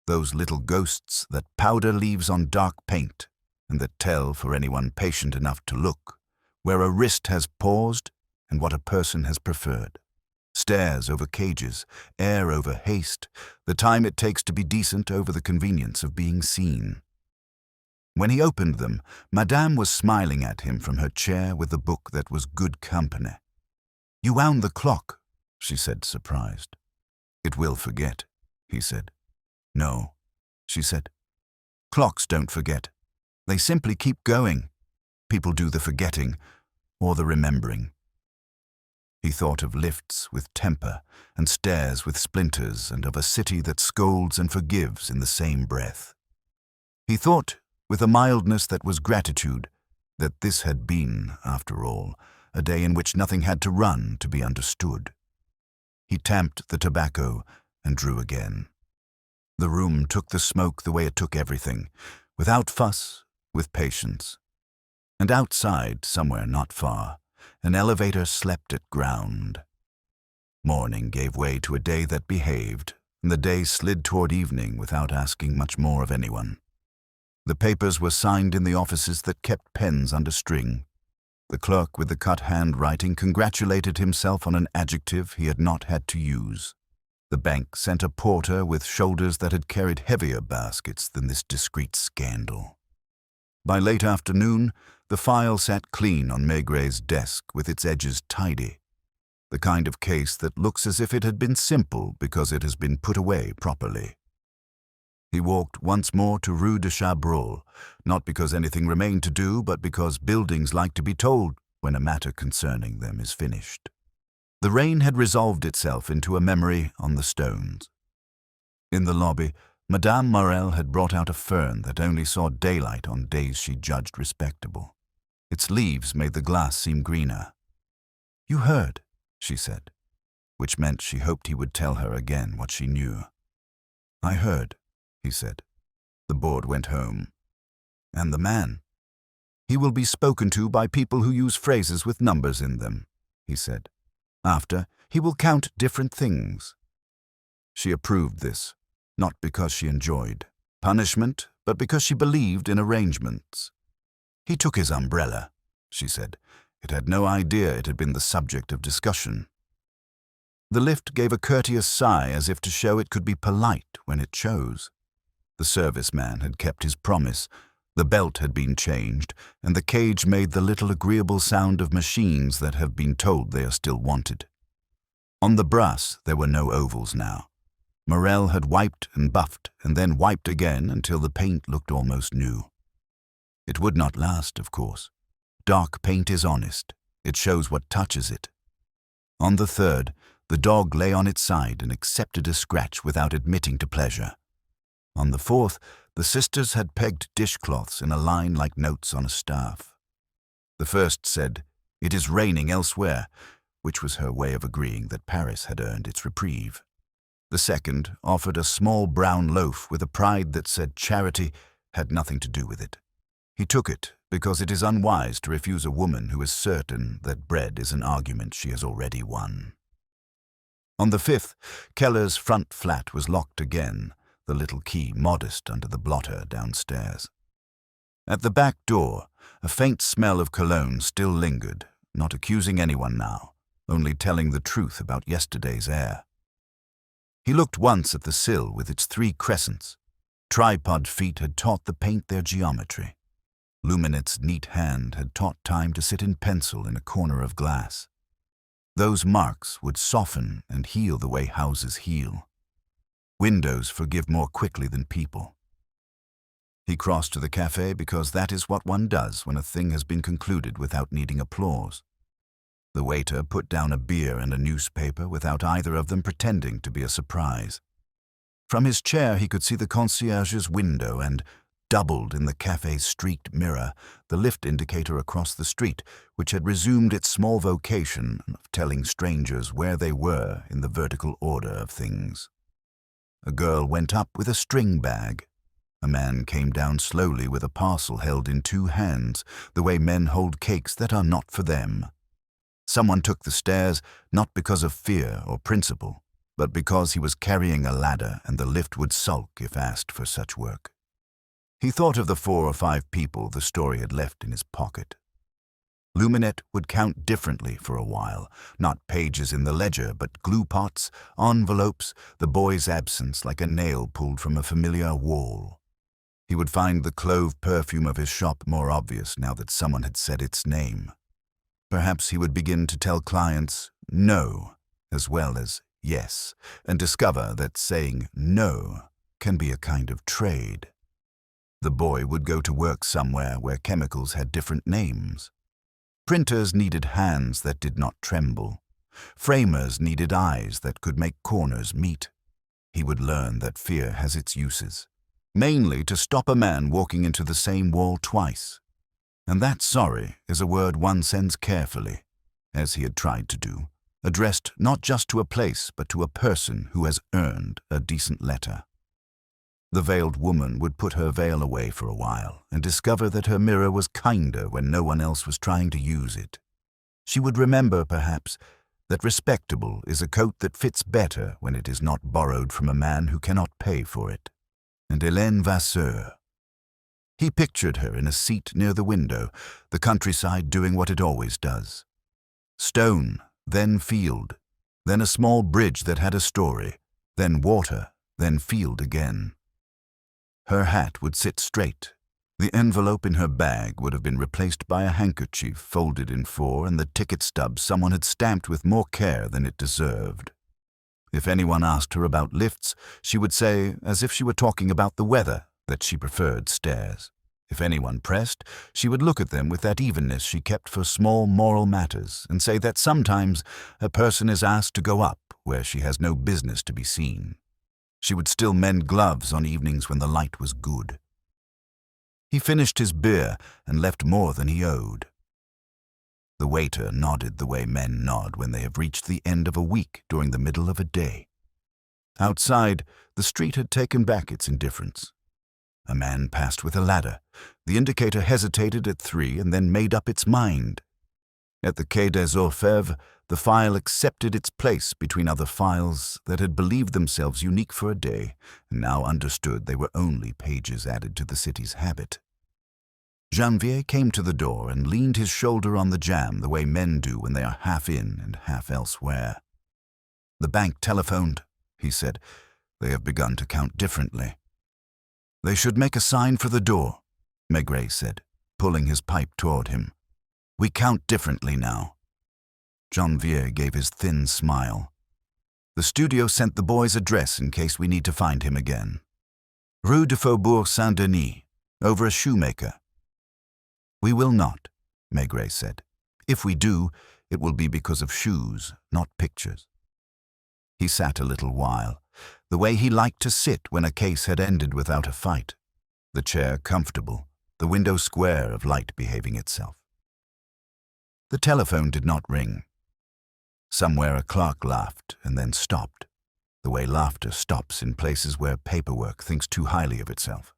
those little ghosts that powder leaves on dark paint and that tell, for anyone patient enough to look, where a wrist has paused and what a person has preferred. Stairs over cages, air over haste, the time it takes to be decent over the convenience of being seen. When he opened them, Madame was smiling at him from her chair with the book that was good company. "You wound the clock," she said, surprised. "It will forget," he said. "No," she said. "Clocks don't forget. They simply keep going. People do the forgetting, or the remembering." He thought of lifts with temper and stairs with splinters and of a city that scolds and forgives in the same breath. He thought, with a mildness that was gratitude, that this had been, after all, a day in which nothing had to run to be understood. He tamped the tobacco and drew again. The room took the smoke the way it took everything, without fuss, with patience. And outside, somewhere not far, an elevator slept at ground. Morning gave way to a day that behaved, and the day slid toward evening without asking much more of anyone. The papers were signed in the offices that kept pens under string. The clerk with the cut handwriting congratulated himself on an adjective he had not had to use. The bank sent a porter with shoulders that had carried heavier baskets than this discreet scandal. By late afternoon, the file sat clean on Maigret's desk with its edges tidy, the kind of case that looks as if it had been simple because it has been put away properly. He walked once more to Rue de Chabrol, not because anything remained to do, but because buildings like to be told when a matter concerning them is finished. The rain had resolved itself into a memory on the stones. In the lobby, Madame Morel had brought out a fern that only saw daylight on days she judged respectable. Its leaves made the glass seem greener. "You heard," she said, which meant she hoped he would tell her again what she knew. "I heard," he said. The board went home. "And the man? He will be spoken to by people who use phrases with numbers in them," he said. "After, he will count different things." She approved this, not because she enjoyed punishment, but because she believed in arrangements. "He took his umbrella," she said. It had no idea it had been the subject of discussion. The lift gave a courteous sigh as if to show it could be polite when it chose. The serviceman had kept his promise. The belt had been changed, and the cage made the little agreeable sound of machines that have been told they are still wanted. On the brass there were no ovals now. Morel had wiped and buffed and then wiped again until the paint looked almost new. It would not last, of course. Dark paint is honest. It shows what touches it. On the third, the dog lay on its side and accepted a scratch without admitting to pleasure. On the fourth, the sisters had pegged dishcloths in a line like notes on a staff. The first said, "It is raining elsewhere," which was her way of agreeing that Paris had earned its reprieve. The second offered a small brown loaf with a pride that said charity had nothing to do with it. He took it because it is unwise to refuse a woman who is certain that bread is an argument she has already won. On the fifth, Keller's front flat was locked again, the little key modest under the blotter downstairs. At the back door, a faint smell of cologne still lingered, not accusing anyone now, only telling the truth about yesterday's air. He looked once at the sill with its 3 crescents. Tripod feet had taught the paint their geometry. Luminet's neat hand had taught time to sit in pencil in a corner of glass. Those marks would soften and heal the way houses heal. Windows forgive more quickly than people. He crossed to the cafe because that is what one does when a thing has been concluded without needing applause. The waiter put down a beer and a newspaper without either of them pretending to be a surprise. From his chair he could see the concierge's window and, doubled in the cafe's streaked mirror, the lift indicator across the street, which had resumed its small vocation of telling strangers where they were in the vertical order of things. A girl went up with a string bag. A man came down slowly with a parcel held in two hands, the way men hold cakes that are not for them. Someone took the stairs not because of fear or principle, but because he was carrying a ladder and the lift would sulk if asked for such work. He thought of the 4 or 5 people the story had left in his pocket. Luminet would count differently for a while, not pages in the ledger, but glue pots, envelopes, the boy's absence like a nail pulled from a familiar wall. He would find the clove perfume of his shop more obvious now that someone had said its name. Perhaps he would begin to tell clients no as well as yes, and discover that saying no can be a kind of trade. The boy would go to work somewhere where chemicals had different names. Printers needed hands that did not tremble. Framers needed eyes that could make corners meet. He would learn that fear has its uses, mainly to stop a man walking into the same wall twice. And that sorry is a word one sends carefully, as he had tried to do, addressed not just to a place but to a person who has earned a decent letter. The veiled woman would put her veil away for a while and discover that her mirror was kinder when no one else was trying to use it. She would remember, perhaps, that respectable is a coat that fits better when it is not borrowed from a man who cannot pay for it. And Hélène Vasseur. He pictured her in a seat near the window, the countryside doing what it always does. Stone, then field, then a small bridge that had a story, then water, then field again. Her hat would sit straight. The envelope in her bag would have been replaced by a handkerchief folded in 4 and the ticket stub someone had stamped with more care than it deserved. If anyone asked her about lifts, she would say, as if she were talking about the weather, that she preferred stairs. If anyone pressed, she would look at them with that evenness she kept for small moral matters and say that sometimes a person is asked to go up where she has no business to be seen. She would still mend gloves on evenings when the light was good. He finished his beer and left more than he owed. The waiter nodded the way men nod when they have reached the end of a week during the middle of a day. Outside, the street had taken back its indifference. A man passed with a ladder. The indicator hesitated at 3 and then made up its mind. At the Quai des Orfèvres, the file accepted its place between other files that had believed themselves unique for a day and now understood they were only pages added to the city's habit. Janvier came to the door and leaned his shoulder on the jamb the way men do when they are half in and half elsewhere. "The bank telephoned," he said. "They have begun to count differently." "They should make a sign for the door," Maigret said, pulling his pipe toward him. "We count differently now." Janvier gave his thin smile. "The studio sent the boy's address in case we need to find him again. Rue du Faubourg Saint-Denis, over a shoemaker." "We will not," Maigret said. "If we do, it will be because of shoes, not pictures." He sat a little while, the way he liked to sit when a case had ended without a fight. The chair comfortable, the window square of light behaving itself. The telephone did not ring. Somewhere a clerk laughed and then stopped, the way laughter stops in places where paperwork thinks too highly of itself.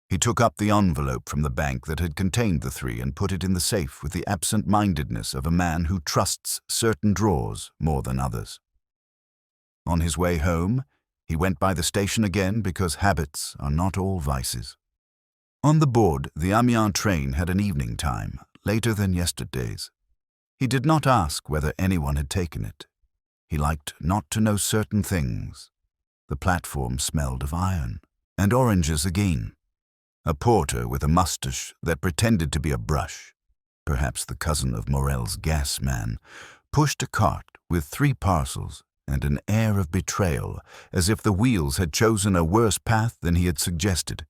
He took up the envelope from the bank that had contained the 3 and put it in the safe with the absent-mindedness of a man who trusts certain drawers more than others. On his way home, he went by the station again because habits are not all vices. On the board, the Amiens train had an evening time, later than yesterday's. He did not ask whether anyone had taken it. He liked not to know certain things. The platform smelled of iron. And oranges again. A porter with a moustache that pretended to be a brush, perhaps the cousin of Morel's gas man, pushed a cart with 3 parcels and an air of betrayal, as if the wheels had chosen a worse path than he had suggested.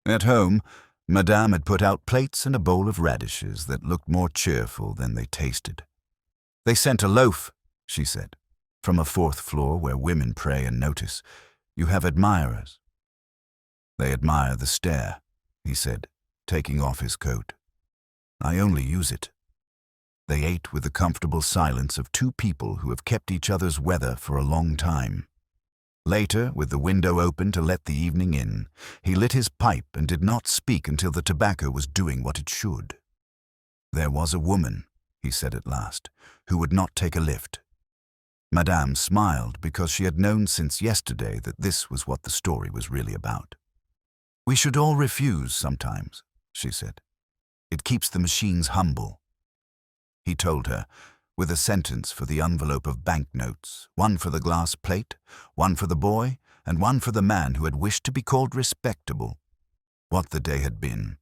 At home, Madame had put out plates and a bowl of radishes that looked more cheerful than they tasted. "They sent a loaf," she said, "from a 4th floor where women pray and notice. You have admirers." "They admire the stair," he said, taking off his coat. "I only use it." They ate with the comfortable silence of 2 people who have kept each other's weather for a long time. Later, with the window open to let the evening in, he lit his pipe and did not speak until the tobacco was doing what it should. "There was a woman," he said at last, "who would not take a lift." Madame smiled because she had known since yesterday that this was what the story was really about. "We should all refuse sometimes," she said. "It keeps the machines humble." He told her, with a sentence for the envelope of banknotes, one for the glass plate, one for the boy, and one for the man who had wished to be called respectable, what the day had been.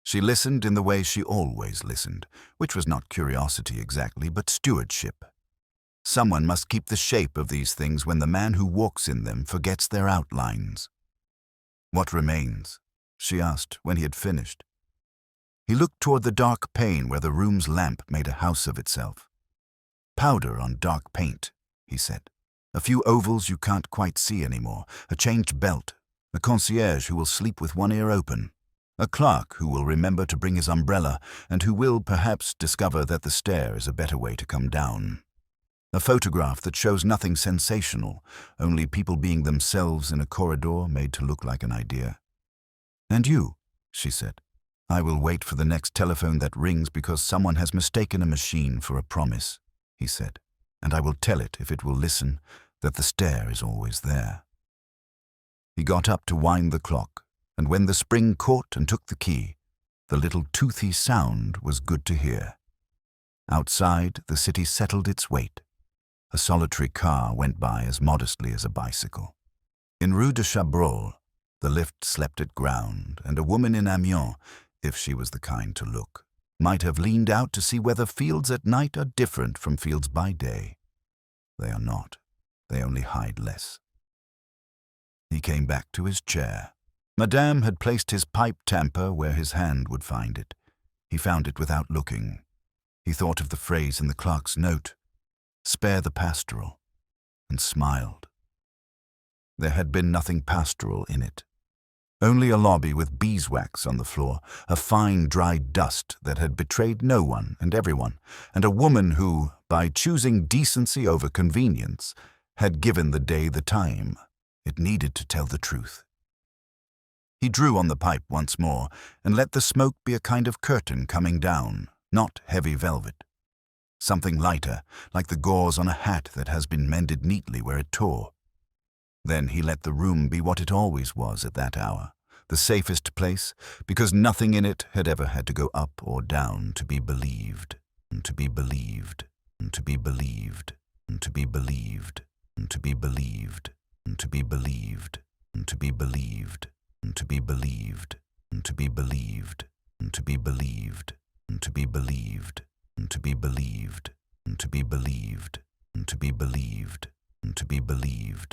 She listened in the way she always listened, which was not curiosity exactly, but stewardship. Someone must keep the shape of these things when the man who walks in them forgets their outlines. "What remains?" she asked when he had finished. He looked toward the dark pane where the room's lamp made a house of itself. "Powder on dark paint," he said. "A few ovals you can't quite see anymore, a changed belt, a concierge who will sleep with one ear open, a clerk who will remember to bring his umbrella and who will perhaps discover that the stair is a better way to come down. A photograph that shows nothing sensational, only people being themselves in a corridor made to look like an idea." "And you," she said. "I will wait for the next telephone that rings because someone has mistaken a machine for a promise," he said, "and I will tell it, if it will listen, that the stair is always there." He got up to wind the clock, and when the spring caught and took the key, the little toothy sound was good to hear. Outside, the city settled its weight. A solitary car went by as modestly as a bicycle. In Rue de Chabrol, the lift slept at ground, and a woman in Amiens, if she was the kind to look, might have leaned out to see whether fields at night are different from fields by day. They are not. They only hide less. He came back to his chair. Madame had placed his pipe tamper where his hand would find it. He found it without looking. He thought of the phrase in the clerk's note, "Spare the pastoral," and smiled. There had been nothing pastoral in it. Only a lobby with beeswax on the floor, a fine dry dust that had betrayed no one and everyone, and a woman who, by choosing decency over convenience, had given the day the time. It needed to tell the truth. He drew on the pipe once more and let the smoke be a kind of curtain coming down, not heavy velvet. Something lighter, like the gauze on a hat that has been mended neatly where it tore. Then he let the room be what it always was at that hour, the safest place, because nothing in it had ever had to go up or down to be believed, and to be believed, and to be believed, and to be believed, and to be believed, and to be believed, and to be believed, and to be believed, and to be believed, and to be believed, and to be believed, and to be believed, and to be believed, and to be believed, and to be believed,